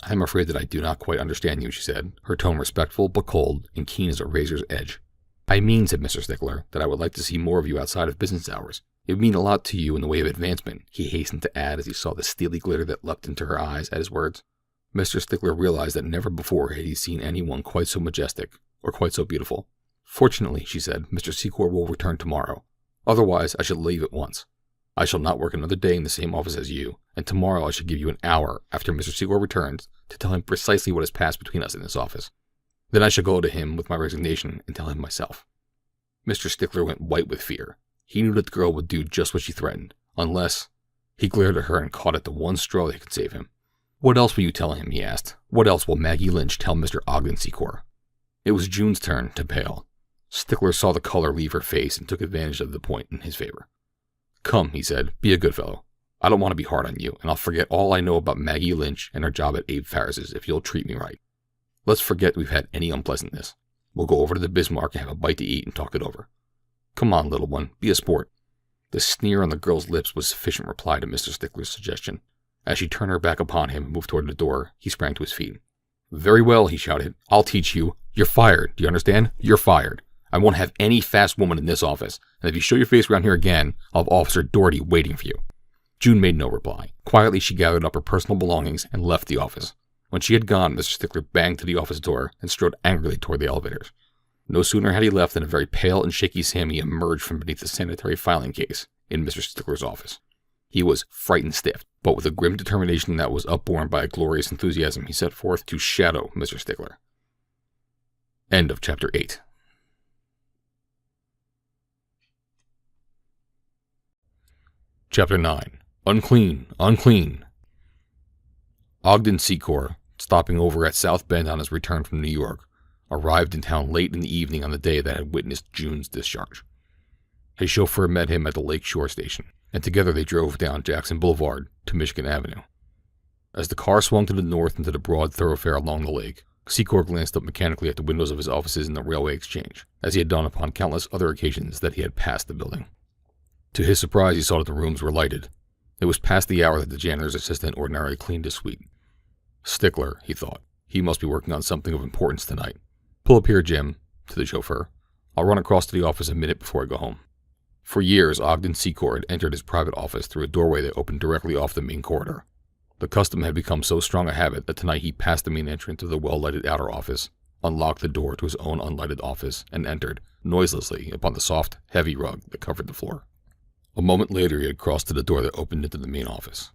"I am afraid that I do not quite understand you," she said, her tone respectful but cold and keen as a razor's edge. "I mean," said Mr. Stickler, "that I would like to see more of you outside of business hours. It would mean a lot to you in the way of advancement," he hastened to add as he saw the steely glitter that leapt into her eyes at his words. Mr. Stickler realized that never before had he seen anyone quite so majestic or quite so beautiful. "Fortunately," she said, "Mr. Secor will return tomorrow. Otherwise, I shall leave at once. I shall not work another day in the same office as you, and tomorrow I shall give you an hour after Mr. Secor returns to tell him precisely what has passed between us in this office. Then I shall go to him with my resignation and tell him myself." Mr. Stickler went white with fear. He knew that the girl would do just what she threatened, unless— He glared at her and caught at the one straw that could save him. "What else will you tell him?" he asked. "What else will Maggie Lynch tell Mr. Ogden Secor?" It was June's turn to pale. Stickler saw the color leave her face and took advantage of the point in his favor. "Come," he said, "be a good fellow. I don't want to be hard on you, and I'll forget all I know about Maggie Lynch and her job at Abe Farris's if you'll treat me right. Let's forget we've had any unpleasantness. We'll go over to the Bismarck and have a bite to eat and talk it over. Come on, little one, be a sport." The sneer on the girl's lips was sufficient reply to Mr. Stickler's suggestion. As she turned her back upon him and moved toward the door, he sprang to his feet. "Very well," he shouted. "I'll teach you. You're fired. Do you understand? You're fired. I won't have any fast woman in this office, and if you show your face around here again, I'll have Officer Doherty waiting for you." June made no reply. Quietly, she gathered up her personal belongings and left the office. When she had gone, Mr. Stickler banged to the office door and strode angrily toward the elevators. No sooner had he left than a very pale and shaky Sammy emerged from beneath the sanitary filing case in Mr. Stickler's office. He was frightened stiff, but with a grim determination that was upborne by a glorious enthusiasm, he set forth to shadow Mr. Stickler. End of Chapter 8. Chapter 9. Unclean, unclean. Ogden Secor, stopping over at South Bend on his return from New York, arrived in town late in the evening on the day that had witnessed June's discharge. His chauffeur met him at the Lake Shore station, and together they drove down Jackson Boulevard to Michigan Avenue. As the car swung to the north into the broad thoroughfare along the lake, Secor glanced up mechanically at the windows of his offices in the railway exchange, as he had done upon countless other occasions that he had passed the building. To his surprise, he saw that the rooms were lighted. It was past the hour that the janitor's assistant ordinarily cleaned his suite. Stickler, he thought. He must be working on something of importance tonight. "Pull up here, Jim," to the chauffeur. "I'll run across to the office a minute before I go home." For years, Ogden Secor had entered his private office through a doorway that opened directly off the main corridor. The custom had become so strong a habit that tonight he passed the main entrance of the well-lighted outer office, unlocked the door to his own unlighted office, and entered, noiselessly, upon the soft, heavy rug that covered the floor. A moment later he had crossed to the door that opened into the main office.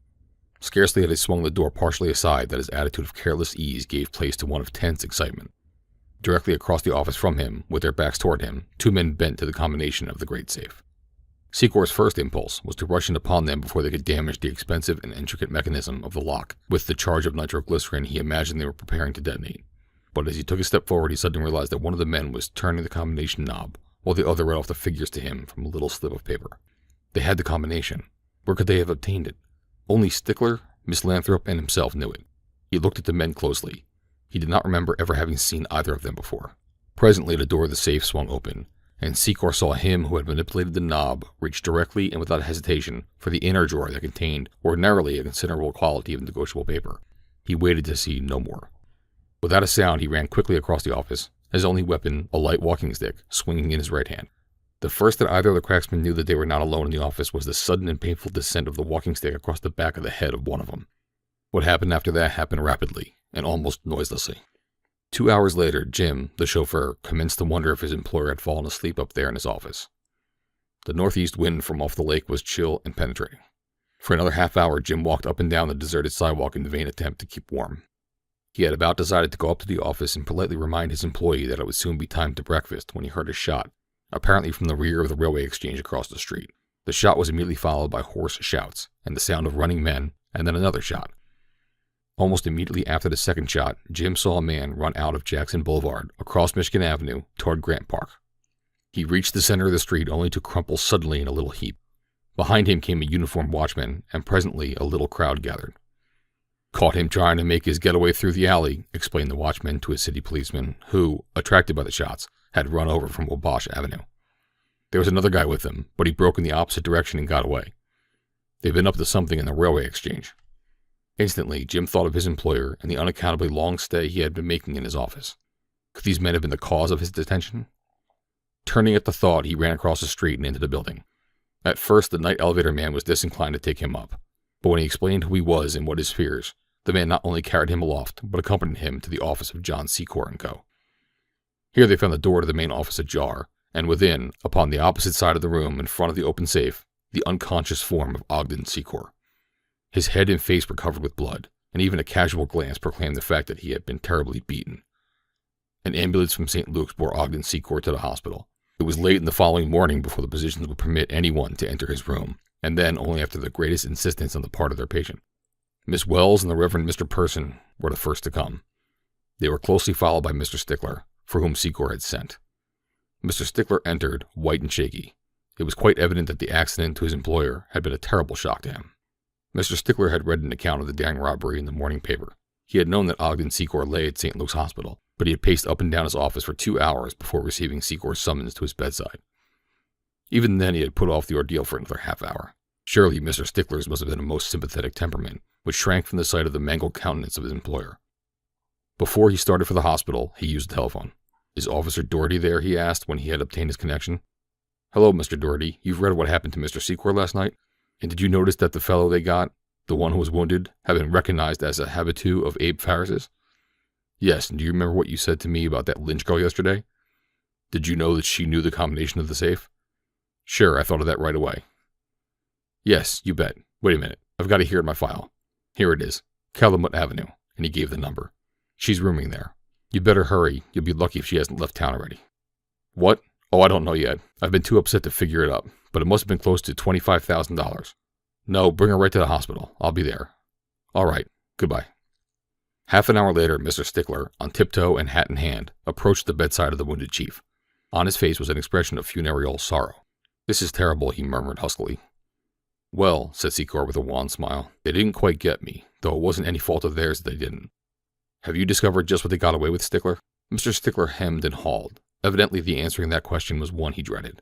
Scarcely had he swung the door partially aside that his attitude of careless ease gave place to one of tense excitement. Directly across the office from him, with their backs toward him, two men bent to the combination of the great safe. Secor's first impulse was to rush in upon them before they could damage the expensive and intricate mechanism of the lock with the charge of nitroglycerin he imagined they were preparing to detonate. But as he took a step forward, he suddenly realized that one of the men was turning the combination knob, while the other read off the figures to him from a little slip of paper. They had the combination. Where could they have obtained it? Only Stickler, Miss Lathrop, and himself knew it. He looked at the men closely. He did not remember ever having seen either of them before. Presently the door of the safe swung open, and Secor saw him who had manipulated the knob reach directly and without hesitation for the inner drawer that contained ordinarily a considerable quantity of negotiable paper. He waited to see no more. Without a sound he ran quickly across the office, his only weapon a light walking stick swinging in his right hand. The first that either of the cracksmen knew that they were not alone in the office was the sudden and painful descent of the walking stick across the back of the head of one of them. What happened after that happened rapidly and almost noiselessly. 2 hours later, Jim, the chauffeur, commenced to wonder if his employer had fallen asleep up there in his office. The northeast wind from off the lake was chill and penetrating. For another half hour, Jim walked up and down the deserted sidewalk in the vain attempt to keep warm. He had about decided to go up to the office and politely remind his employee that it would soon be time to breakfast when he heard a shot, apparently from the rear of the railway exchange across the street. The shot was immediately followed by hoarse shouts and the sound of running men, and then another shot. Almost immediately after the second shot, Jim saw a man run out of Jackson Boulevard, across Michigan Avenue, toward Grant Park. He reached the center of the street only to crumple suddenly in a little heap. Behind him came a uniformed watchman, and presently a little crowd gathered. "Caught him trying to make his getaway through the alley," explained the watchman to his city policeman, who, attracted by the shots, had run over from Wabash Avenue. "There was another guy with him, but he broke in the opposite direction and got away. They've been up to something in the railway exchange." Instantly, Jim thought of his employer and the unaccountably long stay he had been making in his office. Could these men have been the cause of his detention? Turning at the thought, he ran across the street and into the building. At first, the night elevator man was disinclined to take him up, but when he explained who he was and what his fears, the man not only carried him aloft, but accompanied him to the office of John Secor & Co. Here they found the door to the main office ajar, and within, upon the opposite side of the room in front of the open safe, the unconscious form of Ogden Secor. His head and face were covered with blood, and even a casual glance proclaimed the fact that he had been terribly beaten. An ambulance from St. Luke's bore Ogden Secor to the hospital. It was late in the following morning before the physicians would permit anyone to enter his room, and then only after the greatest insistence on the part of their patient. Miss Wells and the Reverend Mr. Person were the first to come. They were closely followed by Mr. Stickler, for whom Secor had sent. Mr. Stickler entered, white and shaky. It was quite evident that the accident to his employer had been a terrible shock to him. Mr. Stickler had read an account of the daring robbery in the morning paper. He had known that Ogden Secor lay at St. Luke's Hospital, but he had paced up and down his office for 2 hours before receiving Secor's summons to his bedside. Even then he had put off the ordeal for another half hour. Surely Mr. Stickler's must have been a most sympathetic temperament, which shrank from the sight of the mangled countenance of his employer. Before he started for the hospital, he used the telephone. "Is Officer Doherty there?" he asked when he had obtained his connection. "Hello, Mr. Doherty. You've read what happened to Mr. Secor last night? And did you notice that the fellow they got, the one who was wounded, had been recognized as a habitue of Abe Farris's?" "Yes, and do you remember what you said to me about that Lynch girl yesterday? Did you know that she knew the combination of the safe?" "Sure, I thought of that right away." "Yes, you bet. Wait a minute. I've got it here in my file. Here it is. Calumet Avenue," and he gave the number. "She's rooming there. You'd better hurry. You'll be lucky if she hasn't left town already." "What? Oh, I don't know yet. I've been too upset to figure it up, but it must have been close to $25,000. No, bring her right to the hospital. I'll be there." "All right. Goodbye." Half an hour later, Mr. Stickler, on tiptoe and hat in hand, approached the bedside of the wounded chief. On his face was an expression of funereal sorrow. "This is terrible," he murmured huskily. "Well," said Secor with a wan smile, "they didn't quite get me, though it wasn't any fault of theirs that they didn't. Have you discovered just what they got away with, Stickler?" Mr. Stickler hemmed and hawed. Evidently the answering that question was one he dreaded.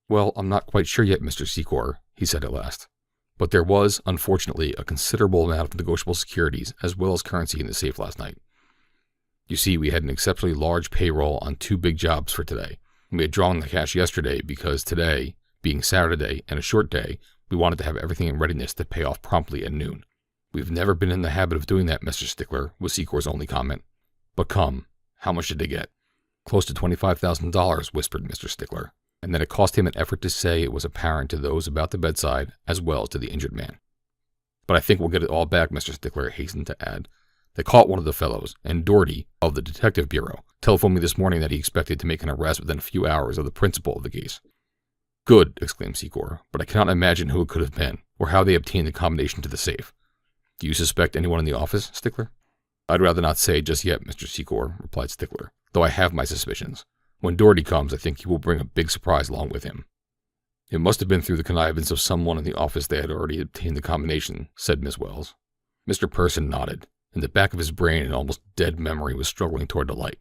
"Well, I'm not quite sure yet, Mr. Secor," he said at last. "But there was, unfortunately, a considerable amount of negotiable securities as well as currency in the safe last night. You see, we had an exceptionally large payroll on 2 big jobs for today. We had drawn the cash yesterday because today, being Saturday and a short day, we wanted to have everything in readiness to pay off promptly at noon. We've never been in the habit of doing that, Mr. Stickler," was Secor's only comment. "But come, how much did they get?" "Close to $25,000, whispered Mr. Stickler, and then it cost him an effort to say it was apparent to those about the bedside as well as to the injured man. "But I think we'll get it all back," Mr. Stickler hastened to add. "They caught one of the fellows, and Doherty, of the Detective Bureau, telephoned me this morning that he expected to make an arrest within a few hours of the principal of the case." "Good," exclaimed Secor, "but I cannot imagine who it could have been, or how they obtained the combination to the safe. Do you suspect anyone in the office, Stickler?" "I'd rather not say just yet, Mr. Secor," replied Stickler, "though I have my suspicions. When Doherty comes, I think he will bring a big surprise along with him." "It must have been through the connivance of someone in the office they had already obtained the combination," said Miss Wells. Mr. Person nodded. In the back of his brain an almost dead memory was struggling toward the light.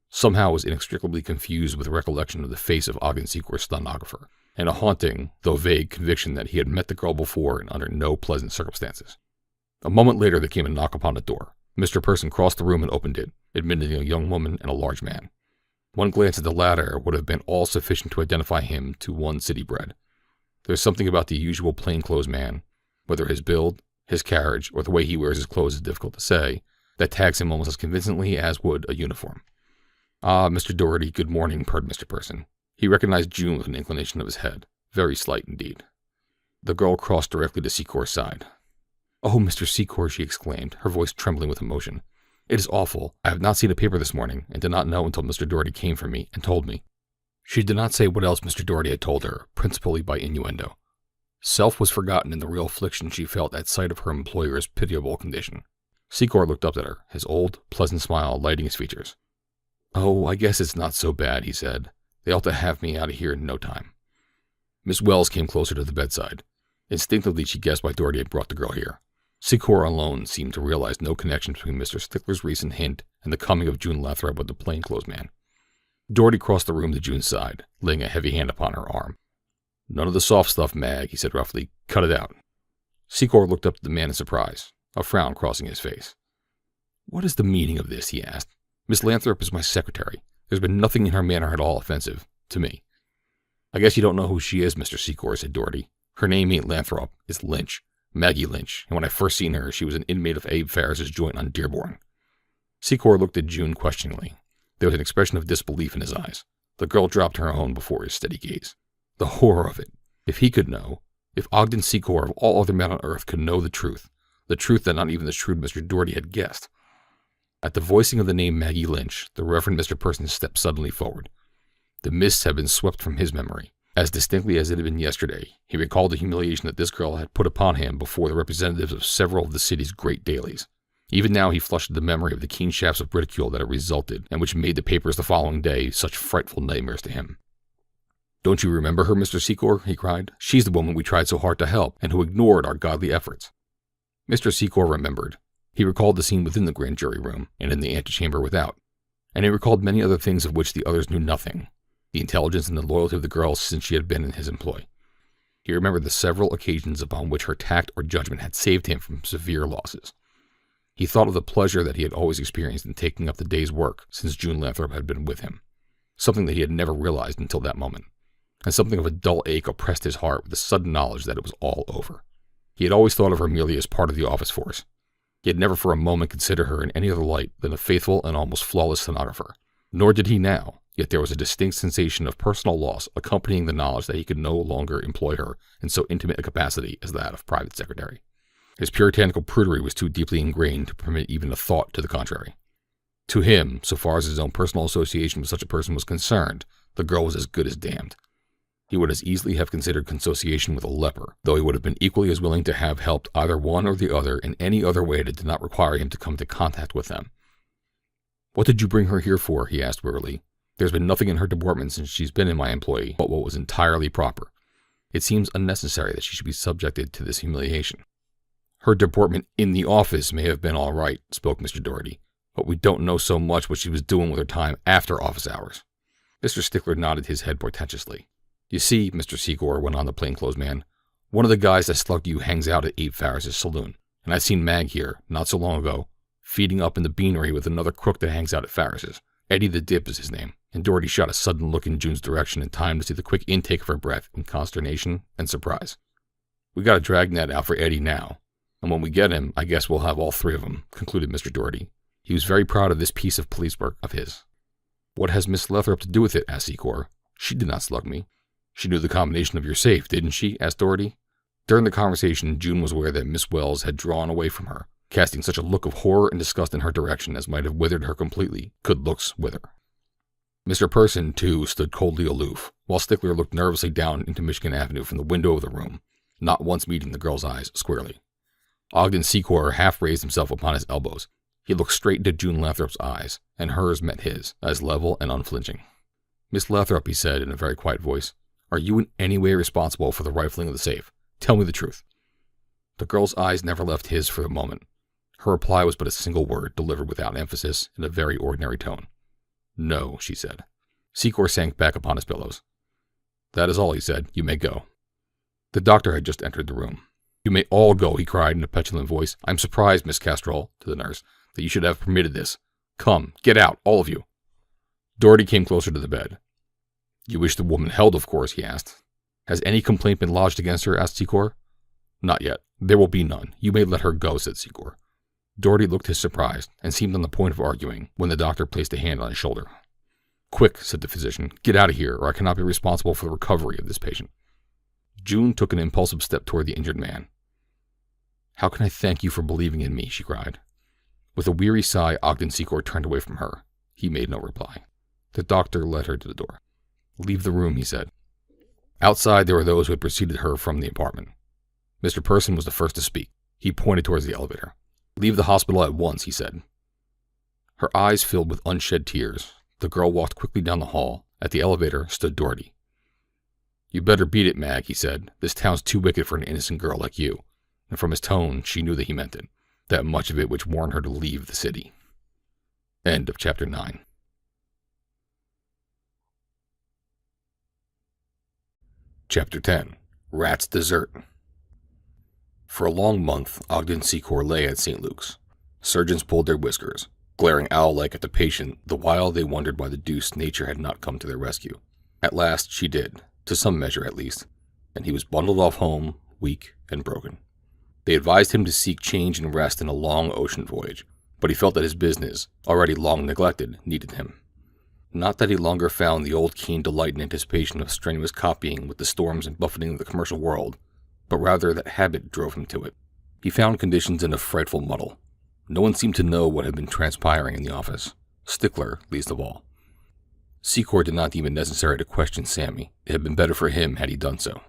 Somehow it was inextricably confused with recollection of the face of Ogden Secor's stenographer, and a haunting, though vague, conviction that he had met the girl before and under no pleasant circumstances. A moment later there came a knock upon the door. Mr. Person crossed the room and opened it, admitting a young woman and a large man. One glance at the latter would have been all sufficient to identify him to one city-bred. There is something about the usual plain-clothes man, whether his build, his carriage, or the way he wears his clothes is difficult to say, that tags him almost as convincingly as would a uniform. "Ah, Mr. Doherty, good morning," purred Mr. Person. He recognized June with an inclination of his head, very slight indeed. The girl crossed directly to Secor's side. "Oh, Mr. Secor," she exclaimed, her voice trembling with emotion. "It is awful. I have not seen a paper this morning, and did not know until Mr. Doherty came for me and told me." She did not say what else Mr. Doherty had told her, principally by innuendo. Self was forgotten in the real affliction she felt at sight of her employer's pitiable condition. Secor looked up at her, his old, pleasant smile lighting his features. "Oh, I guess it's not so bad," he said. "They ought to have me out of here in no time." Miss Wells came closer to the bedside. Instinctively she guessed why Doherty had brought the girl here. Secor alone seemed to realize no connection between Mr. Stickler's recent hint and the coming of June Lathrop with the plainclothes man. Doherty crossed the room to June's side, laying a heavy hand upon her arm. "None of the soft stuff, Mag," he said roughly. "Cut it out." Secor looked up at the man in surprise, a frown crossing his face. "What is the meaning of this?" he asked. "Miss Lathrop is my secretary. There's been nothing in her manner at all offensive to me." "I guess you don't know who she is, Mr. Secor," said Doherty. "Her name ain't Lathrop. It's Lynch. Maggie Lynch, and when I first seen her, she was an inmate of Abe Farris's joint on Dearborn." Secor looked at June questioningly. There was an expression of disbelief in his eyes. The girl dropped her own before his steady gaze. The horror of it! If he could know, if Ogden Secor of all other men on earth could know the truth that not even the shrewd Mr. Doherty had guessed. At the voicing of the name Maggie Lynch, the Reverend Mr. Person stepped suddenly forward. The mists had been swept from his memory. As distinctly as it had been yesterday, he recalled the humiliation that this girl had put upon him before the representatives of several of the city's great dailies. Even now he flushed the memory of the keen shafts of ridicule that had resulted, and which made the papers the following day such frightful nightmares to him. "Don't you remember her, Mr. Secor?" he cried. "She's the woman we tried so hard to help, and who ignored our godly efforts." Mr. Secor remembered. He recalled the scene within the grand jury room, and in the antechamber without. And he recalled many other things of which the others knew nothing. The intelligence and the loyalty of the girl since she had been in his employ. He remembered the several occasions upon which her tact or judgment had saved him from severe losses. He thought of the pleasure that he had always experienced in taking up the day's work since June Lathrop had been with him, something that he had never realized until that moment, and something of a dull ache oppressed his heart with the sudden knowledge that it was all over. He had always thought of her merely as part of the office force. He had never for a moment considered her in any other light than a faithful and almost flawless stenographer. Nor did he now, yet there was a distinct sensation of personal loss accompanying the knowledge that he could no longer employ her in so intimate a capacity as that of private secretary. His puritanical prudery was too deeply ingrained to permit even a thought to the contrary. To him, so far as his own personal association with such a person was concerned, the girl was as good as damned. He would as easily have considered consociation with a leper, though he would have been equally as willing to have helped either one or the other in any other way that did not require him to come into contact with them. "What did you bring her here for?" he asked wearily. "There's been nothing in her deportment since she's been in my employ but what was entirely proper. It seems unnecessary that she should be subjected to this humiliation." "Her deportment in the office may have been all right," spoke Mr. Doherty, "but we don't know so much what she was doing with her time after office hours." Mr. Stickler nodded his head portentously. "You see," Mr. Secor went on the plainclothes man, "one of the guys that slugged you hangs out at Abe Farris's saloon, and I seen Mag here, not so long ago, feeding up in the beanery with another crook that hangs out at Farris's. Eddie the Dip is his name." And Doherty shot a sudden look in June's direction in time to see the quick intake of her breath in consternation and surprise. "We got a dragnet out for Eddie now, and when we get him, I guess we'll have all three of them," concluded Mr. Doherty. He was very proud of this piece of police work of his. "What has Miss Lathrop to do with it?" asked Secor. "She did not slug me." "She knew the combination of your safe, didn't she?" asked Doherty. During the conversation, June was aware that Miss Wells had drawn away from her, casting such a look of horror and disgust in her direction as might have withered her completely, could looks wither. Mr. Person, too, stood coldly aloof, while Stickler looked nervously down into Michigan Avenue from the window of the room, not once meeting the girl's eyes squarely. Ogden Secor half raised himself upon his elbows. He looked straight into June Lathrop's eyes, and hers met his, as level and unflinching. "Miss Lathrop," he said in a very quiet voice, "are you in any way responsible for the rifling of the safe? Tell me the truth." The girl's eyes never left his for a moment. Her reply was but a single word, delivered without emphasis, in a very ordinary tone. "No," she said. Secor sank back upon his pillows. "That is all," he said. "You may go." The doctor had just entered the room. "You may all go," he cried in a petulant voice. "I'm surprised, Miss Castrol," to the nurse, "that you should have permitted this. Come, get out, all of you." Doherty came closer to the bed. "You wish the woman held, of course?" he asked. "Has any complaint been lodged against her?" asked Secor. "Not yet. There will be none. You may let her go," said Secor. Doherty looked his surprise, and seemed on the point of arguing, when the doctor placed a hand on his shoulder. "Quick," said the physician. "Get out of here, or I cannot be responsible for the recovery of this patient." June took an impulsive step toward the injured man. "How can I thank you for believing in me?" she cried. With a weary sigh, Ogden Secor turned away from her. He made no reply. The doctor led her to the door. "Leave the room," he said. Outside there were those who had preceded her from the apartment. Mr. Person was the first to speak. He pointed towards the elevator. "Leave the hospital at once," he said. Her eyes filled with unshed tears. The girl walked quickly down the hall. At the elevator stood Doherty. "You better beat it, Mag," he said. "This town's too wicked for an innocent girl like you." And from his tone, she knew that he meant it. That much of it which warned her to leave the city. End of Chapter 9. Chapter 10. Rat's Dessert. For a long month, Ogden Secor lay at St. Luke's. Surgeons pulled their whiskers, glaring owl-like at the patient, the while they wondered why the deuce nature had not come to their rescue. At last she did, to some measure at least, and he was bundled off home, weak and broken. They advised him to seek change and rest in a long ocean voyage, but he felt that his business, already long neglected, needed him. Not that he longer found the old keen delight and anticipation of strenuous copying with the storms and buffeting of the commercial world, but rather that habit drove him to it. He found conditions in a frightful muddle. No one seemed to know what had been transpiring in the office, Stickler least of all. Secor did not deem it necessary to question Sammy. It had been better for him had he done so.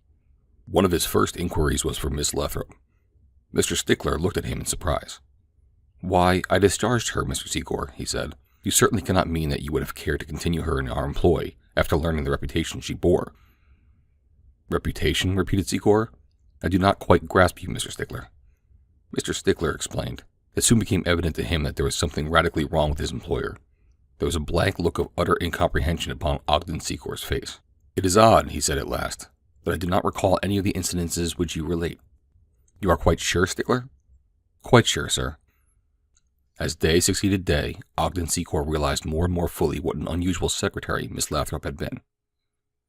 One of his first inquiries was for Miss Lathrop. Mr. Stickler looked at him in surprise. "Why, I discharged her, Mr. Secor," he said. "You certainly cannot mean that you would have cared to continue her in our employ after learning the reputation she bore." "Reputation?" repeated Secor. "I do not quite grasp you, Mr. Stickler." Mr. Stickler explained. It soon became evident to him that there was something radically wrong with his employer. There was a blank look of utter incomprehension upon Ogden Secor's face. "It is odd," he said at last, "but I do not recall any of the incidences which you relate." "You are quite sure, Stickler?" "Quite sure, sir." As day succeeded day, Ogden Secor realized more and more fully what an unusual secretary Miss Lathrop had been.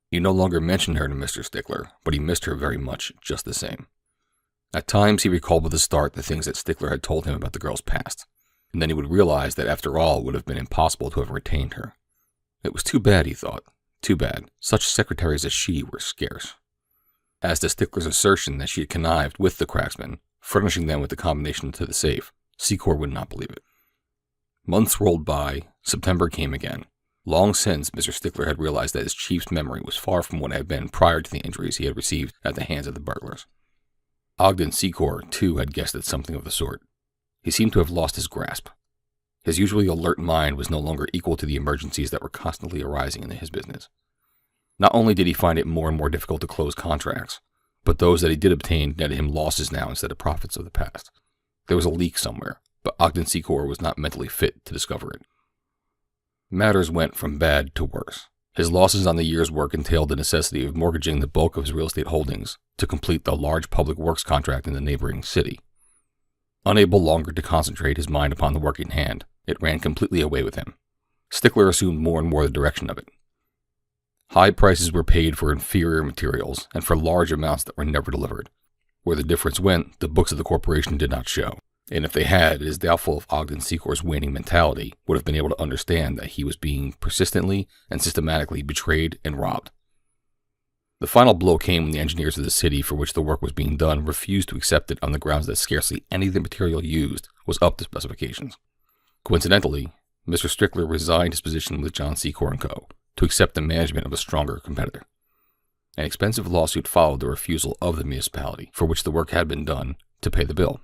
He no longer mentioned her to Mr. Stickler, but he missed her very much just the same. At times he recalled with a start the things that Stickler had told him about the girl's past, and then he would realize that after all it would have been impossible to have retained her. It was too bad, he thought. Too bad. Such secretaries as she were scarce. As to Stickler's assertion that she had connived with the cracksman, furnishing them with the combination to the safe, Secor would not believe it. Months rolled by. September came again. Long since, Mr. Stickler had realized that his chief's memory was far from what it had been prior to the injuries he had received at the hands of the burglars. Ogden Secor, too, had guessed at something of the sort. He seemed to have lost his grasp. His usually alert mind was no longer equal to the emergencies that were constantly arising in his business. Not only did he find it more and more difficult to close contracts, but those that he did obtain netted him losses now instead of profits of the past. There was a leak somewhere, but Ogden Secor was not mentally fit to discover it. Matters went from bad to worse. His losses on the year's work entailed the necessity of mortgaging the bulk of his real estate holdings to complete the large public works contract in the neighboring city. Unable longer to concentrate his mind upon the work in hand, it ran completely away with him. Stickler assumed more and more the direction of it. High prices were paid for inferior materials and for large amounts that were never delivered. Where the difference went, the books of the corporation did not show, and if they had, it is doubtful if Ogden Secor's waning mentality would have been able to understand that he was being persistently and systematically betrayed and robbed. The final blow came when the engineers of the city for which the work was being done refused to accept it on the grounds that scarcely any of the material used was up to specifications. Coincidentally, Mr. Stickler resigned his position with John Secor & Co. to accept the management of a stronger competitor. An expensive lawsuit followed the refusal of the municipality, for which the work had been done, to pay the bill.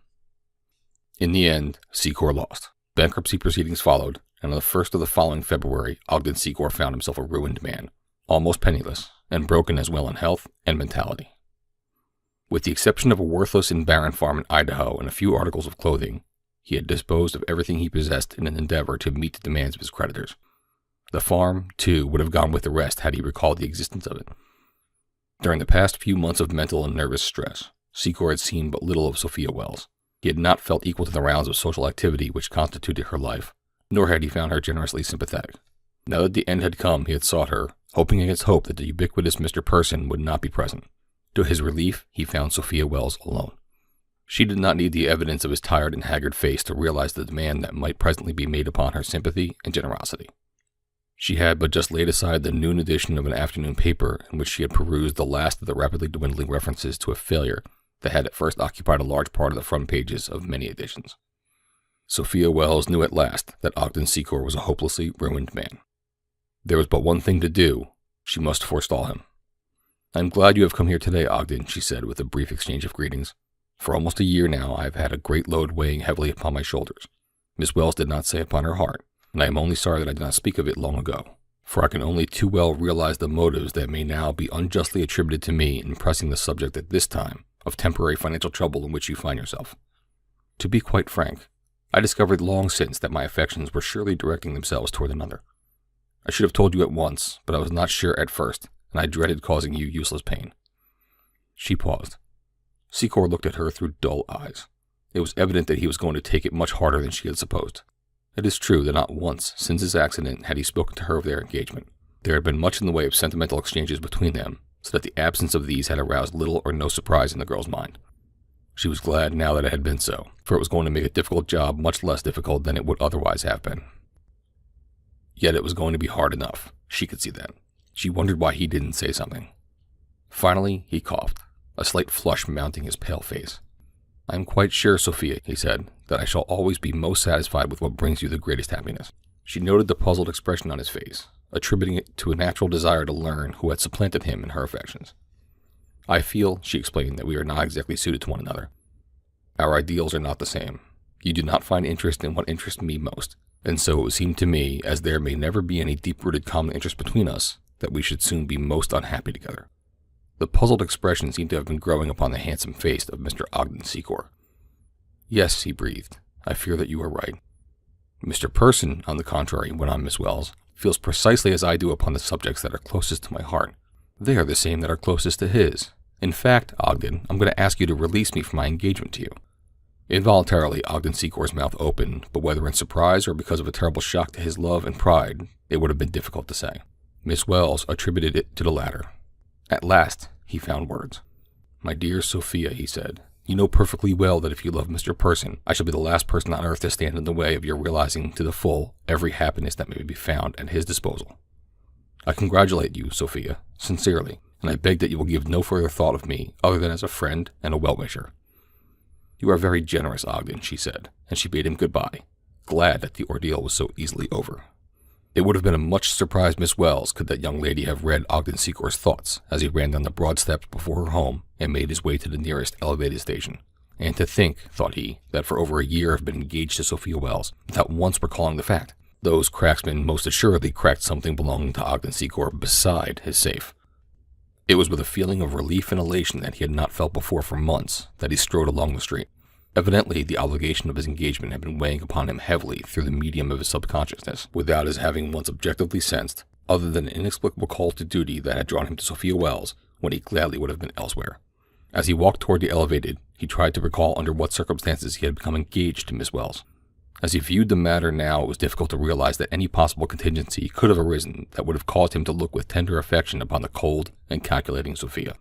In the end, Secor lost. Bankruptcy proceedings followed, and on the 1st of the following February, Ogden Secor found himself a ruined man, almost penniless, and broken as well in health and mentality. With the exception of a worthless and barren farm in Idaho and a few articles of clothing, he had disposed of everything he possessed in an endeavor to meet the demands of his creditors. The farm, too, would have gone with the rest had he recalled the existence of it. During the past few months of mental and nervous stress, Secor had seen but little of Sophia Wells. He had not felt equal to the rounds of social activity which constituted her life, nor had he found her generously sympathetic. Now that the end had come, he had sought her, hoping against hope that the ubiquitous Mr. Person would not be present. To his relief, he found Sophia Wells alone. She did not need the evidence of his tired and haggard face to realize the demand that might presently be made upon her sympathy and generosity. She had but just laid aside the noon edition of an afternoon paper in which she had perused the last of the rapidly dwindling references to a failure that had at first occupied a large part of the front pages of many editions. Sophia Wells knew at last that Ogden Secor was a hopelessly ruined man. There was but one thing to do. She must forestall him. "I am glad you have come here today, Ogden," she said with a brief exchange of greetings. "For almost a year now I have had a great load weighing heavily upon my shoulders. Miss Wells did not say upon her heart, and I am only sorry that I did not speak of it long ago, for I can only too well realize the motives that may now be unjustly attributed to me in pressing the subject at this time of temporary financial trouble in which you find yourself. To be quite frank, I discovered long since that my affections were surely directing themselves toward another. I should have told you at once, but I was not sure at first, and I dreaded causing you useless pain." She paused. Secor looked at her through dull eyes. It was evident that he was going to take it much harder than she had supposed. It is true that not once since his accident had he spoken to her of their engagement. There had been much in the way of sentimental exchanges between them, so that the absence of these had aroused little or no surprise in the girl's mind. She was glad now that it had been so, for it was going to make a difficult job much less difficult than it would otherwise have been. Yet it was going to be hard enough. She could see that. She wondered why he didn't say something. Finally, he coughed, a slight flush mounting his pale face. "I am quite sure, Sophia," he said, "that I shall always be most satisfied with what brings you the greatest happiness." She noted the puzzled expression on his face, attributing it to a natural desire to learn who had supplanted him in her affections. I feel, she explained, that we are not exactly suited to one another. Our ideals are not the same. You do not find interest in what interests me most, and so it would seem to me, as there may never be any deep-rooted common interest between us, that we should soon be most unhappy together. The puzzled expression seemed to have been growing upon the handsome face of Mr. Ogden Secor. Yes, he breathed. I fear that you are right. Mr. Person, on the contrary, went on Miss Wells, feels precisely as I do upon the subjects that are closest to my heart. They are the same that are closest to his. In fact, Ogden, I'm going to ask you to release me from my engagement to you. Involuntarily, Ogden Secor's mouth opened, but whether in surprise or because of a terrible shock to his love and pride, it would have been difficult to say. Miss Wells attributed it to the latter. At last, he found words. My dear Sophia, he said, you know perfectly well that if you love Mr. Person, I shall be the last person on earth to stand in the way of your realizing to the full every happiness that may be found at his disposal. I congratulate you, Sophia, sincerely, and I beg that you will give no further thought of me other than as a friend and a well-wisher. You are very generous, Ogden, she said, and she bade him goodbye, glad that the ordeal was so easily over. It would have been a much surprised Miss Wells could that young lady have read Ogden Secor's thoughts as he ran down the broad steps before her home and made his way to the nearest elevated station. And to think, thought he, that for over a year I've been engaged to Sophia Wells without once recalling the fact. Those cracksmen most assuredly cracked something belonging to Ogden Secor beside his safe. It was with a feeling of relief and elation that he had not felt before for months that he strode along the street. Evidently, the obligation of his engagement had been weighing upon him heavily through the medium of his subconsciousness, without his having once objectively sensed, other than an inexplicable call to duty that had drawn him to Sophia Wells when he gladly would have been elsewhere. As he walked toward the elevated, he tried to recall under what circumstances he had become engaged to Miss Wells. As he viewed the matter now, it was difficult to realize that any possible contingency could have arisen that would have caused him to look with tender affection upon the cold and calculating Sophia.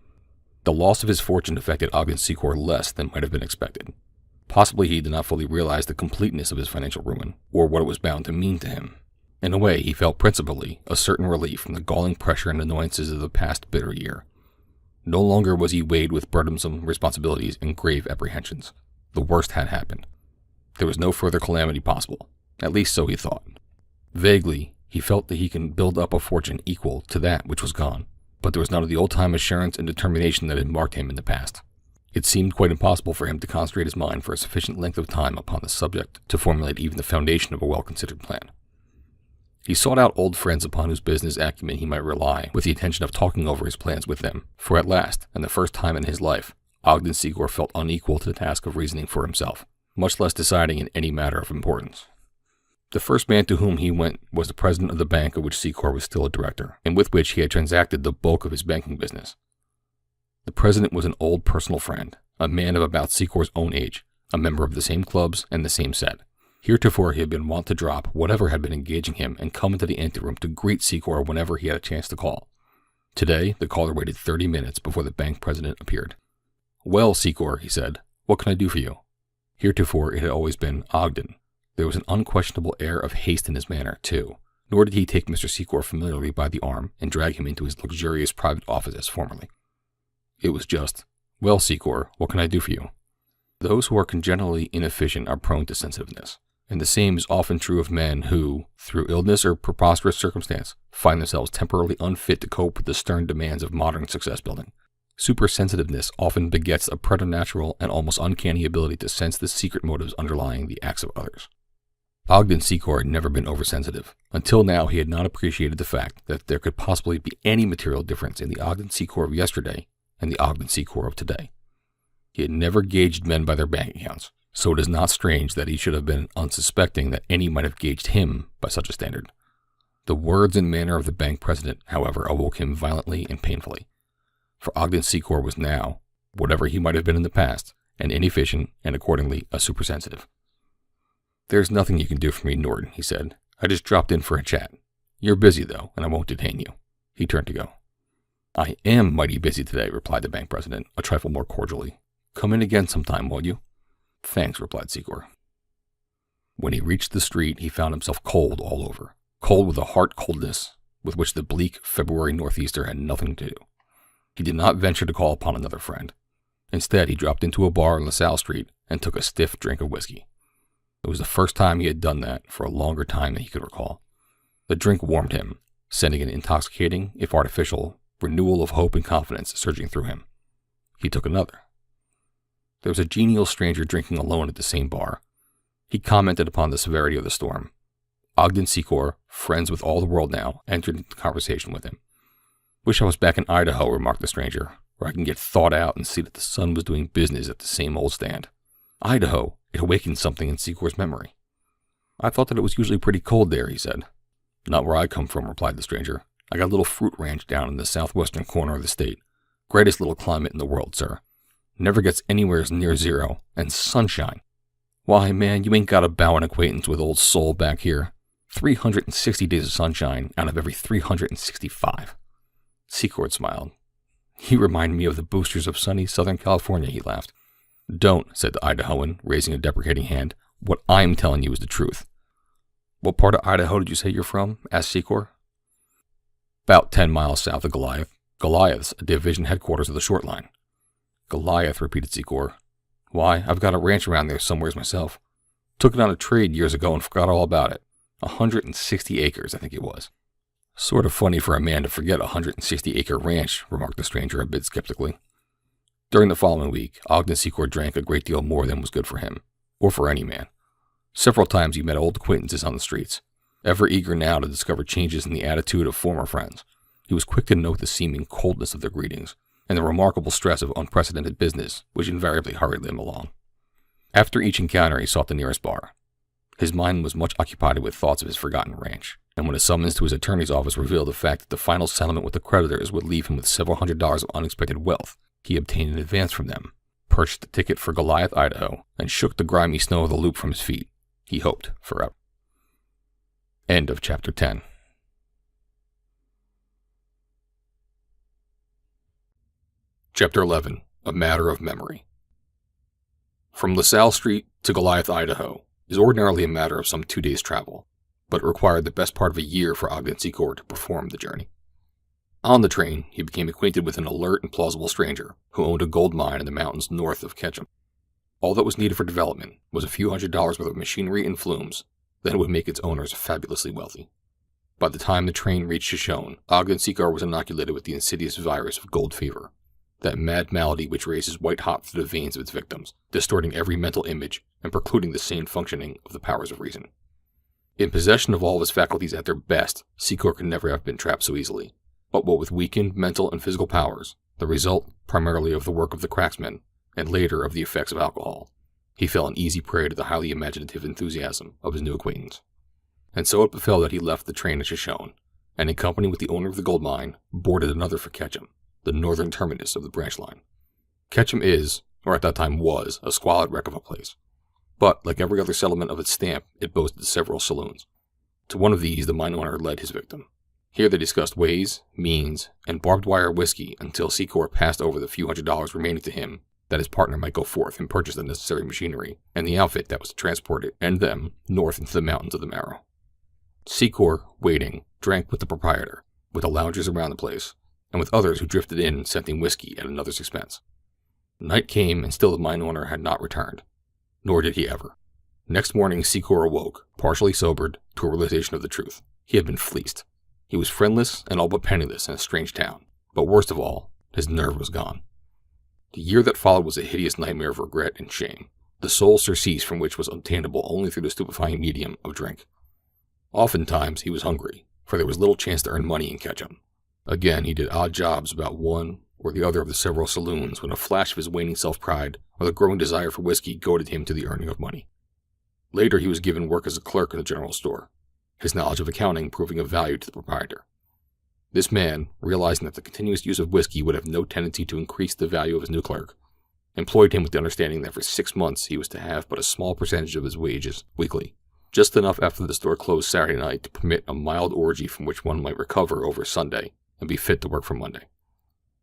The loss of his fortune affected Ogden Secor less than might have been expected. Possibly he did not fully realize the completeness of his financial ruin, or what it was bound to mean to him. In a way, he felt principally a certain relief from the galling pressure and annoyances of the past bitter year. No longer was he weighed with burdensome responsibilities and grave apprehensions. The worst had happened. There was no further calamity possible, at least so he thought. Vaguely, he felt that he could build up a fortune equal to that which was gone, but there was none of the old-time assurance and determination that had marked him in the past. It seemed quite impossible for him to concentrate his mind for a sufficient length of time upon the subject to formulate even the foundation of a well-considered plan. He sought out old friends upon whose business acumen he might rely, with the intention of talking over his plans with them, for at last, and the first time in his life, Ogden Secor felt unequal to the task of reasoning for himself, much less deciding in any matter of importance. The first man to whom he went was the president of the bank of which Secor was still a director, and with which he had transacted the bulk of his banking business. The president was an old personal friend, a man of about Secor's own age, a member of the same clubs and the same set. Heretofore he had been wont to drop whatever had been engaging him and come into the anteroom to greet Secor whenever he had a chance to call. Today, the caller waited 30 minutes before the bank president appeared. Well, Secor, he said, what can I do for you? Heretofore it had always been Ogden. There was an unquestionable air of haste in his manner, too, nor did he take Mr. Secor familiarly by the arm and drag him into his luxurious private office as formerly. It was just, well, Secor, what can I do for you? Those who are congenitally inefficient are prone to sensitiveness, and the same is often true of men who, through illness or preposterous circumstance, find themselves temporarily unfit to cope with the stern demands of modern success-building. Supersensitiveness often begets a preternatural and almost uncanny ability to sense the secret motives underlying the acts of others. Ogden Secor had never been oversensitive. Until now, he had not appreciated the fact that there could possibly be any material difference in the Ogden Secor of yesterday and the Ogden Secor of today. He had never gauged men by their bank accounts, so it is not strange that he should have been unsuspecting that any might have gauged him by such a standard. The words and manner of the bank president, however, awoke him violently and painfully. For Ogden Secor was now, whatever he might have been in the past, an inefficient and accordingly a supersensitive. There's nothing you can do for me, Norton, he said. I just dropped in for a chat. You're busy, though, and I won't detain you. He turned to go. I am mighty busy today, replied the bank president, a trifle more cordially. Come in again sometime, will you? Thanks, replied Secor. When he reached the street, he found himself cold all over, cold with a heart coldness with which the bleak February northeaster had nothing to do. He did not venture to call upon another friend. Instead, he dropped into a bar on LaSalle Street and took a stiff drink of whiskey. It was the first time he had done that for a longer time than he could recall. The drink warmed him, sending an intoxicating, if artificial, renewal of hope and confidence surging through him. He took another. There was a genial stranger drinking alone at the same bar. He commented upon the severity of the storm. Ogden Secor, friends with all the world now, entered into conversation with him. "Wish I was back in Idaho," remarked the stranger, "where I can get thawed out and see that the sun was doing business at the same old stand." Idaho! It awakened something in Secor's memory. "I thought that it was usually pretty cold there," he said. "Not where I come from," replied the stranger. "I got a little fruit ranch down in the southwestern corner of the state. Greatest little climate in the world, sir. Never gets anywhere near zero, and sunshine. Why, man, you ain't got a bowing acquaintance with old Sol back here. 360 days of sunshine out of every 365. Secor smiled. "You remind me of the boosters of sunny Southern California," he laughed. "Don't," said the Idahoan, raising a deprecating hand. "What I'm telling you is the truth." "What part of Idaho did you say you're from?" asked Secor. "About 10 miles south of Goliath. Goliath's a division headquarters of the short line." "Goliath," repeated Secor. "Why, I've got a ranch around there somewheres myself. Took it on a trade years ago and forgot all about it. 160 acres, I think it was." "Sort of funny for a man to forget a 160-acre ranch," remarked the stranger a bit skeptically. During the following week, Ogden Secor drank a great deal more than was good for him, or for any man. Several times he met old acquaintances on the streets, ever eager now to discover changes in the attitude of former friends. He was quick to note the seeming coldness of their greetings, and the remarkable stress of unprecedented business which invariably hurried them along. After each encounter he sought the nearest bar. His mind was much occupied with thoughts of his forgotten ranch, and when a summons to his attorney's office revealed the fact that the final settlement with the creditors would leave him with several $100s of unexpected wealth, he obtained an advance from them, purchased a ticket for Goliath, Idaho, and shook the grimy snow of the loop from his feet. He hoped forever. End of chapter 10. Chapter 11. A Matter of Memory. From LaSalle Street to Goliath, Idaho, is ordinarily a matter of some 2 days' travel, but it required the best part of a year for Ogden Secor to perform the journey. On the train, he became acquainted with an alert and plausible stranger who owned a gold mine in the mountains north of Ketchum. All that was needed for development was a few $100s worth of machinery and flumes, then it would make its owners fabulously wealthy. By the time the train reached Shoshone, Ogden Secor was inoculated with the insidious virus of gold fever, that mad malady which races white-hot through the veins of its victims, distorting every mental image and precluding the sane functioning of the powers of reason. In possession of all of his faculties at their best, Secor could never have been trapped so easily. But what with weakened mental and physical powers, the result primarily of the work of the cracksmen, and later of the effects of alcohol, he fell an easy prey to the highly imaginative enthusiasm of his new acquaintance. And so it befell that he left the train at Shoshone, and in company with the owner of the gold mine, boarded another for Ketchum, the northern terminus of the branch line. Ketchum is, or at that time was, a squalid wreck of a place. But, like every other settlement of its stamp, it boasted several saloons. To one of these the mine owner led his victim. Here they discussed ways, means, and barbed wire whiskey until Secor passed over the few $100s remaining to him that his partner might go forth and purchase the necessary machinery and the outfit that was to transport it and them north into the mountains of the Marrow. Secor, waiting, drank with the proprietor, with the loungers around the place, and with others who drifted in scenting whiskey at another's expense. Night came and still the mine owner had not returned, nor did he ever. Next morning Secor awoke, partially sobered, to a realization of the truth. He had been fleeced. He was friendless and all but penniless in a strange town, but worst of all, his nerve was gone. The year that followed was a hideous nightmare of regret and shame, the sole surcease from which was obtainable only through the stupefying medium of drink. Oftentimes he was hungry, for there was little chance to earn money in Ketchum. Again he did odd jobs about one or the other of the several saloons when a flash of his waning self-pride or the growing desire for whiskey goaded him to the earning of money. Later he was given work as a clerk in the general store, his knowledge of accounting proving of value to the proprietor. This man, realizing that the continuous use of whiskey would have no tendency to increase the value of his new clerk, employed him with the understanding that for 6 months he was to have but a small percentage of his wages weekly, just enough after the store closed Saturday night to permit a mild orgy from which one might recover over Sunday and be fit to work for Monday.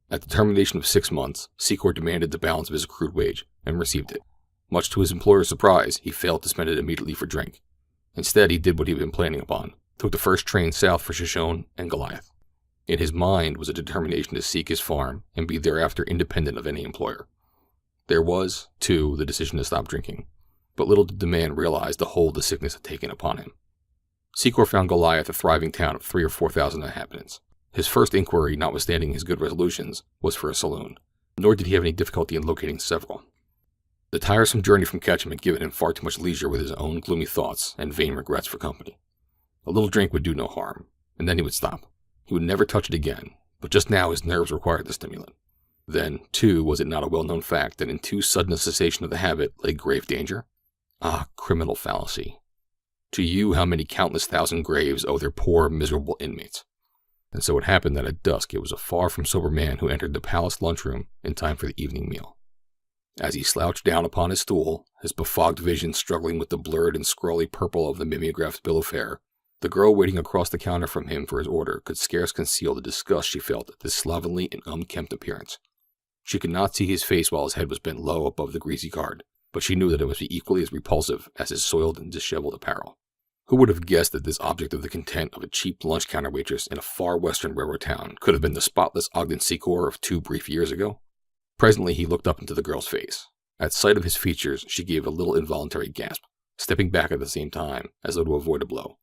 At the termination of 6 months, Secor demanded the balance of his accrued wage and received it. Much to his employer's surprise, he failed to spend it immediately for drink. Instead, he did what he had been planning upon, took the first train south for Shoshone and Goliath. In his mind was a determination to seek his farm and be thereafter independent of any employer. There was, too, the decision to stop drinking, but little did the man realize the hold the sickness had taken upon him. Secor found Goliath a thriving town of 3,000 or 4,000 inhabitants. His first inquiry, notwithstanding his good resolutions, was for a saloon, nor did he have any difficulty in locating several. The tiresome journey from Ketchum had given him far too much leisure with his own gloomy thoughts and vain regrets for company. A little drink would do no harm, and then he would stop. He would never touch it again, but just now his nerves required the stimulant. Then, too, was it not a well-known fact that in too sudden a cessation of the habit lay grave danger? Ah, criminal fallacy. To you how many countless thousand graves owe their poor, miserable inmates? And so it happened that at dusk it was a far from sober man who entered the palace lunchroom in time for the evening meal. As he slouched down upon his stool, his befogged vision struggling with the blurred and scrawly purple of the mimeographed bill of fare, the girl waiting across the counter from him for his order could scarce conceal the disgust she felt at this slovenly and unkempt appearance. She could not see his face while his head was bent low above the greasy card, but she knew that it must be equally as repulsive as his soiled and disheveled apparel. Who would have guessed that this object of the content of a cheap lunch counter waitress in a far western railroad town could have been the spotless Ogden Secor of 2 brief years ago? Presently he looked up into the girl's face. At sight of his features she gave a little involuntary gasp, stepping back at the same time as though to avoid a blow.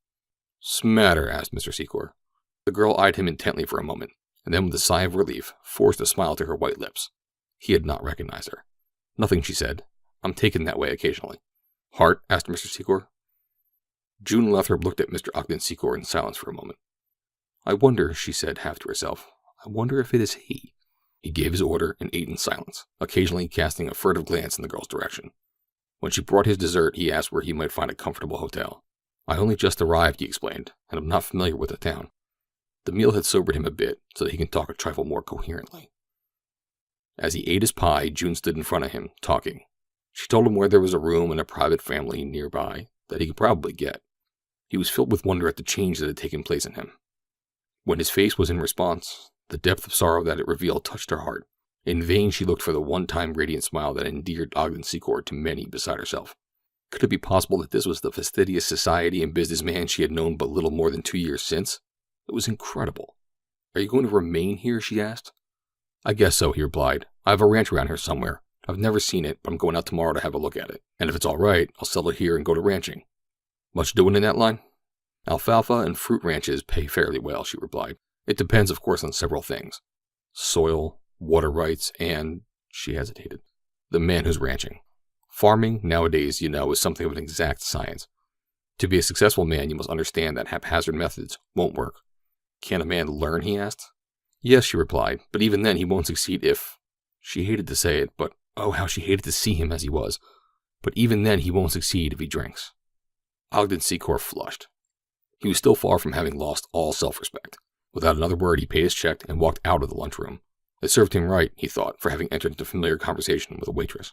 "'Smatter?" asked Mr. Secor. The girl eyed him intently for a moment, and then with a sigh of relief forced a smile to her white lips. He had not recognized her. "Nothing," she said. "I'm taken that way occasionally." "Heart?" asked Mr. Secor. June Lathrop looked at Mr. Ogden Secor in silence for a moment. "I wonder," she said half to herself, "I wonder if it is he." He gave his order and ate in silence, occasionally casting a furtive glance in the girl's direction. When she brought his dessert, he asked where he might find a comfortable hotel. "I only just arrived," he explained, "and am not familiar with the town." The meal had sobered him a bit, so that he could talk a trifle more coherently. As he ate his pie, June stood in front of him, talking. She told him where there was a room in a private family nearby that he could probably get. He was filled with wonder at the change that had taken place in him. When his face was in response, the depth of sorrow that it revealed touched her heart. In vain she looked for the one-time radiant smile that endeared Ogden Secor to many beside herself. Could it be possible that this was the fastidious society and businessman she had known but little more than 2 years since? It was incredible. "Are you going to remain here?" she asked. "I guess so," he replied. "I have a ranch around here somewhere. I've never seen it, but I'm going out tomorrow to have a look at it. And if it's all right, I'll sell it here and go to ranching." "Much doing in that line?" "Alfalfa and fruit ranches pay fairly well," she replied. "It depends, of course, on several things. Soil, water rights, and," she hesitated, "the man who's ranching. Farming, nowadays, you know, is something of an exact science. To be a successful man, you must understand that haphazard methods won't work." "Can a man learn?" he asked. "Yes," she replied, "but even then he won't succeed if—" She hated to say it, but oh, how she hated to see him as he was. "But even then he won't succeed if he drinks." Ogden Secor flushed. He was still far from having lost all self-respect. Without another word he paid his check and walked out of the lunchroom. It served him right, he thought, for having entered into familiar conversation with a waitress.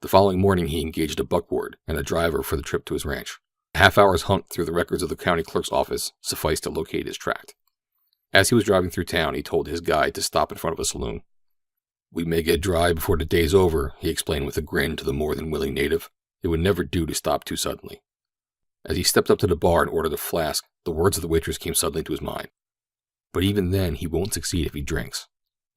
The following morning he engaged a buckboard and a driver for the trip to his ranch. A half-hour's hunt through the records of the county clerk's office sufficed to locate his tract. As he was driving through town, he told his guide to stop in front of a saloon. "We may get dry before the day's over," he explained with a grin to the more than willing native. It would never do to stop too suddenly. As he stepped up to the bar and ordered a flask, the words of the waitress came suddenly to his mind. "But even then he won't succeed if he drinks."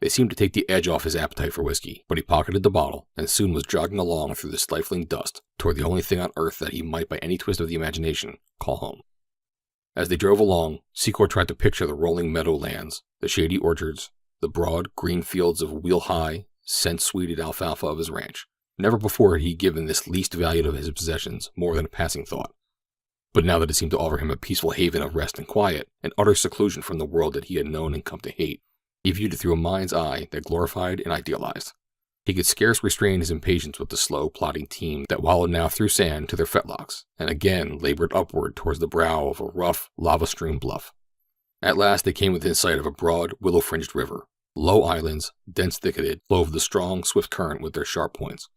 They seemed to take the edge off his appetite for whiskey, but he pocketed the bottle and soon was jogging along through the stifling dust toward the only thing on earth that he might by any twist of the imagination call home. As they drove along, Secor tried to picture the rolling meadowlands, the shady orchards, the broad green fields of wheel-high, scent-sweeted alfalfa of his ranch. Never before had he given this least valued of his possessions more than a passing thought. But now that it seemed to offer him a peaceful haven of rest and quiet, and utter seclusion from the world that he had known and come to hate, he viewed it through a mind's eye that glorified and idealized. He could scarce restrain his impatience with the slow, plodding team that wallowed now through sand to their fetlocks, and again labored upward towards the brow of a rough, lava-strewn bluff. At last they came within sight of a broad, willow-fringed river. Low islands, dense thicketed, clove the strong, swift current with their sharp points.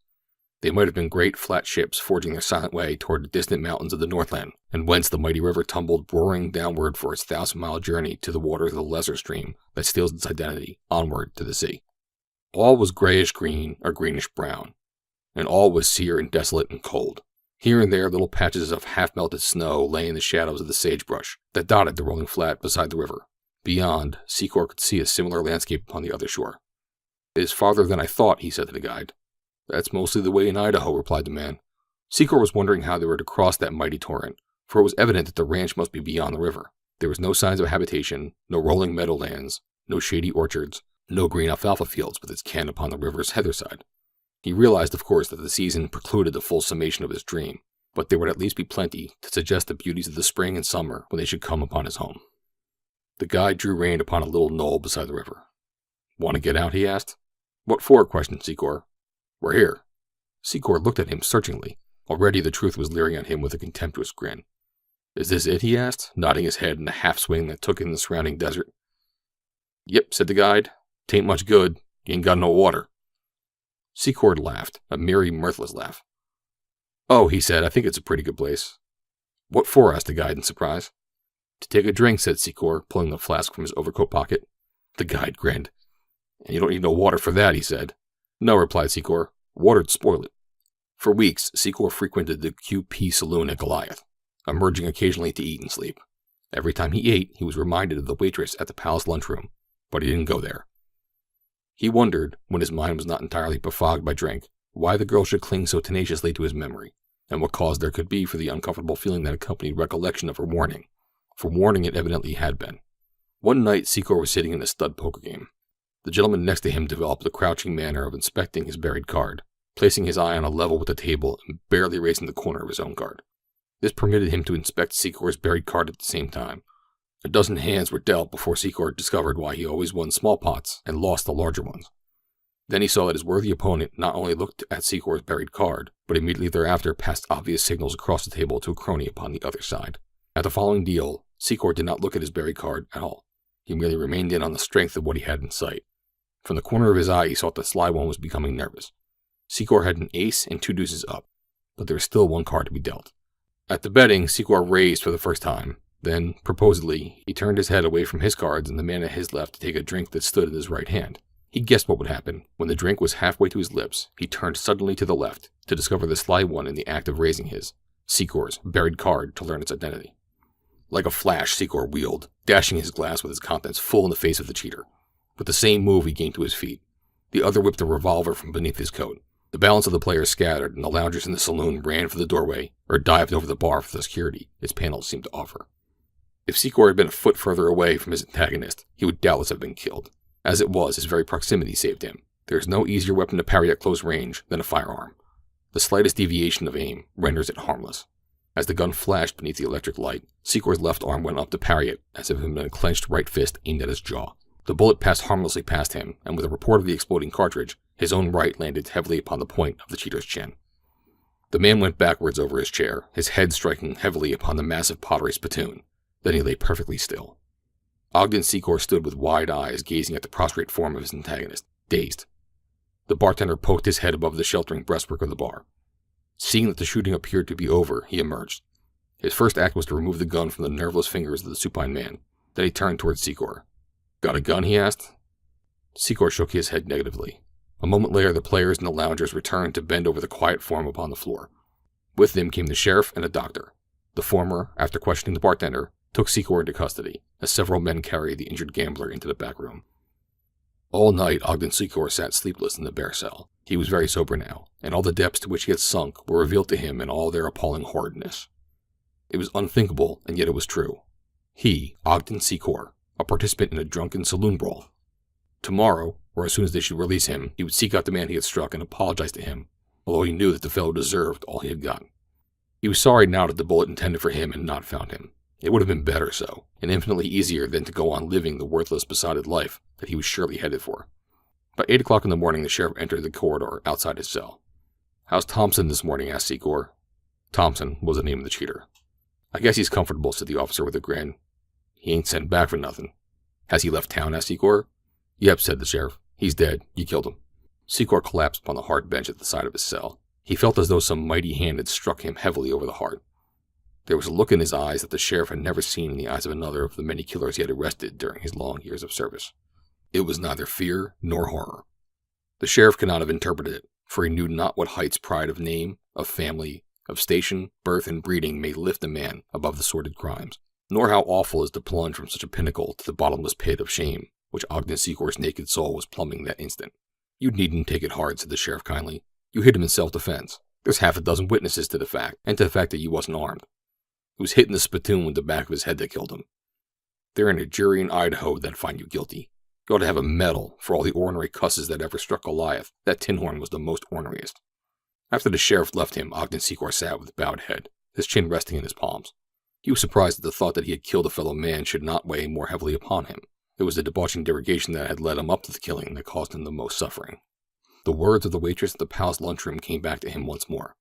They might have been great, flat ships forging their silent way toward the distant mountains of the Northland, and whence the mighty river tumbled roaring downward for its 1,000-mile journey to the waters of the lesser stream that steals its identity onward to the sea. All was grayish-green or greenish-brown, and all was sere and desolate and cold. Here and there little patches of half-melted snow lay in the shadows of the sagebrush that dotted the rolling flat beside the river. Beyond, Secor could see a similar landscape upon the other shore. "It is farther than I thought," he said to the guide. "That's mostly the way in Idaho," replied the man. Secor was wondering how they were to cross that mighty torrent, for it was evident that the ranch must be beyond the river. There was no signs of habitation, no rolling meadowlands, no shady orchards, no green alfalfa fields with its ken upon the river's hither side. He realized, of course, that the season precluded the full summation of his dream, but there would at least be plenty to suggest the beauties of the spring and summer when they should come upon his home. The guide drew rein upon a little knoll beside the river. "Want to get out?" he asked. "What for?" questioned Secor. "We're here." Secor looked at him searchingly. Already the truth was leering at him with a contemptuous grin. "Is this it?" he asked, nodding his head in a half-swing that took in the surrounding desert. "Yep," said the guide. "'Tain't much good. You ain't got no water." Secor laughed, a merry, mirthless laugh. "Oh," he said, "I think it's a pretty good place." "What for?" asked the guide in surprise. "To take a drink," said Secor, pulling the flask from his overcoat pocket. The guide grinned. "And you don't need no water for that," he said. "No," replied Secor. "Water'd spoil it." For weeks, Secor frequented the QP saloon at Goliath, emerging occasionally to eat and sleep. Every time he ate, he was reminded of the waitress at the palace lunchroom, but he didn't go there. He wondered, when his mind was not entirely befogged by drink, why the girl should cling so tenaciously to his memory, and what cause there could be for the uncomfortable feeling that accompanied recollection of her warning. For warning it evidently had been. One night, Secor was sitting in a stud poker game. The gentleman next to him developed the crouching manner of inspecting his buried card, placing his eye on a level with the table and barely raising the corner of his own card. This permitted him to inspect Secor's buried card at the same time. A dozen hands were dealt before Secor discovered why he always won small pots and lost the larger ones. Then he saw that his worthy opponent not only looked at Secor's buried card, but immediately thereafter passed obvious signals across the table to a crony upon the other side. At the following deal, Secor did not look at his buried card at all. He merely remained in on the strength of what he had in sight. From the corner of his eye, he saw that the sly one was becoming nervous. Secor had an ace and 2 deuces up, but there was still one card to be dealt. At the betting, Secor raised for the first time. Then, proposedly, he turned his head away from his cards and the man at his left to take a drink that stood in his right hand. He guessed what would happen. When the drink was halfway to his lips, he turned suddenly to the left to discover the sly one in the act of raising his, Secor's, buried card to learn its identity. Like a flash, Secor wheeled, dashing his glass with its contents full in the face of the cheater. With the same move, he gained to his feet. The other whipped a revolver from beneath his coat. The balance of the players scattered, and the loungers in the saloon ran for the doorway or dived over the bar for the security its panels seemed to offer. If Secor had been a foot further away from his antagonist, he would doubtless have been killed. As it was, his very proximity saved him. There is no easier weapon to parry at close range than a firearm. The slightest deviation of aim renders it harmless. As the gun flashed beneath the electric light, Secor's left arm went up to parry it as if it had been a clenched right fist aimed at his jaw. The bullet passed harmlessly past him, and with a report of the exploding cartridge, his own right landed heavily upon the point of the cheater's chin. The man went backwards over his chair, his head striking heavily upon the massive pottery spittoon. Then he lay perfectly still. Ogden Secor stood with wide eyes gazing at the prostrate form of his antagonist, dazed. The bartender poked his head above the sheltering breastwork of the bar. Seeing that the shooting appeared to be over, he emerged. His first act was to remove the gun from the nerveless fingers of the supine man. Then he turned toward Secor. "Got a gun?" he asked. Secor shook his head negatively. A moment later, the players and the loungers returned to bend over the quiet form upon the floor. With them came the sheriff and a doctor. The former, after questioning the bartender, took Secor into custody, as several men carried the injured gambler into the back room. All night, Ogden Secor sat sleepless in the bare cell. He was very sober now, and all the depths to which he had sunk were revealed to him in all their appalling horridness. It was unthinkable, and yet it was true. He, Ogden Secor, a participant in a drunken saloon brawl. Tomorrow, or as soon as they should release him, he would seek out the man he had struck and apologize to him, although he knew that the fellow deserved all he had gotten. He was sorry now that the bullet intended for him had not found him. It would have been better so, and infinitely easier than to go on living the worthless, besotted life that he was surely headed for. By 8 o'clock in the morning, the sheriff entered the corridor outside his cell. "How's Thompson this morning?" asked Secor. Thompson was the name of the cheater. "I guess he's comfortable," said the officer with a grin. "He ain't sent back for nothing." "Has he left town?" asked Secor. "Yep," said the sheriff. "He's dead. You killed him." Secor collapsed upon the hard bench at the side of his cell. He felt as though some mighty hand had struck him heavily over the heart. There was a look in his eyes that the sheriff had never seen in the eyes of another of the many killers he had arrested during his long years of service. It was neither fear nor horror. The sheriff could not have interpreted it, for he knew not what heights pride of name, of family, of station, birth, and breeding may lift a man above the sordid crimes, nor how awful is the plunge from such a pinnacle to the bottomless pit of shame which Ogden Secor's naked soul was plumbing that instant. "You needn't take it hard," said the sheriff kindly. "You hit him in self-defense. There's half a dozen witnesses to the fact, and to the fact that you wasn't armed." It was hitting the spittoon with the back of his head that killed him. There ain't a jury in Idaho that'd find you guilty. You ought to have a medal for all the ornery cusses that ever struck Goliath. That tin horn was the most orneriest. After the sheriff left him, Ogden Secor sat with bowed head, his chin resting in his palms. He was surprised at the thought that he had killed a fellow man should not weigh more heavily upon him. It was the debauching derogation that had led him up to the killing that caused him the most suffering. The words of the waitress at the palace lunchroom came back to him once more.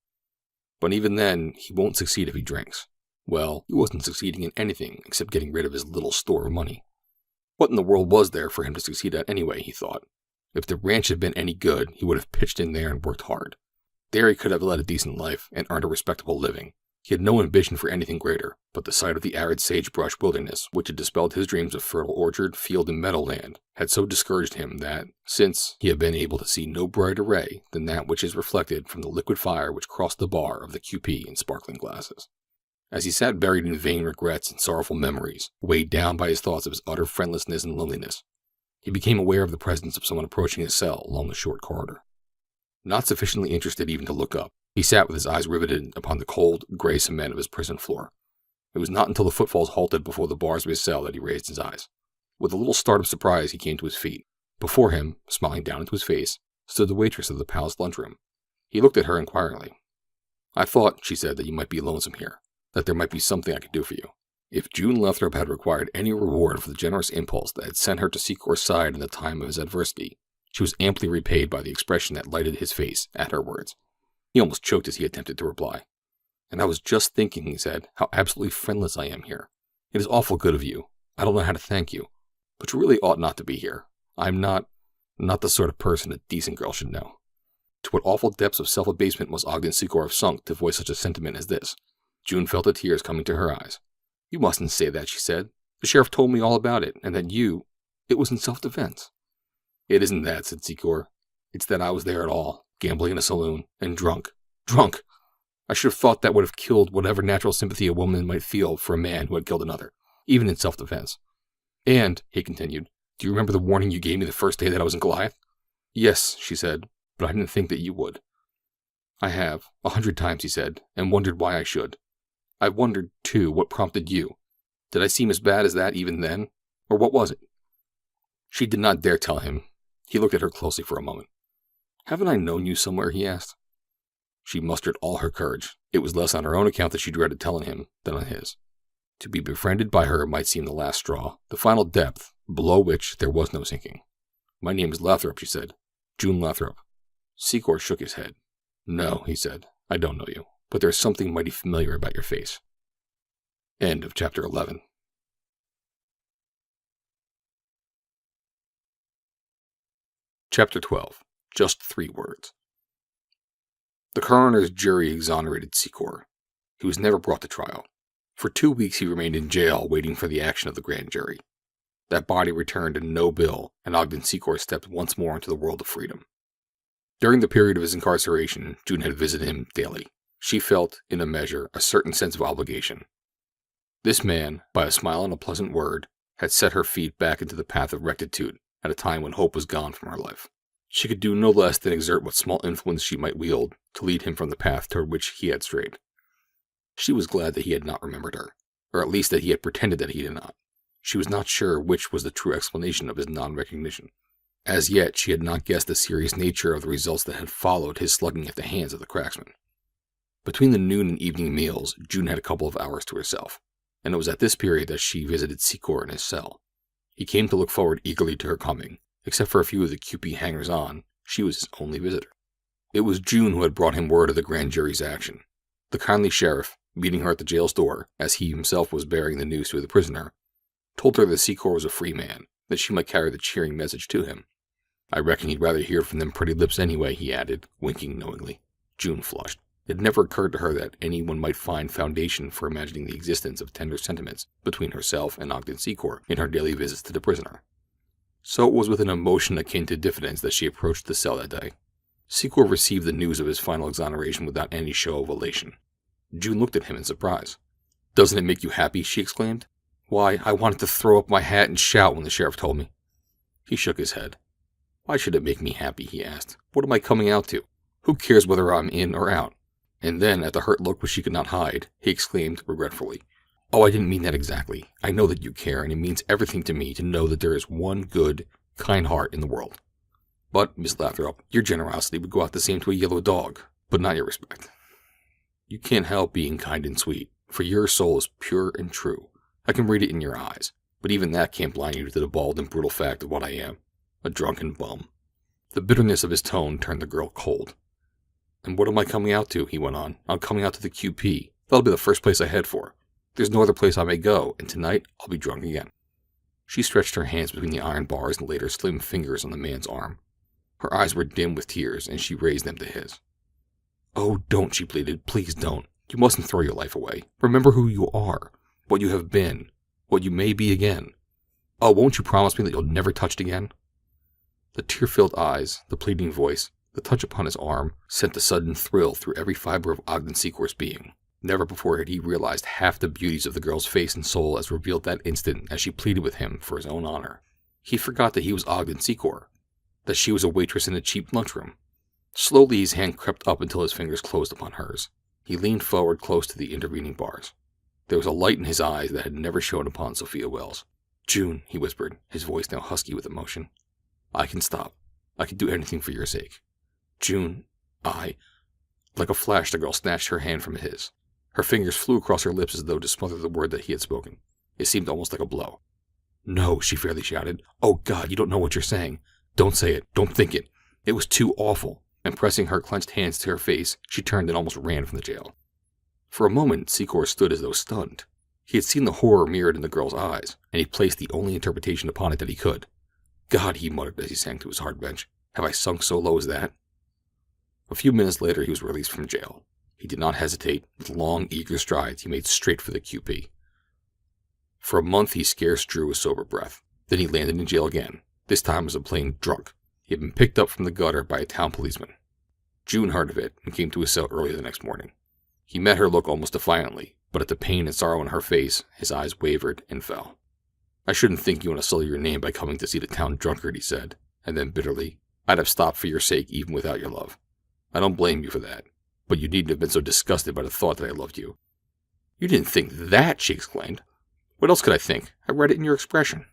But even then, he won't succeed if he drinks. Well, he wasn't succeeding in anything except getting rid of his little store of money. What in the world was there for him to succeed at anyway, he thought. If the ranch had been any good, he would have pitched in there and worked hard. There he could have led a decent life and earned a respectable living. He had no ambition for anything greater, but the sight of the arid sagebrush wilderness, which had dispelled his dreams of fertile orchard, field, and meadowland, had so discouraged him that, since he had been able to see no brighter ray than that which is reflected from the liquid fire which crossed the bar of the QP in sparkling glasses. As he sat buried in vain regrets and sorrowful memories, weighed down by his thoughts of his utter friendlessness and loneliness, he became aware of the presence of someone approaching his cell along the short corridor. Not sufficiently interested even to look up, he sat with his eyes riveted upon the cold, gray cement of his prison floor. It was not until the footfalls halted before the bars of his cell that he raised his eyes. With a little start of surprise, he came to his feet. Before him, smiling down into his face, stood the waitress of the palace lunchroom. He looked at her inquiringly. "I thought," she said, "that you might be lonesome here, that there might be something I could do for you." If June Lathrop had required any reward for the generous impulse that had sent her to Secor's side in the time of his adversity, she was amply repaid by the expression that lighted his face at her words. He almost choked as he attempted to reply. "And I was just thinking," he said, "how absolutely friendless I am here. It is awful good of you. I don't know how to thank you. But you really ought not to be here. I'm not the sort of person a decent girl should know." To what awful depths of self-abasement must Ogden Secor have sunk to voice such a sentiment as this? June felt the tears coming to her eyes. "You mustn't say that," she said. "The sheriff told me all about it, and that it was in self-defense." "It isn't that," said Secor. "It's that I was there at all, gambling in a saloon, and drunk. Drunk! I should have thought that would have killed whatever natural sympathy a woman might feel for a man who had killed another, even in self-defense. And," he continued, "do you remember the warning you gave me the first day that I was in Goliath?" "Yes," she said, "but I didn't think that you would." "I have, 100 times," he said, "and wondered why I should. I wondered, too, what prompted you. Did I seem as bad as that even then? Or what was it?" She did not dare tell him. He looked at her closely for a moment. "Haven't I known you somewhere?" he asked. She mustered all her courage. It was less on her own account that she dreaded telling him than on his. To be befriended by her might seem the last straw, the final depth, below which there was no sinking. "My name is Lathrop," she said. "June Lathrop." Secor shook his head. "No," he said, "I don't know you, but there's something mighty familiar about your face." End of chapter 11. Chapter 12. Just 3 words. The coroner's jury exonerated Secor. He was never brought to trial. For 2 weeks he remained in jail waiting for the action of the grand jury. That body returned and no bill, and Ogden Secor stepped once more into the world of freedom. During the period of his incarceration, June had visited him daily. She felt, in a measure, a certain sense of obligation. This man, by a smile and a pleasant word, had set her feet back into the path of rectitude at a time when hope was gone from her life. She could do no less than exert what small influence she might wield to lead him from the path toward which he had strayed. She was glad that he had not remembered her, or at least that he had pretended that he did not. She was not sure which was the true explanation of his non-recognition. As yet she had not guessed the serious nature of the results that had followed his slugging at the hands of the cracksman. Between the noon and evening meals, June had a couple of hours to herself, and it was at this period that she visited Secor in his cell. He came to look forward eagerly to her coming. Except for a few of the QP hangers-on, she was his only visitor. It was June who had brought him word of the grand jury's action. The kindly sheriff, meeting her at the jail's door, as he himself was bearing the news to the prisoner, told her that Secor was a free man, that she might carry the cheering message to him. "I reckon he'd rather hear from them pretty lips anyway," he added, winking knowingly. June flushed. It never occurred to her that anyone might find foundation for imagining the existence of tender sentiments between herself and Ogden Secor in her daily visits to the prisoner. So it was with an emotion akin to diffidence that she approached the cell that day. Secor received the news of his final exoneration without any show of elation. June looked at him in surprise. "Doesn't it make you happy?" she exclaimed. "Why, I wanted to throw up my hat and shout when the sheriff told me." He shook his head. "Why should it make me happy?" he asked. "What am I coming out to? Who cares whether I'm in or out? And then, at the hurt look which she could not hide, he exclaimed regretfully, "Oh, I didn't mean that exactly. I know that you care, and it means everything to me to know that there is one good, kind heart in the world. But, Miss Lathrop, your generosity would go out the same to a yellow dog, but not your respect. You can't help being kind and sweet, for your soul is pure and true. I can read it in your eyes, but even that can't blind you to the bald and brutal fact of what I am, a drunken bum." The bitterness of his tone turned the girl cold. "And what am I coming out to?" he went on. "I'm coming out to the QP. That'll be the first place I head for. There's no other place I may go, and tonight I'll be drunk again." She stretched her hands between the iron bars and laid her slim fingers on the man's arm. Her eyes were dim with tears, and she raised them to his. "Oh, don't," she pleaded. "Please don't. You mustn't throw your life away. Remember who you are, what you have been, what you may be again. Oh, won't you promise me that you'll never touch it again?" The tear-filled eyes, the pleading voice, the touch upon his arm, sent a sudden thrill through every fiber of Ogden Secor's being. Never before had he realized half the beauties of the girl's face and soul as revealed that instant as she pleaded with him for his own honor. He forgot that he was Ogden Secor, that she was a waitress in a cheap lunchroom. Slowly his hand crept up until his fingers closed upon hers. He leaned forward close to the intervening bars. There was a light in his eyes that had never shone upon Sophia Wells. "June," he whispered, his voice now husky with emotion. "I can stop. I can do anything for your sake. June, I—" Like a flash the girl snatched her hand from his. Her fingers flew across her lips as though to smother the word that he had spoken. It seemed almost like a blow. "No," she fairly shouted. "Oh, God, you don't know what you're saying. Don't say it. Don't think it. It was too awful." And pressing her clenched hands to her face, she turned and almost ran from the jail. For a moment, Secor stood as though stunned. He had seen the horror mirrored in the girl's eyes, and he placed the only interpretation upon it that he could. "God," he muttered as he sank to his hard bench, "have I sunk so low as that?" A few minutes later he was released from jail. He did not hesitate. With long, eager strides he made straight for the QP. For a month he scarce drew a sober breath. Then he landed in jail again, this time as a plain drunk. He had been picked up from the gutter by a town policeman. June heard of it and came to his cell early the next morning. He met her look almost defiantly, but at the pain and sorrow in her face, his eyes wavered and fell. "I shouldn't think you want to sully your name by coming to see the town drunkard," he said, and then bitterly, "I'd have stopped for your sake even without your love. I don't blame you for that, but you needn't have been so disgusted by the thought that I loved you." "You didn't think that!" she exclaimed. "What else could I think? I read it in your expression."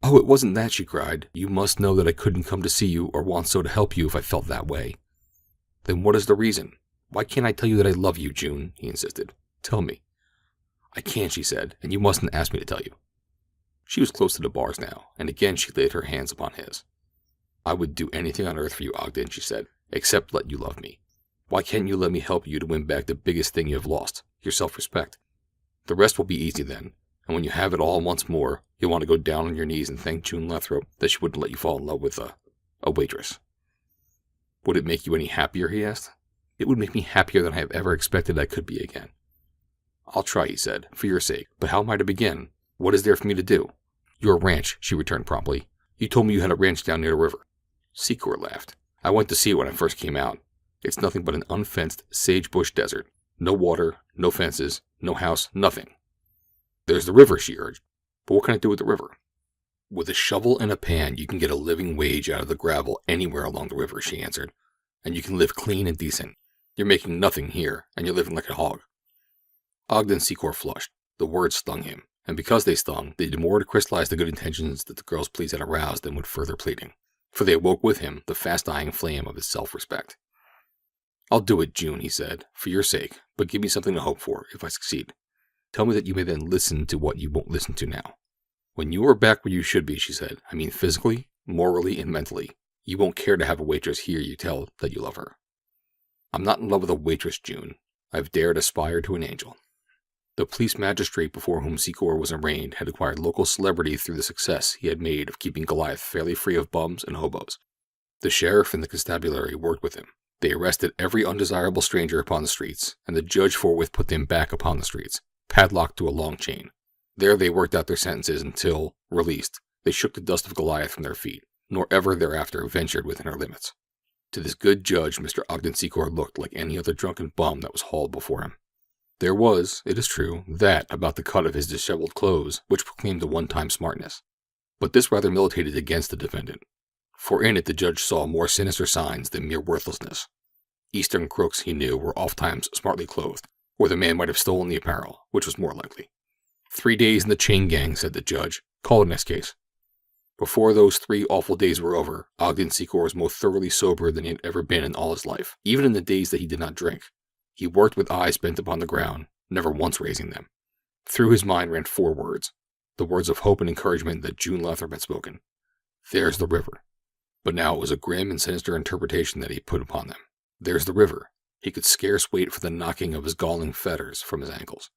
"Oh, it wasn't that," she cried. "You must know that I couldn't come to see you or want so to help you if I felt that way." "Then what is the reason? Why can't I tell you that I love you, June?" he insisted. "Tell me." "I can't," she said, "and you mustn't ask me to tell you." She was close to the bars now, and again she laid her hands upon his. "I would do anything on earth for you, Ogden," she said, "except let you love me. Why can't you let me help you to win back the biggest thing you have lost, your self-respect? The rest will be easy then, and when you have it all once more, you'll want to go down on your knees and thank June Lathrop that she wouldn't let you fall in love with a waitress." "Would it make you any happier?" he asked. "It would make me happier than I have ever expected I could be again." "I'll try," he said, "for your sake, but how am I to begin? What is there for me to do?" "Your ranch," she returned promptly. "You told me you had a ranch down near the river." Secor laughed. "I went to see it when I first came out. It's nothing but an unfenced sagebrush desert. No water, no fences, no house, nothing." "There's the river," she urged. "But what can I do with the river?" "With a shovel and a pan you can get a living wage out of the gravel anywhere along the river," she answered. "And you can live clean and decent. You're making nothing here, and you're living like a hog." Ogden Secor flushed. The words stung him, and because they stung, they did more to crystallize the good intentions that the girl's pleas had aroused than would further pleading, for they awoke with him the fast-dying flame of his self-respect. "I'll do it, June," he said, "for your sake, but give me something to hope for, if I succeed. Tell me that you may then listen to what you won't listen to now. When you are back where you should be," she said, "I mean physically, morally, and mentally, you won't care to have a waitress hear you tell that you love her." "I'm not in love with a waitress, June. I've dared aspire to an angel." The police magistrate before whom Secor was arraigned had acquired local celebrity through the success he had made of keeping Goliath fairly free of bums and hobos. The sheriff and the constabulary worked with him. They arrested every undesirable stranger upon the streets, and the judge forthwith put them back upon the streets, padlocked to a long chain. There they worked out their sentences until, released, they shook the dust of Goliath from their feet, nor ever thereafter ventured within her limits. To this good judge Mr. Ogden Secor looked like any other drunken bum that was hauled before him. There was, it is true, that about the cut of his disheveled clothes which proclaimed a one-time smartness. But this rather militated against the defendant, for in it the judge saw more sinister signs than mere worthlessness. Eastern crooks, he knew, were oftentimes smartly clothed, or the man might have stolen the apparel, which was more likely. 3 days in the chain gang, said the judge. Call the next case. Before those 3 awful days were over, Ogden Secor was more thoroughly sober than he had ever been in all his life, even in the days that he did not drink. He worked with eyes bent upon the ground, never once raising them. Through his mind ran 4 words, the words of hope and encouragement that June Lathrop had spoken. There's the river. But now it was a grim and sinister interpretation that he put upon them. There's the river. He could scarce wait for the knocking of his galling fetters from his ankles.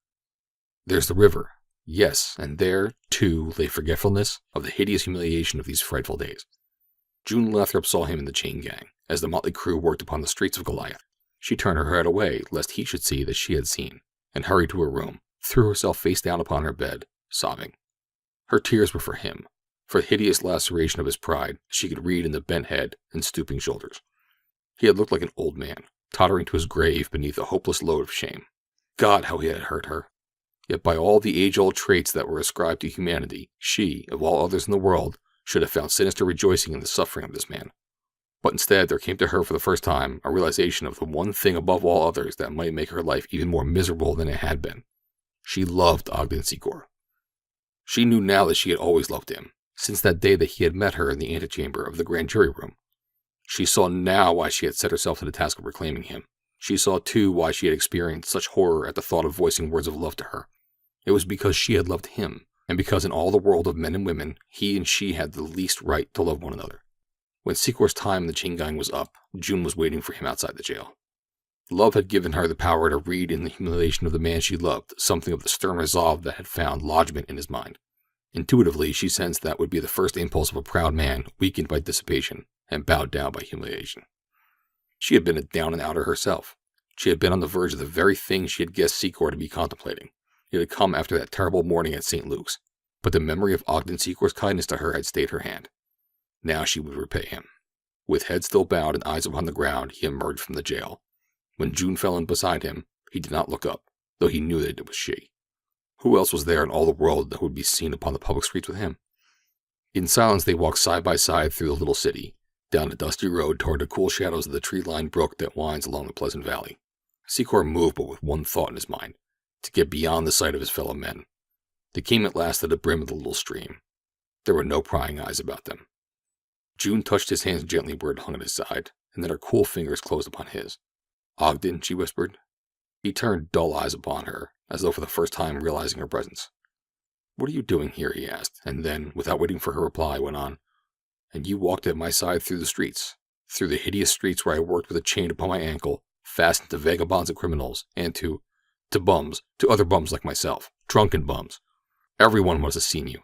There's the river. Yes, and there, too, lay forgetfulness of the hideous humiliation of these frightful days. June Lathrop saw him in the chain gang, as the motley crew worked upon the streets of Goliath. She turned her head away, lest he should see that she had seen, and hurried to her room, threw herself face down upon her bed, sobbing. Her tears were for him, for the hideous laceration of his pride she could read in the bent head and stooping shoulders. He had looked like an old man, tottering to his grave beneath a hopeless load of shame. God, how he had hurt her! Yet by all the age-old traits that were ascribed to humanity, she, of all others in the world, should have found sinister rejoicing in the suffering of this man. But instead there came to her for the first time a realization of the one thing above all others that might make her life even more miserable than it had been. She loved Ogden Secor. She knew now that she had always loved him, since that day that he had met her in the antechamber of the grand jury room. She saw now why she had set herself to the task of reclaiming him. She saw, too, why she had experienced such horror at the thought of voicing words of love to her. It was because she had loved him, and because in all the world of men and women, he and she had the least right to love one another. When Secor's time in the chain gang was up, June was waiting for him outside the jail. Love had given her the power to read in the humiliation of the man she loved something of the stern resolve that had found lodgment in his mind. Intuitively, she sensed that would be the first impulse of a proud man weakened by dissipation and bowed down by humiliation. She had been a down-and-outer herself. She had been on the verge of the very thing she had guessed Secor to be contemplating. It had come after that terrible morning at St. Luke's, but the memory of Ogden Secor's kindness to her had stayed her hand. Now she would repay him. With head still bowed and eyes upon the ground, he emerged from the jail. When June fell in beside him, he did not look up, though he knew that it was she. Who else was there in all the world that would be seen upon the public streets with him? In silence they walked side by side through the little city, down the dusty road toward the cool shadows of the tree-lined brook that winds along the pleasant valley. Secor moved but with one thought in his mind, to get beyond the sight of his fellow men. They came at last to the brim of the little stream. There were no prying eyes about them. June touched his hands gently where it hung at his side, and then her cool fingers closed upon his. "Ogden," she whispered. He turned dull eyes upon her, as though for the first time realizing her presence. "What are you doing here?" he asked, and then, without waiting for her reply, went on. "And you walked at my side through the streets, through the hideous streets where I worked with a chain upon my ankle, fastened to vagabonds and criminals, and to bums, to other bums like myself, drunken bums. Everyone must have seen you.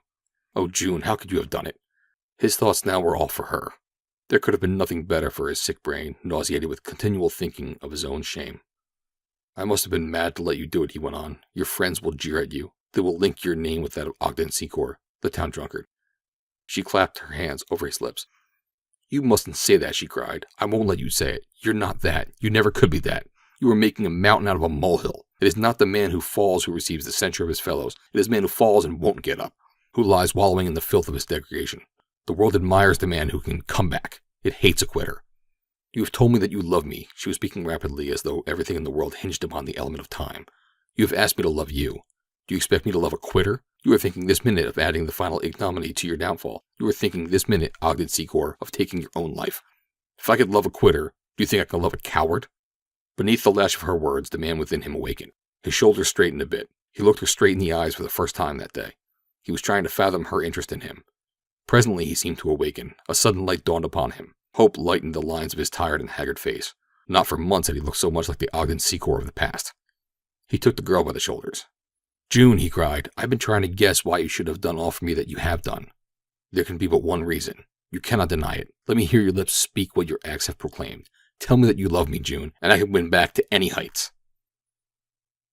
Oh, June, how could you have done it?" His thoughts now were all for her. There could have been nothing better for his sick brain, nauseated with continual thinking of his own shame. "I must have been mad to let you do it," he went on. "Your friends will jeer at you. They will link your name with that of Ogden Secor, the town drunkard." She clapped her hands over his lips. "You mustn't say that," she cried. "I won't let you say it. You're not that. You never could be that. You are making a mountain out of a molehill. It is not the man who falls who receives the censure of his fellows. It is the man who falls and won't get up, who lies wallowing in the filth of his degradation. The world admires the man who can come back. It hates a quitter. You have told me that you love me." She was speaking rapidly, as though everything in the world hinged upon the element of time. "You have asked me to love you. Do you expect me to love a quitter? You are thinking this minute of adding the final ignominy to your downfall. You are thinking this minute, Ogden Secor, of taking your own life. If I could love a quitter, do you think I could love a coward?" Beneath the lash of her words, the man within him awakened. His shoulders straightened a bit. He looked her straight in the eyes for the first time that day. He was trying to fathom her interest in him. Presently he seemed to awaken. A sudden light dawned upon him. Hope lightened the lines of his tired and haggard face. Not for months had he looked so much like the Ogden Secor of the past. He took the girl by the shoulders. "June," he cried, "I've been trying to guess why you should have done all for me that you have done. There can be but one reason. You cannot deny it. Let me hear your lips speak what your acts have proclaimed. Tell me that you love me, June, and I can win back to any heights."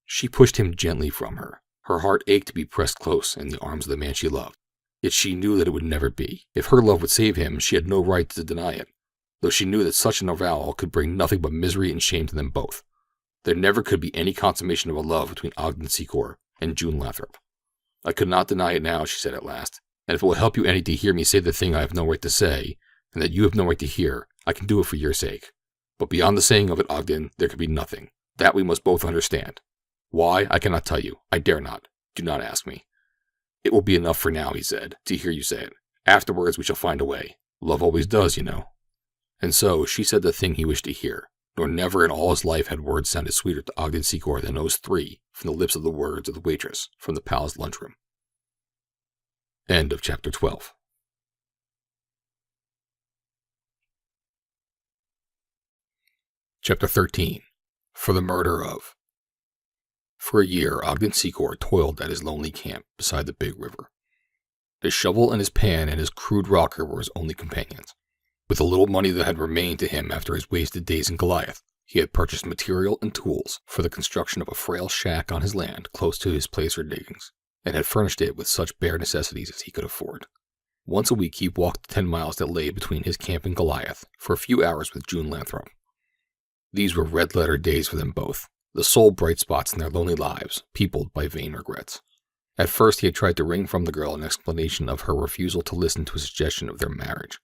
She pushed him gently from her. Her heart ached to be pressed close in the arms of the man she loved. Yet she knew that it would never be. If her love would save him, she had no right to deny it, though she knew that such an avowal could bring nothing but misery and shame to them both. There never could be any consummation of a love between Ogden Secor and June Lathrop. "I could not deny it now," she said at last, "and if it will help you any to hear me say the thing I have no right to say, and that you have no right to hear, I can do it for your sake. But beyond the saying of it, Ogden, there can be nothing. That we must both understand. Why, I cannot tell you. I dare not. Do not ask me. It will be enough for now, he said, to hear you say it. Afterwards we shall find a way. Love always does, you know. And so she said the thing he wished to hear, nor never in all his life had words sounded sweeter to Ogden Secor than those three from the lips of the words of the waitress from the palace lunchroom. End of chapter 12. Chapter 13. For the Murder of. For a year, Ogden Secor toiled at his lonely camp beside the big river. His shovel and his pan and his crude rocker were his only companions. With the little money that had remained to him after his wasted days in Goliath, he had purchased material and tools for the construction of a frail shack on his land close to his placer diggings, and had furnished it with such bare necessities as he could afford. Once a week he walked the 10 miles that lay between his camp and Goliath for a few hours with June Lathrop. These were red-letter days for them both, the sole bright spots in their lonely lives, peopled by vain regrets. At first he had tried to wring from the girl an explanation of her refusal to listen to a suggestion of their marriage,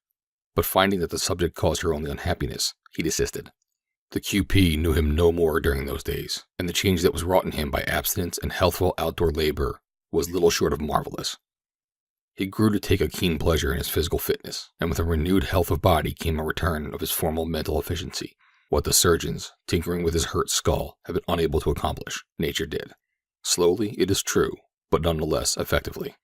but finding that the subject caused her only unhappiness, he desisted. The QP knew him no more during those days, and the change that was wrought in him by abstinence and healthful outdoor labor was little short of marvelous. He grew to take a keen pleasure in his physical fitness, and with a renewed health of body came a return of his former mental efficiency. What the surgeons, tinkering with his hurt skull, had been unable to accomplish, nature did. Slowly, it is true, but nonetheless effectively.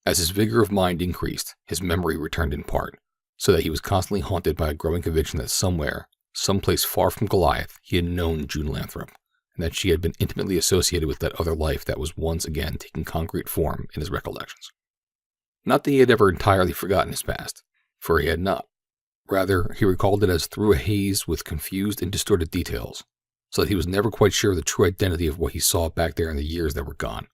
As his vigor of mind increased, his memory returned in part, so that he was constantly haunted by a growing conviction that somewhere, someplace far from Goliath, he had known June Lathrop, and that she had been intimately associated with that other life that was once again taking concrete form in his recollections. Not that he had ever entirely forgotten his past, for he had not. Rather, he recalled it as through a haze with confused and distorted details, so that he was never quite sure of the true identity of what he saw back there in the years that were gone.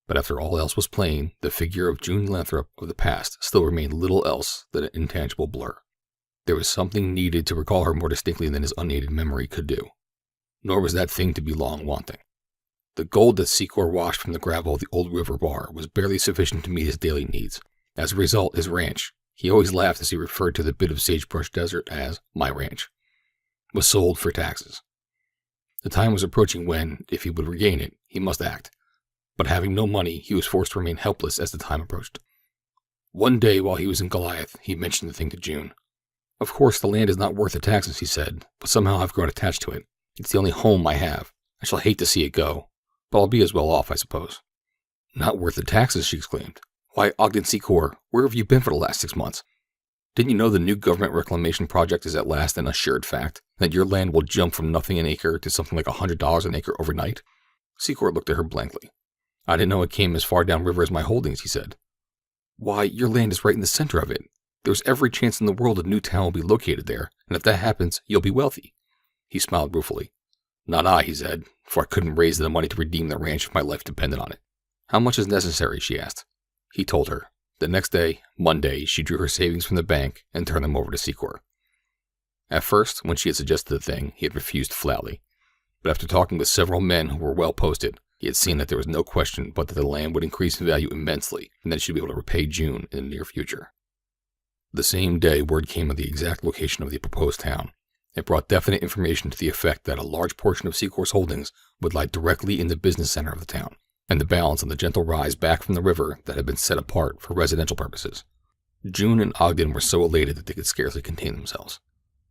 But after all else was plain, the figure of June Lathrop of the past still remained little else than an intangible blur. There was something needed to recall her more distinctly than his unaided memory could do. Nor was that thing to be long wanting. The gold that Secor washed from the gravel of the old river bar was barely sufficient to meet his daily needs. As a result, his ranch, he always laughed as he referred to the bit of sagebrush desert as my ranch, was sold for taxes. The time was approaching when, if he would regain it, he must act. But having no money, he was forced to remain helpless as the time approached. One day while he was in Goliath, he mentioned the thing to June. Of course, the land is not worth the taxes, he said, but somehow I've grown attached to it. It's the only home I have. I shall hate to see it go, but I'll be as well off, I suppose. Not worth the taxes, she exclaimed. Why, Ogden Secor, where have you been for the last 6 months? Didn't you know the new government reclamation project is at last an assured fact, that your land will jump from nothing an acre to something like $100 an acre overnight? Secor looked at her blankly. I didn't know it came as far downriver as my holdings, he said. Why, your land is right in the center of it. There's every chance in the world a new town will be located there, and if that happens, you'll be wealthy. He smiled ruefully. Not I, he said, for I couldn't raise the money to redeem the ranch if my life depended on it. How much is necessary, she asked. He told her. The next day, Monday, she drew her savings from the bank and turned them over to Secor. At first, when she had suggested the thing, he had refused flatly. But after talking with several men who were well posted, he had seen that there was no question but that the land would increase in value immensely and that she would be able to repay June in the near future. The same day, word came of the exact location of the proposed town. It brought definite information to the effect that a large portion of Secor's holdings would lie directly in the business center of the town, and the balance on the gentle rise back from the river that had been set apart for residential purposes. June and Ogden were so elated that they could scarcely contain themselves.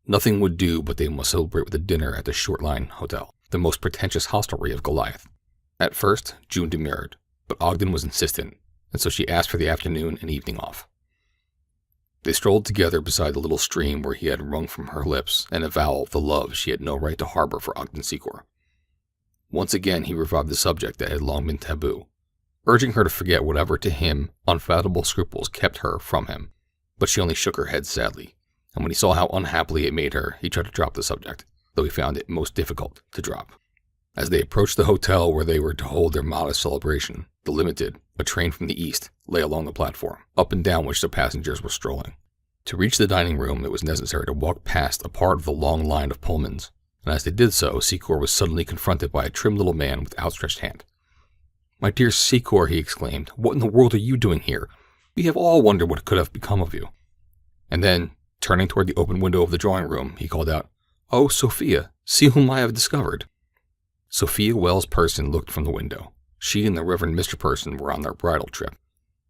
Nothing would do but they must celebrate with a dinner at the Shortline Hotel, the most pretentious hostelry of Goliath. At first, June demurred, but Ogden was insistent, and so she asked for the afternoon and evening off. They strolled together beside the little stream where he had wrung from her lips an avowal of the love she had no right to harbor for Ogden Secor. Once again he revived the subject that had long been taboo, urging her to forget whatever to him unfathomable scruples kept her from him, but she only shook her head sadly, and when he saw how unhappily it made her, he tried to drop the subject, though he found it most difficult to drop. As they approached the hotel where they were to hold their modest celebration, the Limited, a train from the east, lay along the platform, up and down which the passengers were strolling. To reach the dining room, it was necessary to walk past a part of the long line of Pullmans, and as they did so, Secor was suddenly confronted by a trim little man with outstretched hand. "My dear Secor," he exclaimed, "what in the world are you doing here? We have all wondered what could have become of you." And then, turning toward the open window of the drawing room, he called out, "Oh, Sophia, see whom I have discovered." Sophia Wells Person looked from the window. She and the Reverend Mr. Person were on their bridal trip.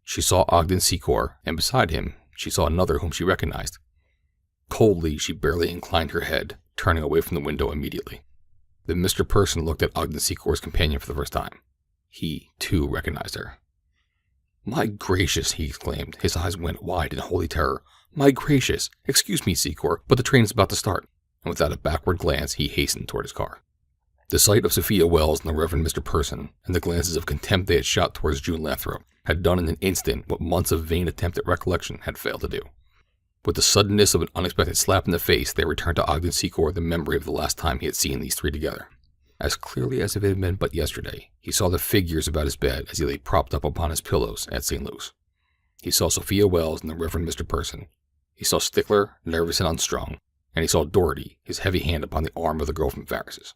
She saw Ogden Secor, and beside him she saw another whom she recognized. Coldly, she barely inclined her head, turning away from the window immediately. Then Mr. Person looked at Ogden Secor's companion for the first time. He, too, recognized her. "My gracious," he exclaimed. His eyes went wide in holy terror. "My gracious! Excuse me, Secor, but the train is about to start." And without a backward glance, he hastened toward his car. The sight of Sophia Wells and the Reverend Mr. Person, and the glances of contempt they had shot towards June Lathrop, had done in an instant what months of vain attempt at recollection had failed to do. With the suddenness of an unexpected slap in the face, there returned to Ogden Secor the memory of the last time he had seen these three together. As clearly as if it had been but yesterday, he saw the figures about his bed as he lay propped up upon his pillows at St. Luke's. He saw Sophia Wells and the Reverend Mr. Person. He saw Stickler, nervous and unstrung, and he saw Doherty, his heavy hand upon the arm of the girl from Farris's.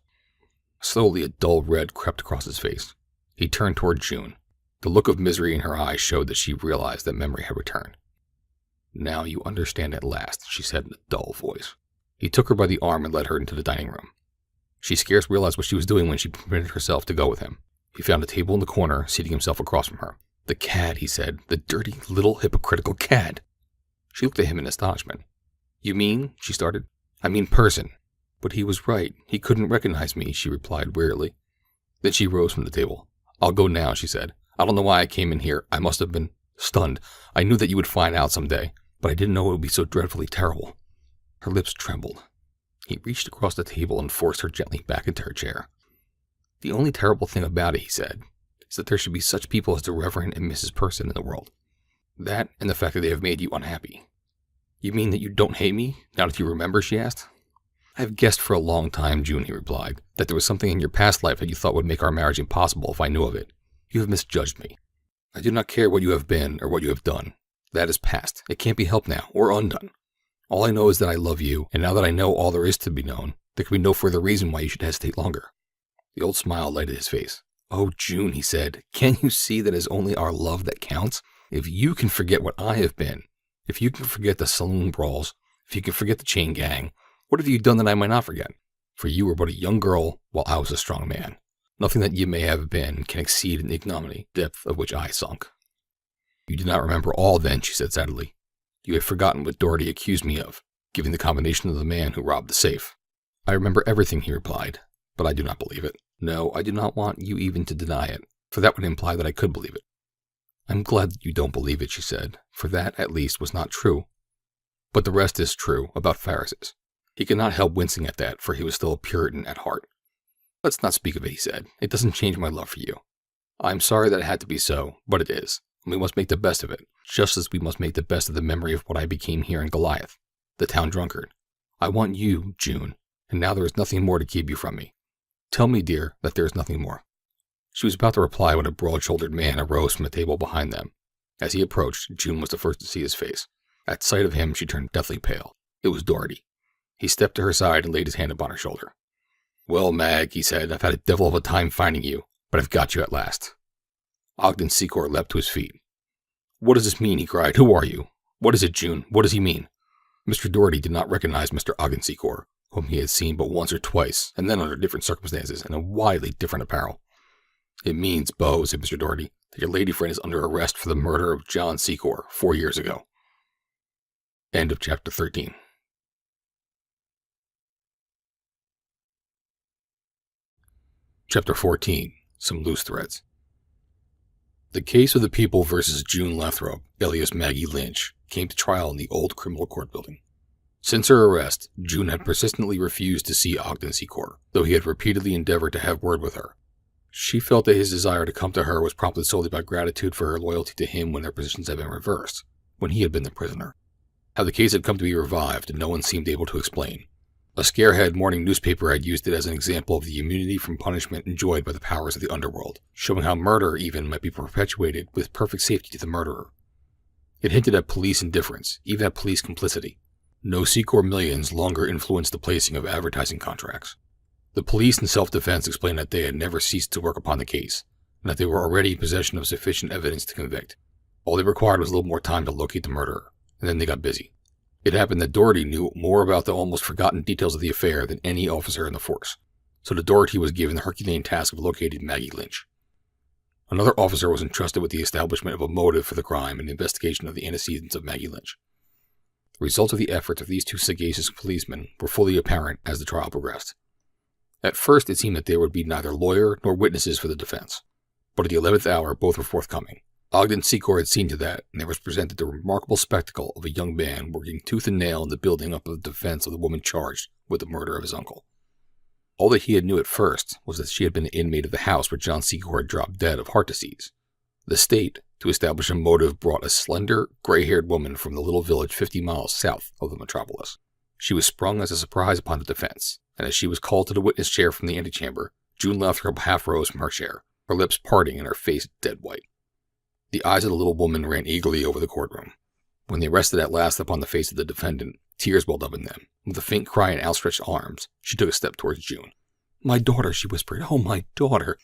Slowly a dull red crept across his face. He turned toward June. The look of misery in her eyes showed that she realized that memory had returned. "Now you understand at last," she said in a dull voice. He took her by the arm and led her into the dining room. She scarce realized what she was doing when she permitted herself to go with him. He found a table in the corner, seating himself across from her. "The cad," he said. "The dirty, little, hypocritical cad." She looked at him in astonishment. "You mean?" she started. "I mean Person." "But he was right. He couldn't recognize me," she replied wearily. Then she rose from the table. "I'll go now," she said. "I don't know why I came in here. I must have been stunned. I knew that you would find out someday, but I didn't know it would be so dreadfully terrible." Her lips trembled. He reached across the table and forced her gently back into her chair. "The only terrible thing about it," he said, "is that there should be such people as the Reverend and Mrs. Person in the world. That and the fact that they have made you unhappy." "You mean that you don't hate me, now that you remember?" she asked. "I have guessed for a long time, June," he replied, "that there was something in your past life that you thought would make our marriage impossible if I knew of it. You have misjudged me. I do not care what you have been or what you have done. That is past. It can't be helped now, or undone. All I know is that I love you, and now that I know all there is to be known, there can be no further reason why you should hesitate longer." The old smile lighted his face. "Oh, June," he said, "can't you see that it is only our love that counts? If you can forget what I have been, if you can forget the saloon brawls, if you can forget the chain gang, what have you done that I might not forget? For you were but a young girl, while I was a strong man. Nothing that you may have been can exceed an ignominy, depth of which I sunk." "You do not remember all, then," she said sadly. "You have forgotten what Doherty accused me of, giving the combination of the man who robbed the safe." "I remember everything," he replied, "but I do not believe it. No, I do not want you even to deny it, for that would imply that I could believe it." "I'm glad that you don't believe it," she said, "for that, at least, was not true. But the rest is true, about Farris's." He could not help wincing at that, for he was still a Puritan at heart. "Let's not speak of it," he said. "It doesn't change my love for you. I am sorry that it had to be so, but it is. We must make the best of it, just as we must make the best of the memory of what I became here in Goliath, the town drunkard. I want you, June, and now there is nothing more to keep you from me. Tell me, dear, that there is nothing more." She was about to reply when a broad-shouldered man arose from a table behind them. As he approached, June was the first to see his face. At sight of him, she turned deathly pale. It was Doherty. He stepped to her side and laid his hand upon her shoulder. "Well, Mag," he said, "I've had a devil of a time finding you, but I've got you at last." Ogden Secor leapt to his feet. "What does this mean?" he cried. "Who are you? What is it, June? What does he mean?" Mr. Doherty did not recognize Mr. Ogden Secor, whom he had seen but once or twice, and then under different circumstances and in widely different apparel. "It means, Bo," said Mr. Doherty, "that your lady friend is under arrest for the murder of John Secor 4 years ago." End of chapter 13. Chapter 14. Some Loose Threads. The case of the people versus June Lathrop, alias Maggie Lynch, came to trial in the old criminal court building. Since her arrest, June had persistently refused to see Ogden Secor, though he had repeatedly endeavored to have word with her. She felt that his desire to come to her was prompted solely by gratitude for her loyalty to him when their positions had been reversed, when he had been the prisoner. How the case had come to be revived, no one seemed able to explain. A scarehead morning newspaper had used it as an example of the immunity from punishment enjoyed by the powers of the underworld, showing how murder even might be perpetuated with perfect safety to the murderer. It hinted at police indifference, even at police complicity. No Secor millions longer influenced the placing of advertising contracts. The police in self-defense explained that they had never ceased to work upon the case, and that they were already in possession of sufficient evidence to convict. All they required was a little more time to locate the murderer, and then they got busy. It happened that Doherty knew more about the almost forgotten details of the affair than any officer in the force, so to Doherty was given the Herculean task of locating Maggie Lynch. Another officer was entrusted with the establishment of a motive for the crime and the investigation of the antecedents of Maggie Lynch. The results of the efforts of these two sagacious policemen were fully apparent as the trial progressed. At first, it seemed that there would be neither lawyer nor witnesses for the defense, but at the 11th hour, both were forthcoming. Ogden Secor had seen to that, and there was presented the remarkable spectacle of a young man working tooth and nail in the building up of the defense of the woman charged with the murder of his uncle. All that he had knew at first was that she had been the inmate of the house where John Secor had dropped dead of heart disease. The state, to establish a motive, brought a slender, gray-haired woman from the little village 50 miles south of the metropolis. She was sprung as a surprise upon the defense, and as she was called to the witness chair from the antechamber, June Lathrop half rose from her chair, her lips parting and her face dead white. The eyes of the little woman ran eagerly over the courtroom. When they rested at last upon the face of the defendant, tears welled up in them. With a faint cry and outstretched arms, she took a step towards June. "My daughter," she whispered. "Oh, my daughter."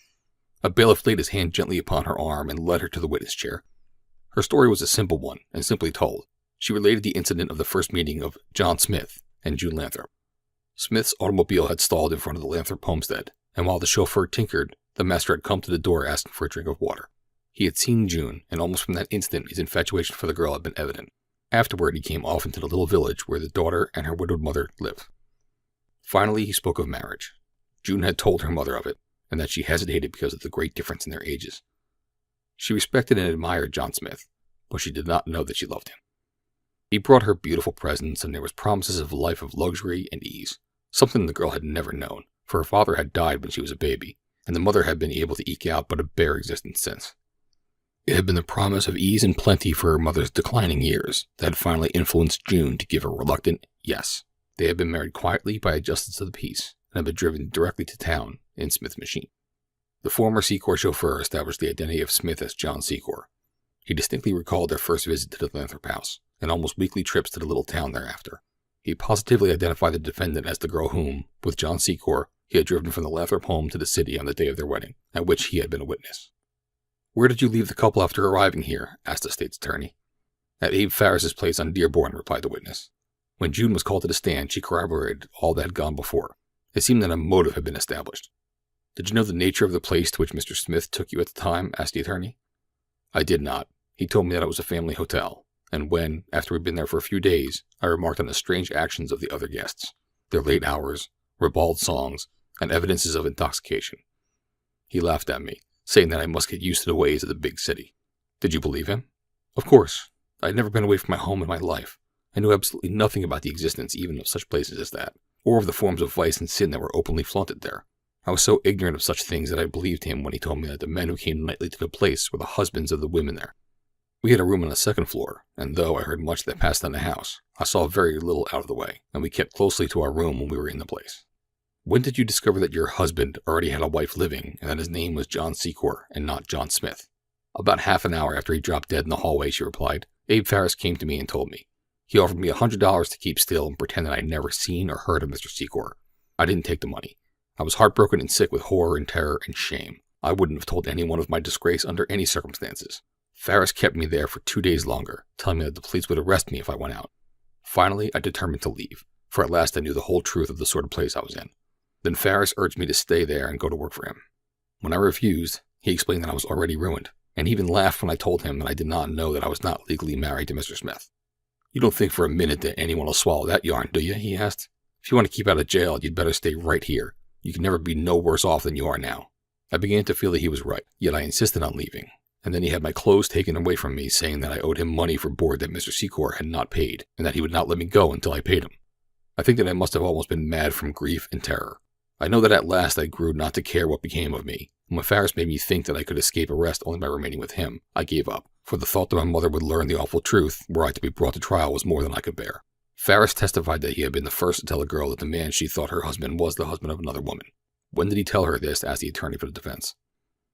A bailiff laid his hand gently upon her arm and led her to the witness chair. Her story was a simple one, and simply told. She related the incident of the first meeting of John Smith and June Lathrop. Smith's automobile had stalled in front of the Lathrop homestead, and while the chauffeur tinkered, the master had come to the door asking for a drink of water. He had seen June, and almost from that instant his infatuation for the girl had been evident. Afterward he came off into the little village where the daughter and her widowed mother lived. Finally he spoke of marriage. June had told her mother of it, and that she hesitated because of the great difference in their ages. She respected and admired John Smith, but she did not know that she loved him. He brought her beautiful presents, and there was promises of a life of luxury and ease, something the girl had never known, for her father had died when she was a baby, and the mother had been able to eke out but a bare existence since. It had been the promise of ease and plenty for her mother's declining years that had finally influenced June to give a reluctant yes. They had been married quietly by a justice of the peace, and had been driven directly to town in Smith's machine. The former Secor chauffeur established the identity of Smith as John Secor. He distinctly recalled their first visit to the Lathrop house, and almost weekly trips to the little town thereafter. He positively identified the defendant as the girl whom, with John Secor, he had driven from the Lathrop home to the city on the day of their wedding, at which he had been a witness. "Where did you leave the couple after arriving here?" asked the state's attorney. "At Abe Farris's place on Dearborn," replied the witness. When June was called to the stand, she corroborated all that had gone before. It seemed that a motive had been established. "Did you know the nature of the place to which Mr. Smith took you at the time?" asked the attorney. "I did not. He told me that it was a family hotel, and when, after we'd been there for a few days, I remarked on the strange actions of the other guests, their late hours, ribald songs, and evidences of intoxication. He laughed at me, saying that I must get used to the ways of the big city." "Did you believe him?" "Of course. I had never been away from my home in my life. I knew absolutely nothing about the existence even of such places as that, or of the forms of vice and sin that were openly flaunted there. I was so ignorant of such things that I believed him when he told me that the men who came nightly to the place were the husbands of the women there. We had a room on the second floor, and though I heard much that passed in the house, I saw very little out of the way, and we kept closely to our room when we were in the place." "When did you discover that your husband already had a wife living, and that his name was John Secor and not John Smith?" "About half an hour after he dropped dead in the hallway," she replied. "Abe Farris came to me and told me. He offered me $100 to keep still and pretend that I had never seen or heard of Mr. Secor. I didn't take the money. I was heartbroken and sick with horror and terror and shame. I wouldn't have told anyone of my disgrace under any circumstances. Farris kept me there for 2 days longer, telling me that the police would arrest me if I went out. Finally, I determined to leave, for at last I knew the whole truth of the sort of place I was in. Then Farris urged me to stay there and go to work for him. When I refused, he explained that I was already ruined, and he even laughed when I told him that I did not know that I was not legally married to Mr. Smith. "You don't think for a minute that anyone will swallow that yarn, do you?" he asked. "If you want to keep out of jail, you'd better stay right here. You can never be no worse off than you are now." I began to feel that he was right, yet I insisted on leaving, and then he had my clothes taken away from me, saying that I owed him money for board that Mr. Secor had not paid, and that he would not let me go until I paid him. I think that I must have almost been mad from grief and terror. I know that at last I grew not to care what became of me, and when Farris made me think that I could escape arrest only by remaining with him, I gave up, for the thought that my mother would learn the awful truth were I to be brought to trial was more than I could bear. Farris testified that he had been the first to tell a girl that the man she thought her husband was the husband of another woman. "When did he tell her this?" asked the attorney for the defense.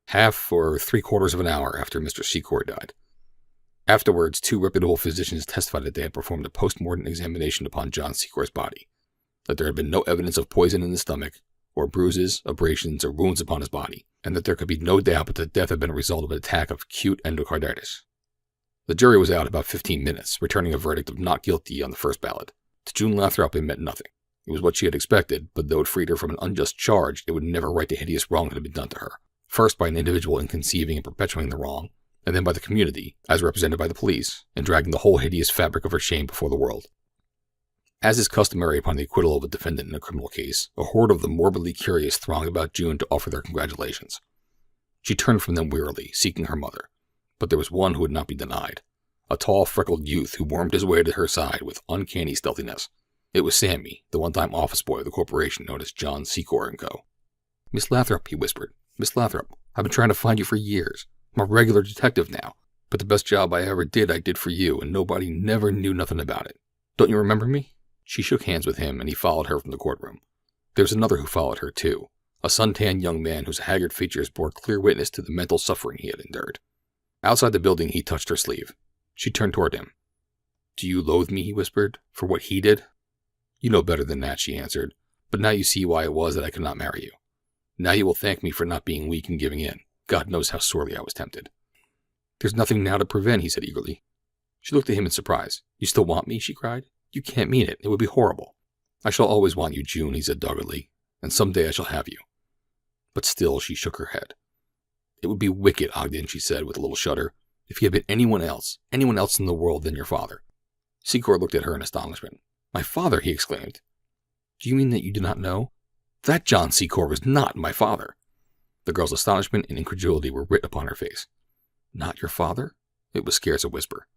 "Half or 3/4 of an hour after Mr. Secor died. Afterwards, 2 reputable physicians testified that they had performed a post-mortem examination upon John Secor's body, that there had been no evidence of poison in the stomach, or bruises, abrasions, or wounds upon his body, and that there could be no doubt but that death had been a result of an attack of acute endocarditis. The jury was out about 15 minutes, returning a verdict of not guilty on the first ballot. To June Lathrop it meant nothing. It was what she had expected, but though it freed her from an unjust charge, it would never right the hideous wrong that had been done to her. First by an individual in conceiving and perpetuating the wrong, and then by the community, as represented by the police, in dragging the whole hideous fabric of her shame before the world. As is customary upon the acquittal of a defendant in a criminal case, a horde of the morbidly curious thronged about June to offer their congratulations. She turned from them wearily, seeking her mother. But there was one who would not be denied. A tall, freckled youth who wormed his way to her side with uncanny stealthiness. It was Sammy, the one-time office boy of the corporation known as John Secor & Co. "Miss Lathrop," he whispered. "Miss Lathrop, I've been trying to find you for years. I'm a regular detective now. But the best job I ever did, I did for you, and nobody never knew nothing about it. Don't you remember me?" She shook hands with him, and he followed her from the courtroom. There was another who followed her, too. A suntanned young man whose haggard features bore clear witness to the mental suffering he had endured. Outside the building, he touched her sleeve. She turned toward him. "Do you loathe me," he whispered, "for what he did?" "You know better than that," she answered. "But now you see why it was that I could not marry you. Now you will thank me for not being weak and giving in. God knows how sorely I was tempted." "There's nothing now to prevent," he said eagerly. She looked at him in surprise. "You still want me?" she cried. "You can't mean it. It would be horrible." "I shall always want you, June," he said doggedly, "and some day I shall have you." But still she shook her head. "It would be wicked, Ogden," she said with a little shudder, "if he had been anyone else in the world than your father." Secor looked at her in astonishment. "My father!" he exclaimed. "Do you mean that you do not know? That John Secor was not my father." The girl's astonishment and incredulity were writ upon her face. "Not your father?" It was scarce a whisper.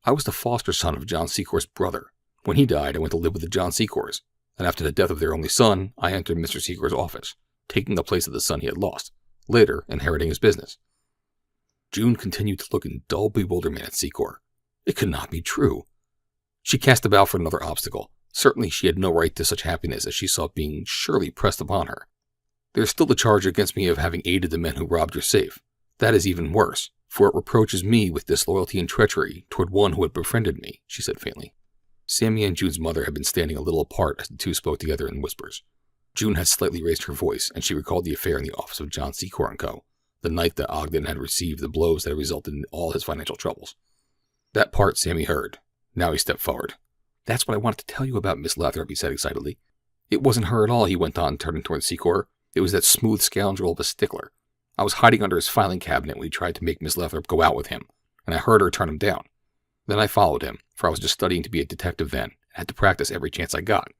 "I was the foster son of John Secor's brother. When he died, I went to live with the John Secors, and after the death of their only son, I entered Mr. Secor's office, taking the place of the son he had lost, later inheriting his business." June continued to look in dull bewilderment at Secor. It could not be true. She cast about for another obstacle. Certainly she had no right to such happiness as she saw being surely pressed upon her. "There is still the charge against me of having aided the men who robbed your safe. That is even worse, for it reproaches me with disloyalty and treachery toward one who had befriended me," she said faintly. Sammy and June's mother had been standing a little apart as the two spoke together in whispers. June had slightly raised her voice, and she recalled the affair in the office of John Secor & Co., the night that Ogden had received the blows that had resulted in all his financial troubles. That part Sammy heard. Now he stepped forward. "That's what I wanted to tell you about, Miss Lathrop," he said excitedly. "It wasn't her at all," he went on, turning toward Secor. "It was that smooth scoundrel of a stickler. I was hiding under his filing cabinet when he tried to make Miss Lathrop go out with him, and I heard her turn him down. Then I followed him, for I was just studying to be a detective then, and had to practice every chance I got.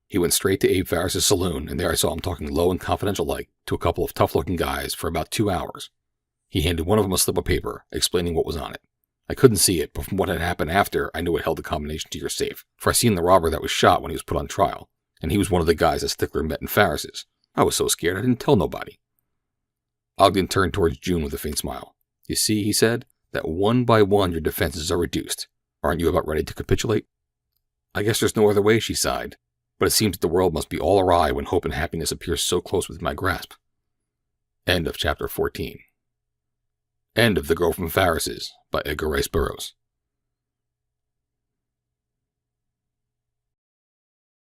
He went straight to Abe Farris's saloon, and there I saw him talking low and confidential-like to a couple of tough-looking guys for about 2 hours. He handed one of them a slip of paper, explaining what was on it. I couldn't see it, but from what had happened after, I knew it held the combination to your safe, for I seen the robber that was shot when he was put on trial, and he was one of the guys that Stickler met in Farris's. I was so scared I didn't tell nobody." Ogden turned towards June with a faint smile. "You see," he said, "that one by one your defenses are reduced. Aren't you about ready to capitulate?" "I guess there's no other way," she sighed. "But it seems that the world must be all awry when hope and happiness appear so close within my grasp." End of chapter 14. End of The Girl from Farris's by Edgar Burroughs.